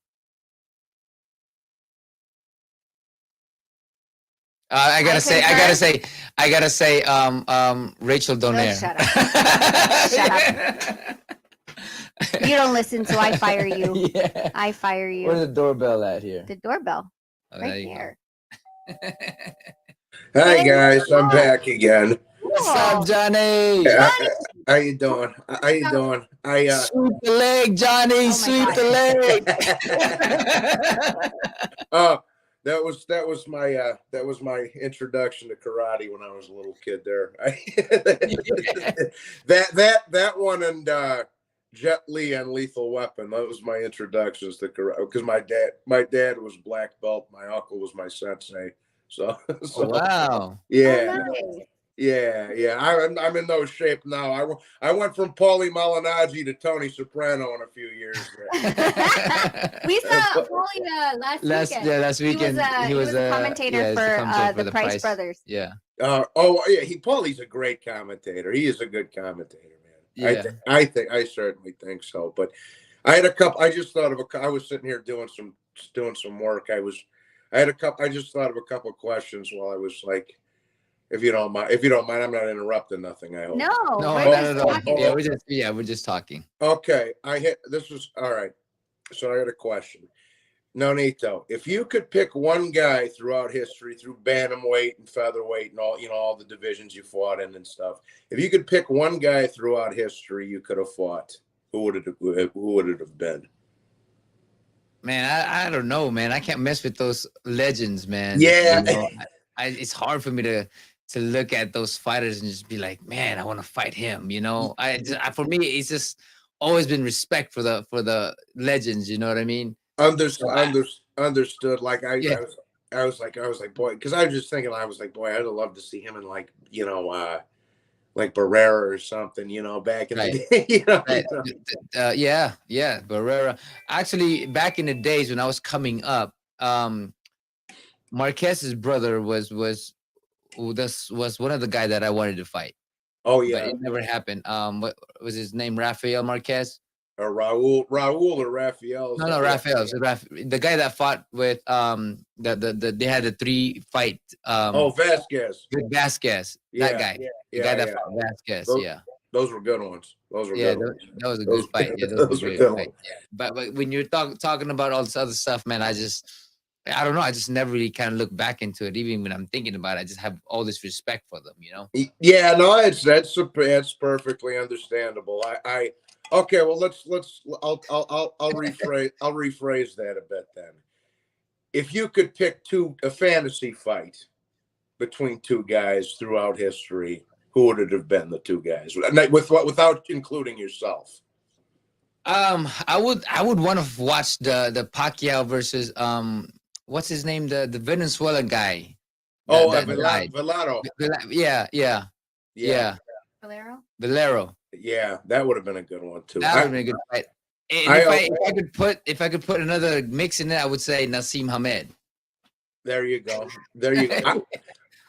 I gotta say, Rachel Donaire. Shut up. Shut up. You don't listen, so I fire you. Yeah. I fire you. Where's the doorbell at here? The doorbell. Oh, right there. Hi guys, I'm back again. What's up, Johnny? How you doing? How you doing? Sweep the leg, Johnny. Sweep the leg. That was my introduction to karate when I was a little kid. There, that one and Jet Li and Lethal Weapon. That was my introductions to karate because my dad was black belt. My uncle was my sensei. So wow. Yeah. Oh, nice. Yeah. I'm in no shape now. I went from Paulie Malignaggi to Tony Soprano in a few years. We saw Paulie last weekend. Last weekend He was a commentator for the Price Brothers. Yeah. Paulie's a great commentator. He is a good commentator, man. Yeah. I certainly think so. But I had a couple. I just thought of I was sitting here doing some work. I just thought of a couple of questions while I was like. If you don't mind, I'm not interrupting nothing. I hope. No, not at all. Yeah, we're just talking. Okay, this was all right. So I got a question. Nonito, if you could pick one guy throughout history, through bantamweight and featherweight and all the divisions you fought in and stuff, if you could pick one guy throughout history you could have fought, who would it have been? Man, I don't know, man. I can't mess with those legends, man. Yeah, you know, it's hard for me to look at those fighters and just be like, man, I want to fight him. You know, for me, it's just always been respect for the legends. You know what I mean? Understood. Like I was like, boy, because I was just thinking, I was like, boy, I'd love to see him in like Barrera or something, back in the day. Yeah, Barrera. Actually, back in the days when I was coming up, Marquez's brother was one of the guys that I wanted to fight. Oh yeah, but it never happened. What was his name? Rafael Marquez or Raul or Rafael? No, Rafael. The guy that fought with they had a 3-fight. Vasquez. Vasquez. Yeah, that guy. The guy that fought Vasquez. Those were good ones. Those were good ones. That was a good fight. Yeah, those were good fight. Yeah. But when you're talking about all this other stuff, man, I don't know. I just never really kind of look back into it. Even when I'm thinking about it, I just have all this respect for them, Yeah, no, that's perfectly understandable. Okay, well I'll rephrase that a bit then. If you could pick a fantasy fight between two guys throughout history, who would it have been, the two guys? Without including yourself. I would want to watch the Pacquiao versus what's his name? The Venezuelan guy. Valero. Yeah. Valero. Yeah, that would have been a good one too. That would have been a good fight. If I could put another mix in it, I would say Naseem Hamed. There you go.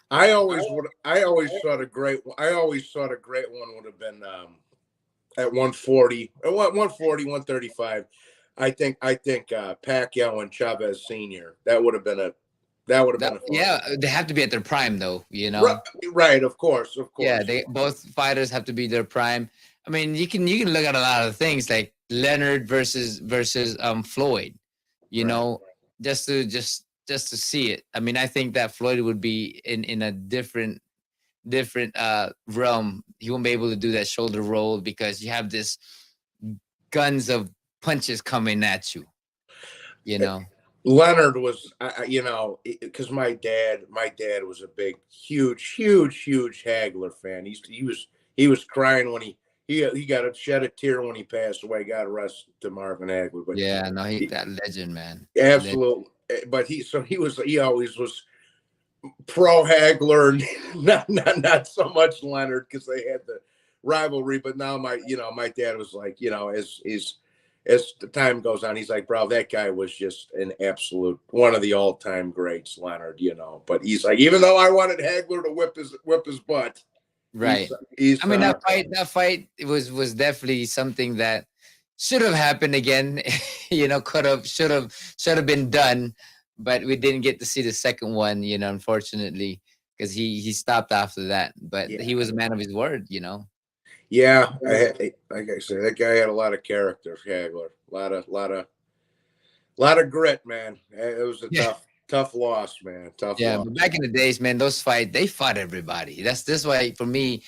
I always thought a great one would have been at 140, 135. I think Pacquiao and Chavez Sr. That would have been a yeah, they have to be at their prime though, Right, of course. Yeah, both fighters have to be their prime. I mean, you can look at a lot of things like Leonard versus Floyd, just to see it. I mean, I think that Floyd would be in a different realm. He won't be able to do that shoulder roll because you have this guns of punches coming at you. Leonard was, because my dad was a big, huge Hagler fan. He was crying when he got shed a tear when he passed away. God rest to Marvin Hagler. But he's that legend, man. Absolutely. Legend. But he always was pro Hagler, and not so much Leonard, because they had rivalry. But now my dad was like, as the time goes on, he's like, bro, that guy was just an absolute one of the all-time greats, Leonard. But he's like, even though I wanted Hagler to whip his butt, right. He's I mean, that fight was definitely something that should have happened again. Should have been done, but we didn't get to see the second one. Unfortunately, because he stopped after that. But he was a man of his word. Yeah, like I said, that guy had a lot of character, Hagler. A lot of grit, man. It was a tough loss, man. Tough loss. But back in the days, man, those fights, they fought everybody. That's why for me,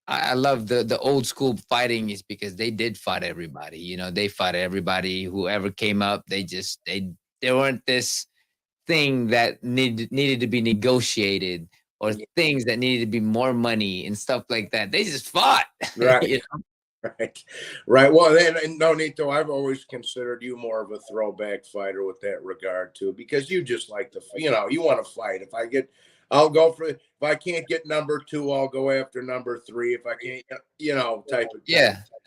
I love the old school fighting is because they did fight everybody. They fought everybody. Whoever came up, they weren't this thing that needed to be negotiated or things that needed to be more money and stuff like that. They just fought. Right. Right. Well, then, Nonito, I've always considered you more of a throwback fighter with that regard too, because you just like to, you want to fight. I'll go for it. If I can't get number 2, I'll go after number 3. If I can't, type of.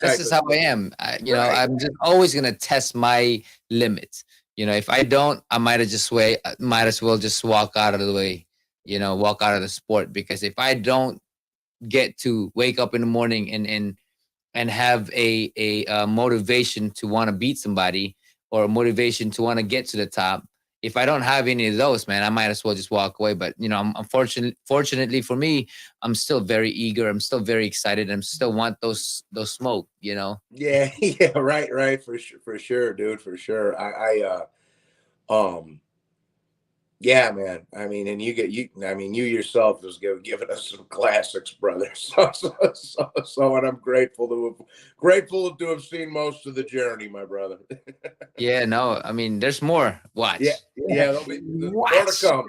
That's just how I am. I'm just always gonna test my limits. If I don't, I might as well just walk out of the way. Walk out of the sport, because if I don't get to wake up in the morning and have a motivation to want to beat somebody or a motivation to want to get to the top, if I don't have any of those, man, I might as well just walk away. But fortunately for me, I'm still very eager. I'm still very excited. I'm still want those smoke. Yeah, right, for sure, dude, for sure. Yeah, man. I mean, and you yourself has given us some classics, brother. So, and I'm grateful to have seen most of the journey, my brother. Yeah, no, I mean, there's more. Watch. Yeah, there'll be more to come.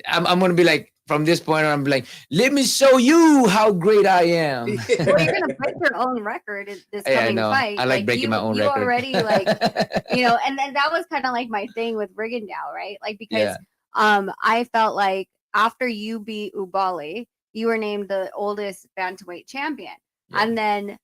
I'm gonna be like, from this point on, I'm like, let me show you how great I am. Well, you're gonna break your own record this coming fight. I like breaking my own record. You already and then that was kind of like my thing with Rigondeaux, right? Like, because I felt like after you beat Ubali, you were named the oldest bantamweight champion, and then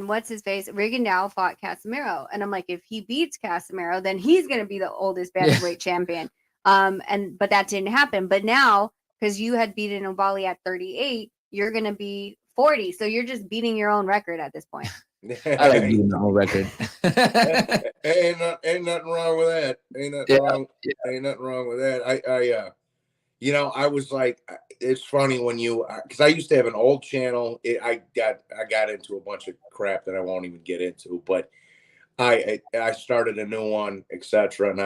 what's his face? Rigondeaux fought Casemiro, and I'm like, if he beats Casemiro, then he's gonna be the oldest bantamweight champion. But that didn't happen. But now, because you had beaten Ubali at 38, you're gonna be 40. So you're just beating your own record at this point. I like beating my own record. Ain't nothing wrong with that. Ain't nothing wrong with that. I was like, it's funny when because I used to have an old channel. I got into a bunch of crap that I won't even get into, but I started a new one, etc. And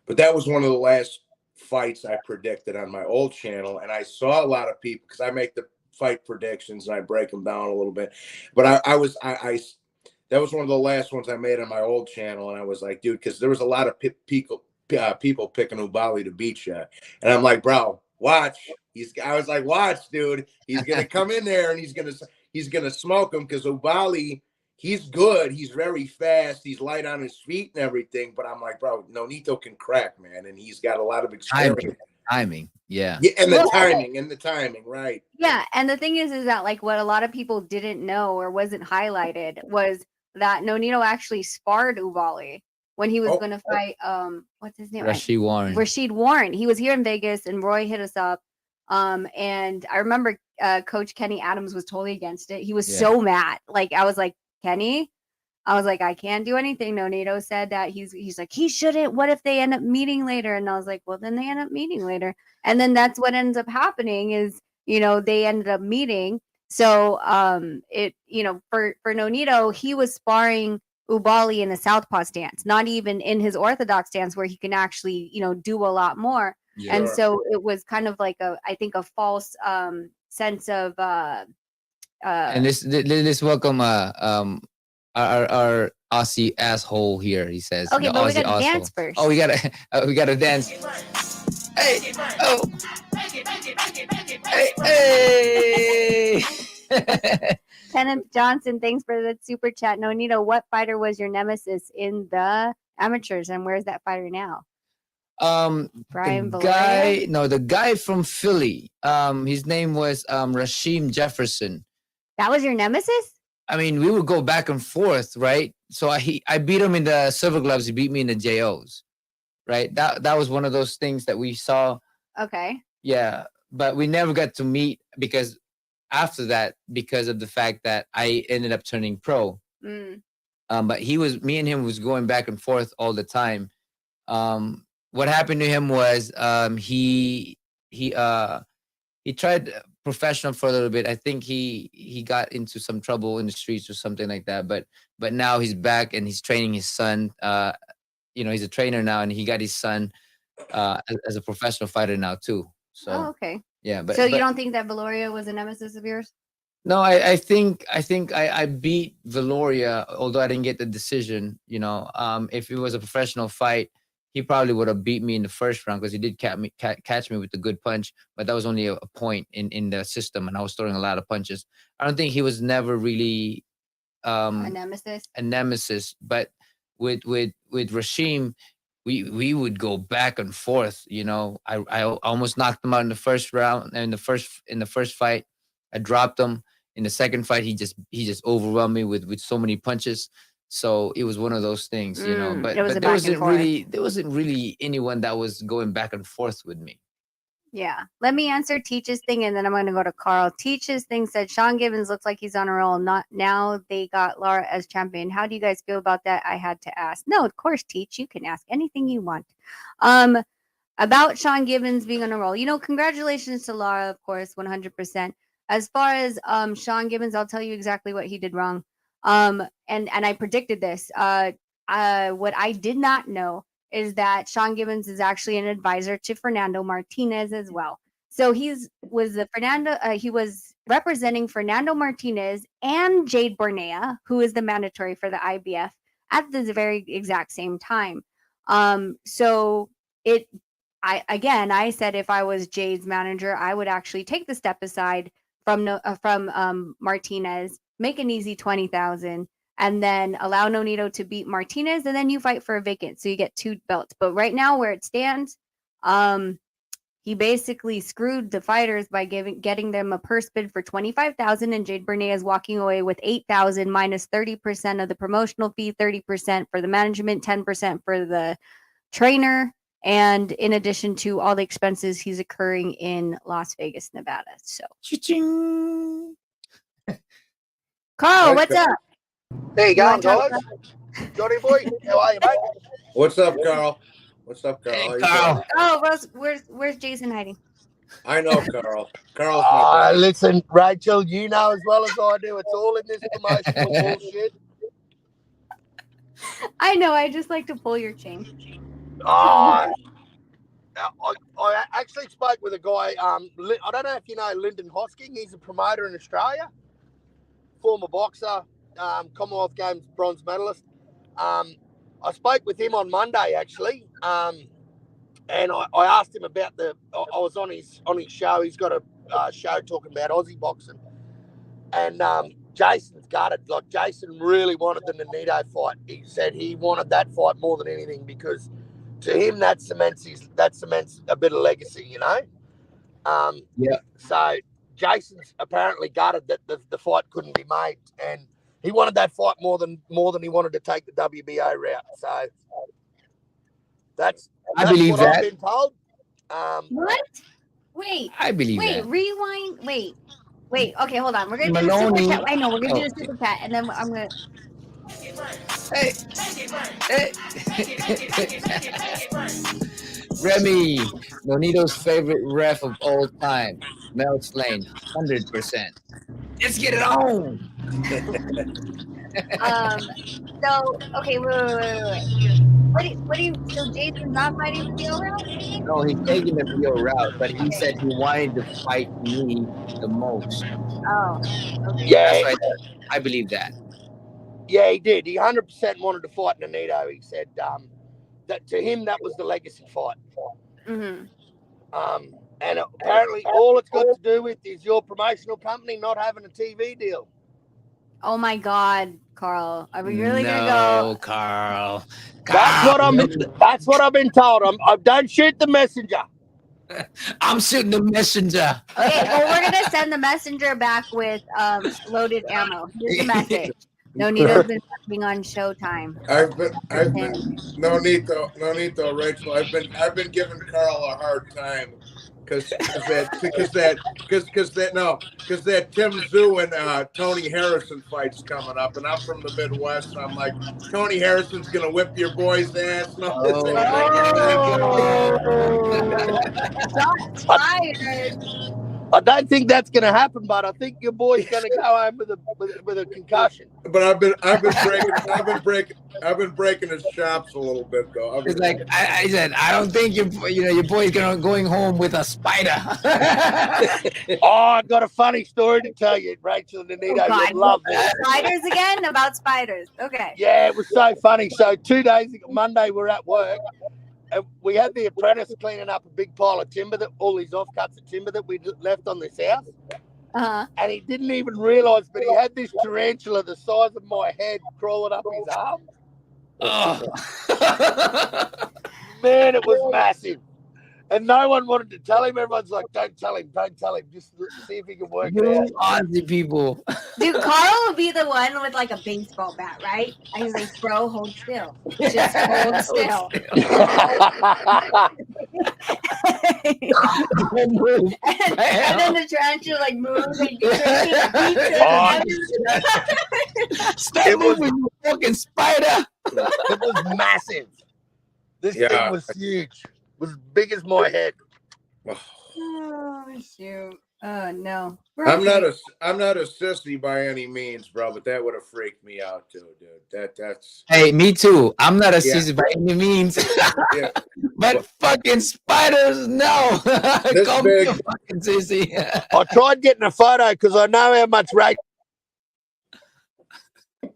but that was one of the last fights I predicted on my old channel, and I saw a lot of people, because I make the fight predictions and I break them down a little bit. But that was one of the last ones I made on my old channel, and I was like, dude, because there was a lot of people picking Ubali to beat you, and I'm like, bro, watch. I was like, watch, dude. He's gonna come in there and he's gonna smoke him, because Ubali, he's good. He's very fast. He's light on his feet and everything. But I'm like, bro, Nonito can crack, man, and he's got a lot of experience. Timing, yeah, and the timing, right? Yeah, and the thing is that, like, what a lot of people didn't know or wasn't highlighted was that Nonito actually sparred Ubali when he was going to fight. What's his name? Rashid Warren. He was here in Vegas, and Roy hit us up. And I remember Coach Kenny Adams was totally against it. He was so mad. Like, I was like, Kenny, I was like, I can't do anything. Nonito said that he's like, he shouldn't. What if they end up meeting later? And I was like, well, then they end up meeting later. And then that's what ends up happening is, they ended up meeting. So for Nonito, he was sparring Ubali in the southpaw stance, not even in his orthodox stance where he can actually, do a lot more. Yeah. And so it was kind of like I think a false sense of and let's welcome our Aussie asshole here. He says, okay, but we gotta dance first. Oh, we gotta dance. Hey, oh, hey. Kenneth Johnson, thanks for the super chat. Nonito, what fighter was your nemesis in the amateurs, and where's that fighter now? Brian the guy from Philly. His name was Rasheem Jefferson. That was your nemesis? I mean, we would go back and forth, right? So I beat him in the silver gloves. He beat me in the JOs, right? That was one of those things that we saw. Okay. Yeah, but we never got to meet because after that, because of the fact that I ended up turning pro. But me and him was going back and forth all the time. What happened to him was he tried professional for a little bit. I think he got into some trouble in the streets or something like that. But now he's back and he's training his son. He's a trainer now, and he got his son as a professional fighter now too. So okay. Yeah, so you don't think that Valoria was a nemesis of yours? No, I think I beat Valoria, although I didn't get the decision. If it was a professional fight, he probably would have beat me in the first round because he did catch me with a good punch, but that was only a point in the system, and I was throwing a lot of punches. I don't think he was never really a nemesis. A nemesis, but with Rasheem, we would go back and forth. I almost knocked him out in the first round, and in the first fight, I dropped him. In the second fight, he just overwhelmed me with so many punches. So it was one of those things, But there wasn't really anyone that was going back and forth with me. Yeah. Let me answer Teach's thing, and then I'm going to go to Carl. Teach's thing said Sean Gibbons looks like he's on a roll. Not now. They got Lara as champion. How do you guys feel about that? I had to ask. No, of course, Teach. You can ask anything you want. About Sean Gibbons being on a roll. Congratulations to Lara, of course, 100%. As far as Sean Gibbons, I'll tell you exactly what he did wrong. And I predicted this. What I did not know is that Sean Gibbons is actually an advisor to Fernando Martinez as well. So he was representing Fernando Martinez and Jade Bornea, who is the mandatory for the IBF, at the very exact same time. I said if I was Jade's manager, I would actually take the step aside from Martinez, make an easy 20,000, and then allow Nonito to beat Martinez, and then you fight for a vacant, so you get 2 belts. But right now, where it stands, he basically screwed the fighters by getting them a purse bid for 25,000, and Jade Bernay is walking away with 8,000 minus 30% of the promotional fee, 30% for the management, 10% for the trainer. And in addition to all the expenses he's incurring in Las Vegas, Nevada. So, Carl, what's up? Hey, guys. Johnny boy, how are you, mate? What's up, Carl? Hey, Carl. Oh, where's Jason hiding? I know, Carl. Carl's my buddy. Listen, Rachel, you know as well as I do, it's all in this promotional bullshit. I know. I just like to pull your chain. I actually spoke with a guy. I don't know if you know Lyndon Hosking. He's a promoter in Australia, former boxer, Commonwealth Games bronze medalist. I spoke with him on Monday actually, and I asked him about I was on his show. He's got a show talking about Aussie boxing, and Jason's gutted. Like, Jason really wanted the Nonito fight. He said he wanted that fight more than anything because to him that cements a bit of legacy, Yeah. So Jason's apparently gutted that the fight couldn't be made, and he wanted that fight more than he wanted to take the WBO route. So that's I believe what that. I've been told. What? Wait. I believe Wait. that. Rewind. Wait. Okay, hold on. We're gonna do a super chat. I know we're gonna do a super chat, and then I'm gonna. Hey. Remy, Nonito's favorite ref of all time, Mel Slane, 100%. Let's get it on. So okay, wait. What do you? So Jason's not fighting the PO route? No, he's taking the PO route, but he said he wanted to fight me the most. Oh, okay. Yeah, that's right. I believe that. Yeah, he did. He 100% wanted to fight Nonito. He said that to him that was the legacy fight. Mm-hmm. And apparently all it's got to do with is your promotional company not having a TV deal. Oh my God, Carl, are we really gonna No, go? Carl. That's what I've been told. I don't shoot the messenger. I'm shooting the messenger. Okay, well, we're gonna send the messenger back with loaded ammo. Here's the message. Nonito's been working on Showtime. I've been no, Rachel. I've been giving Carl a hard time because that Tim Zoo and Tony Harrison fight's coming up, and I'm from the Midwest, and I'm like, Tony Harrison's gonna whip your boy's ass. No, this ain't Shots fired. I don't think that's going to happen, but I think your boy's going to go home with a concussion. But I've been breaking his chops a little bit though. It's like I said, I don't think your boy's going home with a spider. Oh, I've got a funny story to tell you, Rachel and Anita. God, You'll love this. Spiders again? About spiders. Okay. Yeah, it was so funny. So 2 days ago, Monday, we're at work, and we had the apprentice cleaning up a big pile of timber, all these offcuts of timber that we left on this house. And he didn't even realise, but he had this tarantula the size of my head crawling up his arm. Man, it was massive. And no one wanted to tell him. Everyone's like, don't tell him. Just see if he can work it out. Aussie people. Dude, Carl will be the one with like a baseball bat, right? And he's like, bro, hold still. Just hold still. and then the tarantula like moves and Stop moving, you fucking spider. It was massive. This thing was huge. It was as big as my head. Oh shoot. No. I'm not a sissy by any means, bro, but that would have freaked me out too, dude. That's Hey, me too. I'm not a sissy by any means. But fucking spiders, no. Call me a fucking sissy. I tried getting a photo because I know how much rate.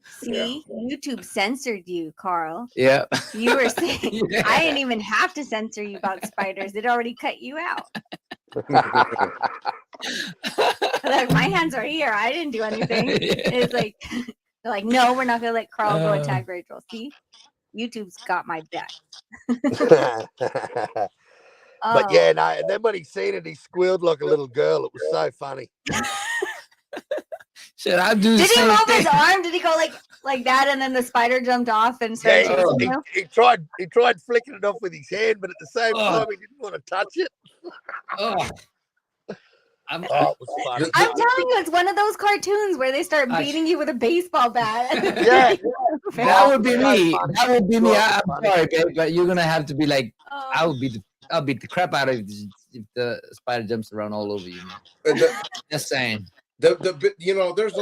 See, YouTube censored you, Carl. Yeah. You were saying I didn't even have to censor you about spiders. It already cut you out. Like, my hands are here. I didn't do anything. It's like they're like, no, we're not gonna let Carl go attack Rachel. See, YouTube's got my back. But yeah, no. And then when he seen it, he squealed like a little girl. It was so funny. Should I do? Did he move his arm? Did he go like that, and then the spider jumped off and started chasing him? He tried flicking it off with his hand, but at the same time, he didn't want to touch it. It was funny. I'm telling you, it's one of those cartoons where they start beating you with a baseball bat. Yeah, that would be me. That would be me. I'm sorry, babe, but you're gonna have to be like, I'll beat the crap out of you if the spider jumps around all over you, man. Just saying. There's a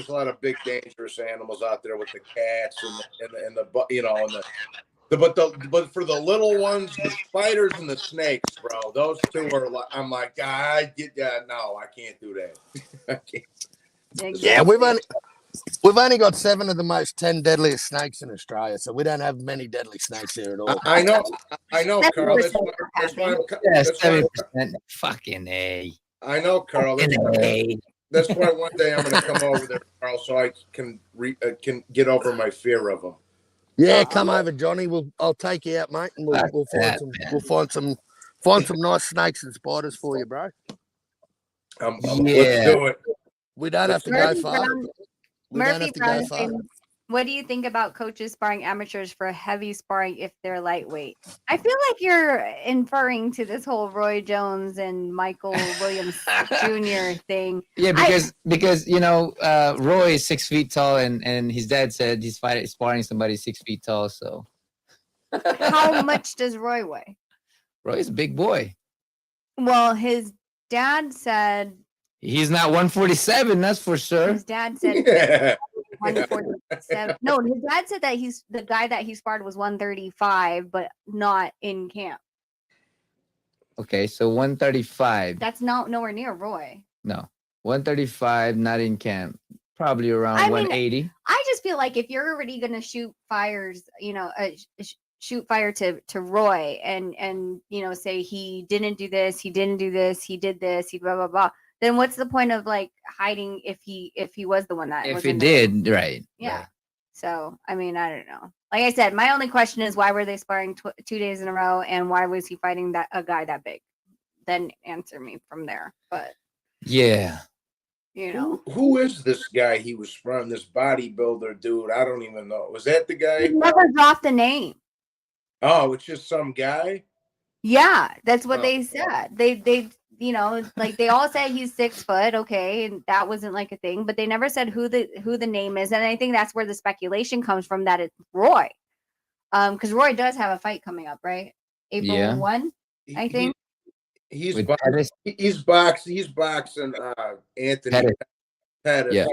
lot of big dangerous animals out there with the cats but for the little ones, the spiders and the snakes, bro, those two are like, I'm like, no, I can't do that. I can't. Yeah, we've only got 7 of the most 10 deadliest snakes in Australia, so we don't have many deadly snakes here at all. I know, Carl. That's why 7%. Fucking A. I know, Carl. That's why one day I'm going to come over there, Carl, so I can get over my fear of them. Yeah, come over, Johnny. I'll take you out, mate, and we'll find some nice snakes and spiders for you, bro. Let's do it. We don't have to go far. Murphy Brown, what do you think about coaches sparring amateurs for heavy sparring if they're lightweight? I feel like you're inferring to this whole Roy Jones and Michael Williams Jr. thing. Yeah, because Roy is 6 feet tall, and his dad said he's sparring somebody 6 feet tall. So, how much does Roy weigh? Roy's a big boy. Well, his dad said he's not 147. That's for sure. His dad said 147. No, his dad said that the guy that he sparred was 135, but not in camp. Okay, so 135. That's nowhere near Roy. No, 135, not in camp. Probably around 180. I just feel like if you're already gonna shoot fires, shoot fire to Roy, and say he didn't do this, he didn't do this, he did this, he blah blah blah. then what's the point of like hiding if he was the one that if was he in the did, right? Yeah. Right. So, I mean, I don't know. Like I said, my only question is why were they sparring 2 days in a row, and why was he fighting a guy that big? Then answer me from there. But yeah, you know, who is this guy he was from? This bodybuilder dude? I don't even know. Was that the guy? he never dropped the name. Oh, it's just some guy. Yeah, that's what they said. They you know, like they all said he's 6 foot, okay, and that wasn't like a thing, but they never said who the name is, and I think that's where the speculation comes from that it's Roy, because Roy does have a fight coming up, right? April 1, I think. He's boxing Anthony Pettis. Yeah.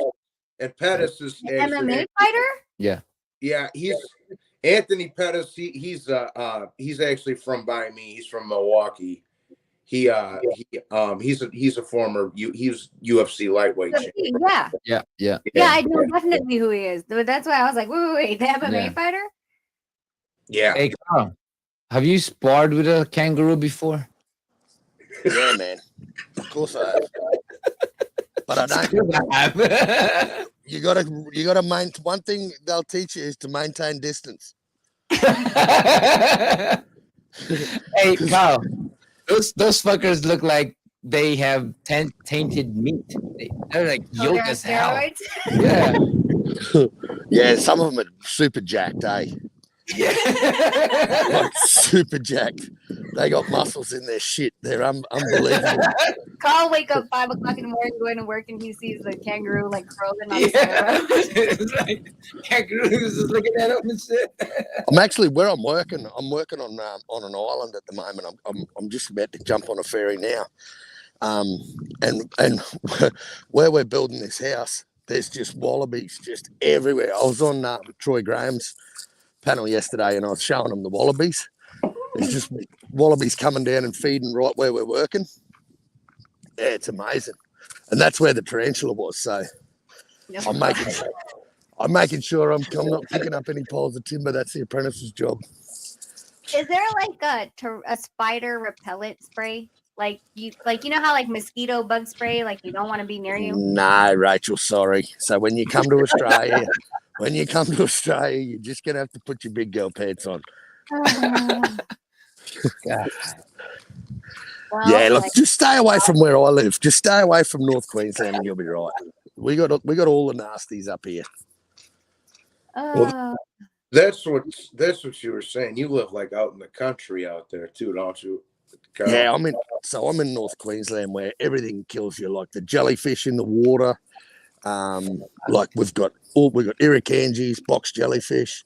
And Pettis is MMA fighter. Yeah, he's Anthony Pettis. He's actually from by me. He's from Milwaukee. He's a former he's UFC lightweight champion. Yeah, I know definitely who he is. That's why I was like, wait, the MMA fighter? Yeah. Hey, Carl, have you sparred with a kangaroo before? Yeah, man. Of course I have. But I don't. You gotta mind. One thing they'll teach you is to maintain distance. Hey, Carl, those fuckers look like they have tainted meat. They're like yolk as hell. Yeah. Yeah, some of them are super jacked, eh? Yeah. Like super jacked. They got muscles in their shit. They're unbelievable. Carl wake up 5 o'clock in the morning going to work and he sees the kangaroo like curling on the side. It's like kangaroos just looking at him and shit. I'm actually where I'm working on an island at the moment. I'm just about to jump on a ferry now. And where we're building this house, there's just wallabies just everywhere. I was on Troy Graham's panel yesterday and I was showing them the wallabies. There's just wallabies coming down and feeding right where we're working. Yeah, it's amazing. And that's where the tarantula was. So I'm making sure I'm not picking up any piles of timber. That's the apprentice's job. Is there like a spider repellent spray? Like you know how like mosquito bug spray, like you don't want to be near you? No, Rachel, sorry. So when you come to Australia, you're just gonna have to put your big girl pants on. Well, yeah, look, just stay away from where I live. Just stay away from North Queensland and you'll be right. We got all the nasties up here. Well, that's what you were saying. You live like out in the country out there too, don't you? Yeah, I'm in North Queensland where everything kills you, like the jellyfish in the water. Like we've got irukandjis, box jellyfish.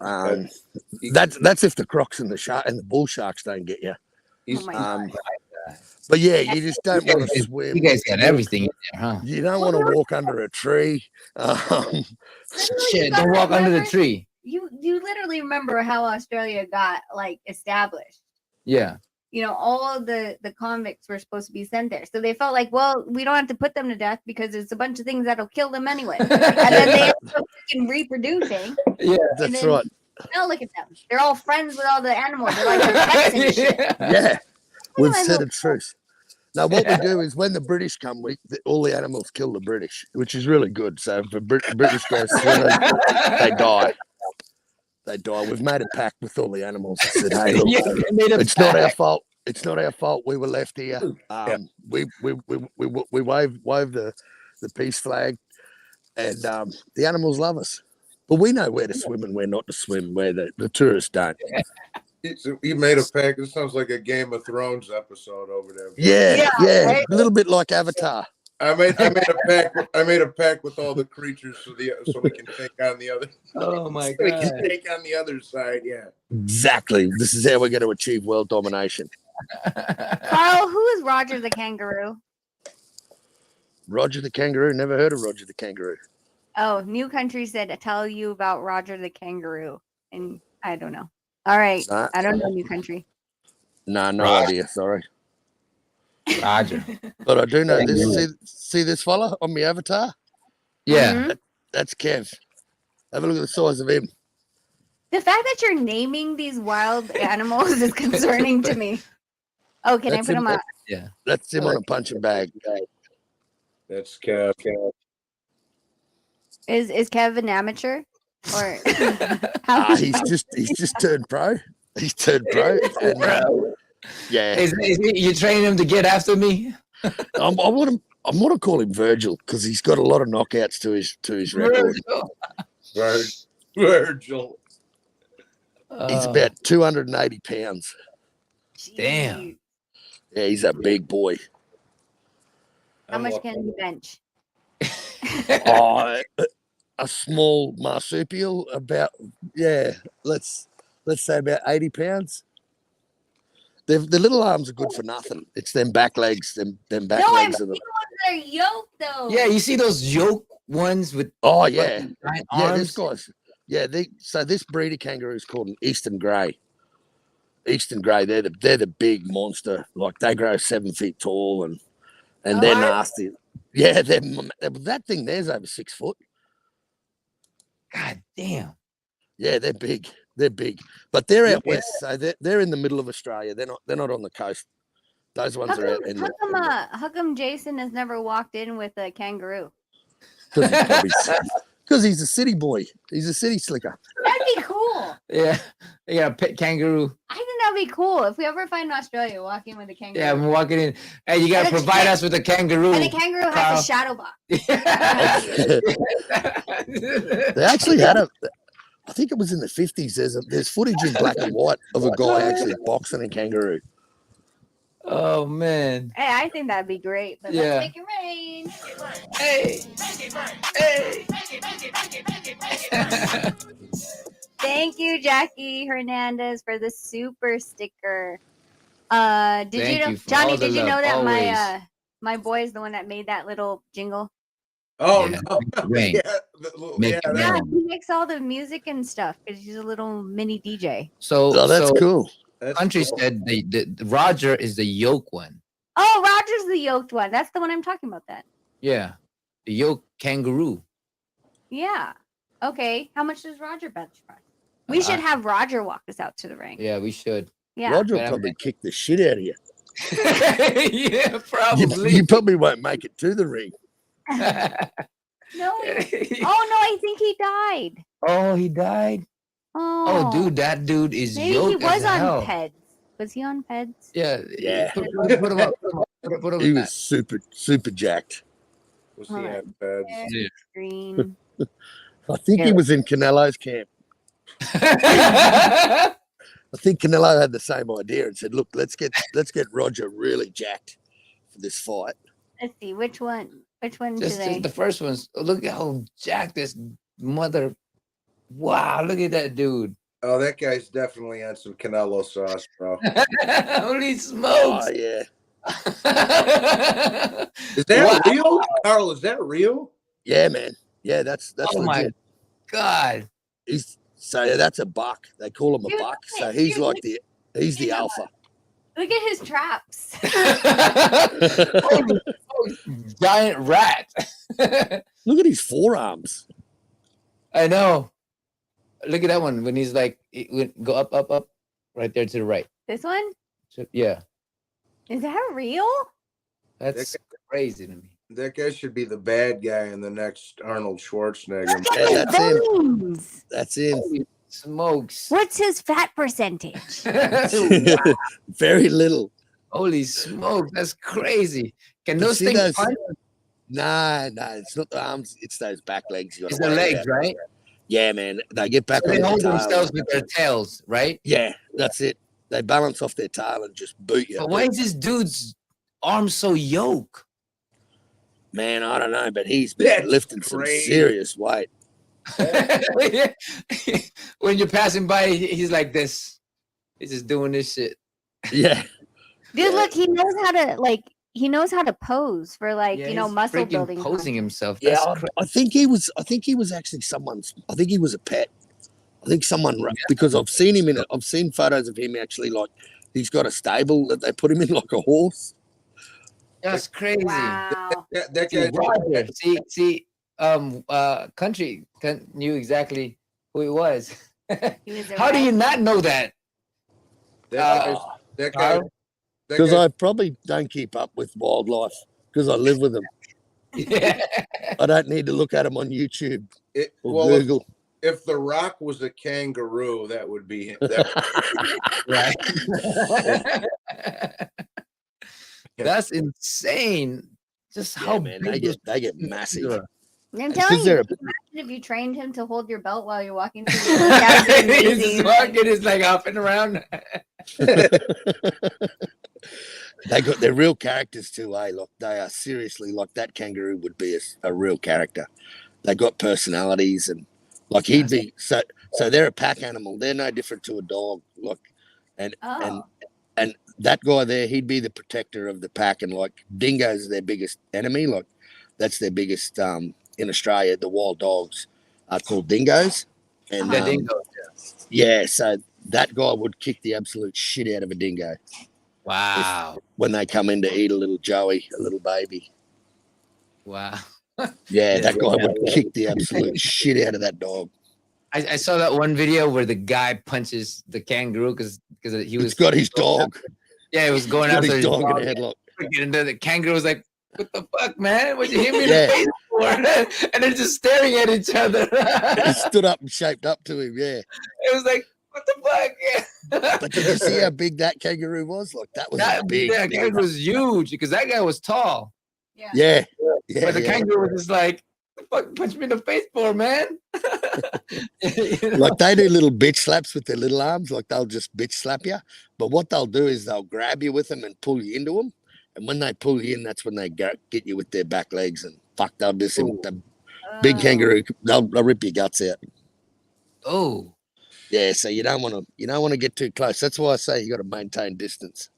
That's if the crocs and the bull sharks don't get you. But yeah, you just don't want to swim. You guys got everything in there, huh? You don't want to walk under a tree. Shit, don't walk under the tree. You literally remember how Australia got like established. Yeah. You know, all the convicts were supposed to be sent there. So they felt like, well, we don't have to put them to death because there's a bunch of things that'll kill them anyway. And then they end up reproducing. Yeah, that's right. Now look at them. They're all friends with all the animals. They're like their pets and shit. Yeah, we've said the truth. Now, what we do is when the British come, all the animals kill the British, which is really good. So if the British go swimming, they die. They die. We've made a pact with all the animals. I said, hey, look, it's not our fault. It's not our fault. We were left here. We wave the peace flag, and the animals love us. But we know where to swim and where not to swim, where the tourists don't. You made a pact. It sounds like a Game of Thrones episode over there. Yeah, right? A little bit like Avatar. I made a pact with all the creatures so we can take on the other. Oh my god! We can take on the other side. Yeah, exactly. This is how we're going to achieve world domination. Carl, who is Roger the kangaroo? Roger the kangaroo. Never heard of Roger the kangaroo. Oh, New Country said tell you about Roger the kangaroo, and I don't know. All right, I don't know New Country. No idea. Sorry. Roger. But I do know this. See this fella on my avatar? Yeah. Mm-hmm. That's Kev. Have a look at the size of him. The fact that you're naming these wild animals is concerning to me. Oh, can I put him on? Yeah. That's him on a punching bag. That's Kev. Is Kev an amateur? Or he's just turned pro. He's turned pro. And, yeah. You train him to get after me? I want to call him Virgil because he's got a lot of knockouts to his record. Virgil. He's about 280 pounds. Damn. Yeah, he's a big boy. How much can he bench? A small marsupial, about let's say about 80 pounds. The little arms are good for nothing. It's them back legs, them back legs. No, ones that are yoked though. Yeah, you see those yoke ones with giant arms? This guy's so this breeder kangaroo is called an Eastern Grey. Eastern Grey, they're the big monster. Like they grow 7 feet tall and they're nasty. Yeah, that thing there's over 6 foot. God damn. Yeah, they're big. They're big, but they're out west, so they're in the middle of Australia. They're not on the coast. Those ones are out in How come Jason has never walked in with a kangaroo? Because he's a city boy. He's a city slicker. That'd be cool. Yeah, you got a pet kangaroo. I think that'd be cool if we ever find Australia walking with a kangaroo. Yeah, I'm walking in. Hey, you gotta provide us with a kangaroo. And the kangaroo has a shadow box. They actually had I think it was in the 50s. There's footage in black and white of a guy actually boxing a kangaroo. Oh man. Hey, I think that'd be great. But let's make it rain. Hey. Thank you, Jackie Hernandez, for the super sticker. Did you know, Johnny? Did you know that my boy is the one that made that little jingle? Oh, yeah. Yeah, he makes all the music and stuff because he's a little mini DJ. So that's cool. Country said the Roger is the yoke one. Oh, Roger's the yoked one. That's the one I'm talking about. Then. Yeah, the yoke kangaroo. Yeah. Okay. How much does Roger bench press? We should have Roger walk us out to the ring. Yeah, we should. Yeah. Roger will probably kick the shit out of you. Yeah, probably. You probably won't make it to the ring. No. Oh no, I think he died. Oh, he died. Oh, dude, that dude is maybe yoked he was as hell. on Peds. Was he on Peds? Yeah. Put him up. Put him He up. was super jacked. Was he on beds? Yeah. Green. I think he was in Canelo's camp. I think Canelo had the same idea and said, "Look, let's get Roger really jacked for this fight." Let's see which one. Which one Just today? the first one's. Look at how jacked this mother. Wow, look at that dude. Oh, that guy's definitely on some Canelo sauce, bro. Holy smokes! Oh yeah. Is that real, Carl? Is that real? Yeah, man. Yeah, that's Oh my legit. God! That's a buck. They call him a buck. So he's like he's the alpha. Look at his traps. Giant rat. Look at his forearms. I know. Look at that one when he's like, go up, right there to the right. This one? So, yeah, Is that real? that's crazy to me. That guy should be the bad guy in the next Arnold Schwarzenegger. Yeah, that's him. Bones. That's him. Holy smokes! What's his fat percentage? Very little. Holy smokes! That's crazy. Can But those see things those- punch? No, it's not the arms. It's those back legs. You It's gotta the worry legs, about. right? Yeah, man. They get back So on they their hold tail. themselves with their tails, right? Yeah, that's it. They balance off their tail and just boot you. But why is this dude's arm so yoke? Man, I don't know, but he's been That's lifting some crazy. serious weight. When you're passing by, he's like this. He's just doing this shit. Yeah. Dude, look, he knows how to pose for Yeah, he's muscle freaking building. posing himself. Yeah, That's I think he was actually someone's. I think he was a pet. I think someone because I've seen him I've seen photos of him actually like he's got a stable that they put him in like a horse. That's crazy. Wow. That See, guy. Roger, Country knew exactly who he was. He was a How do rat. you not know that? That guy. Because I probably don't keep up with wildlife because I live with them. I don't need to look at them on YouTube or well, Google. If The Rock was a kangaroo, that would be him. Right. That's insane. Just how man, big they get massive. I'm telling you, imagine if you trained him to hold your belt while you're walking through the He's just walking, is like hopping around. They're real characters too, eh? Look, they are seriously like that kangaroo would be a real character. They got personalities and like he'd be so they're a pack animal. They're no different to a dog. Look, and that guy there, he'd be the protector of the pack. And like dingoes are their biggest enemy. Like that's their biggest in Australia. The wild dogs are called dingoes. And dingoes, yeah, so that guy would kick the absolute shit out of a dingo. Wow. When they come in to eat a little Joey, a little baby. Wow. Yeah, that guy would kick the absolute shit out of that dog. I saw that one video where the guy punches the kangaroo because he was got his dog. Yeah, he was going after his dog in a headlock. And the kangaroo was like, "What the fuck, man? What'd you hit me in the face for?" And they're just staring at each other. He stood up and shaped up to him. Yeah, it was like, "What the fuck?" But did you see how big that kangaroo was? Like that was big. That kangaroo was huge because that guy was tall. Yeah. But the kangaroo was just like, "What the fuck, punch me in the face for, man?" Like they do little bitch slaps with their little arms. Like they'll just bitch slap you. But what they'll do is they'll grab you with them and pull you into them. And when they pull you in, that's when they get you with their back legs and they'll do some the big kangaroo. They'll rip your guts out. Oh, yeah. So you don't want to get too close. That's why I say you got to maintain distance.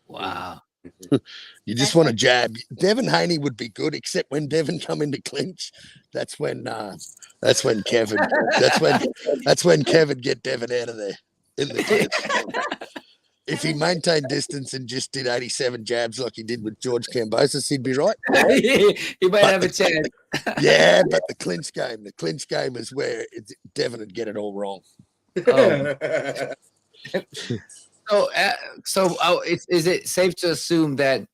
Wow. You just want to jab. Devin Haney would be good, except when Devin come into clinch, that's when Kevin get Devin out of there in the clinch. If he maintained distance and just did 87 jabs like he did with George Kambosos, he'd be right. He might have a chance. Yeah, but the clinch game is where Devin would get it all wrong. Is it safe to assume that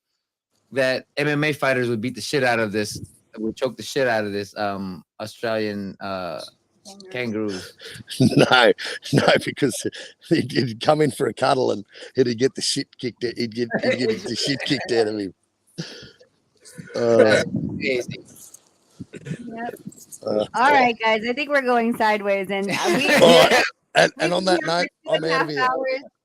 MMA fighters would beat the shit out of this, would choke the shit out of this Australian kangaroos? No, because he'd come in for a cuddle and he'd get the shit kicked out. He'd get the shit kicked out of him. That's crazy. Yep. All right, guys. I think we're going sideways, and and on that note, I'm out of here.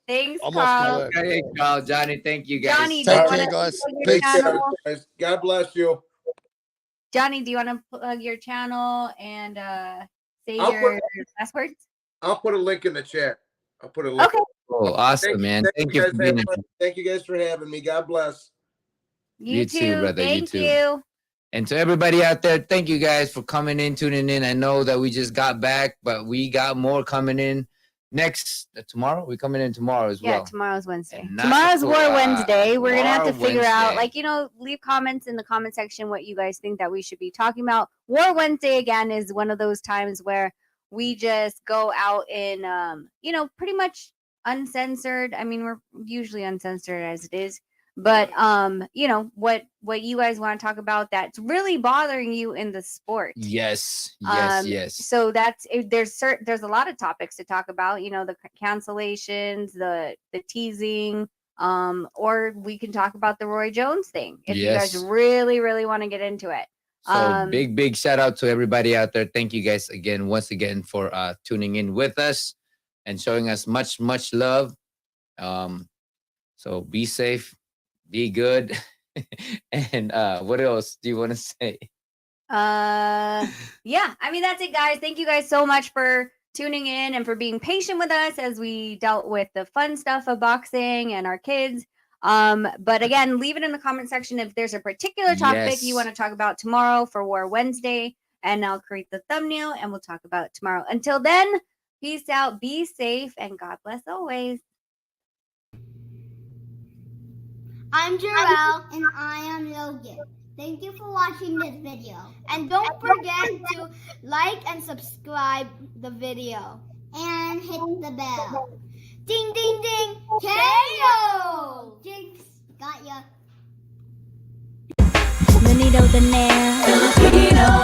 Thanks, I'm Carl. off to work. Hey, Carl, Johnny, thank you guys. Johnny, take care, guys. Take care, guys. God bless you. Johnny, do you want to plug your channel and say your last words? I'll put a link in the chat. I'll put a link. Okay. Oh, awesome, man. Thank you for being here. Thank you guys for having me. God bless. You too, brother. Thank you. And to everybody out there, thank you guys for coming in, tuning in. I know that we just got back, but we got more coming in tomorrow. We're coming in tomorrow as well. Yeah, tomorrow's Wednesday. Tomorrow's War Wednesday. We're gonna have to figure out, leave comments in the comment section what you guys think that we should be talking about. War Wednesday again is one of those times where we just go out in pretty much uncensored. I mean, we're usually uncensored as it is. But what you guys want to talk about that's really bothering you in the sport. Yes. So there's a lot of topics to talk about, the cancellations, the teasing, or we can talk about the Roy Jones thing if you guys really, really want to get into it. So big shout out to everybody out there. Thank you guys once again for tuning in with us and showing us much love. So be safe. Be good. And what else do you want to say? I mean, that's it, guys. Thank you guys so much for tuning in and for being patient with us as we dealt with the fun stuff of boxing and our kids. But again, leave it in the comment section if there's a particular topic you want to talk about tomorrow for War Wednesday, and I'll create the thumbnail and we'll talk about it tomorrow. Until then, peace out, be safe, and God bless always. I'm Jarrell, and I am Logan. Thank you for watching this video. And don't forget to like and subscribe the video. And hit the bell. Ding, ding, ding. KO! Jinx, got ya. Bonito the nail. Filipino.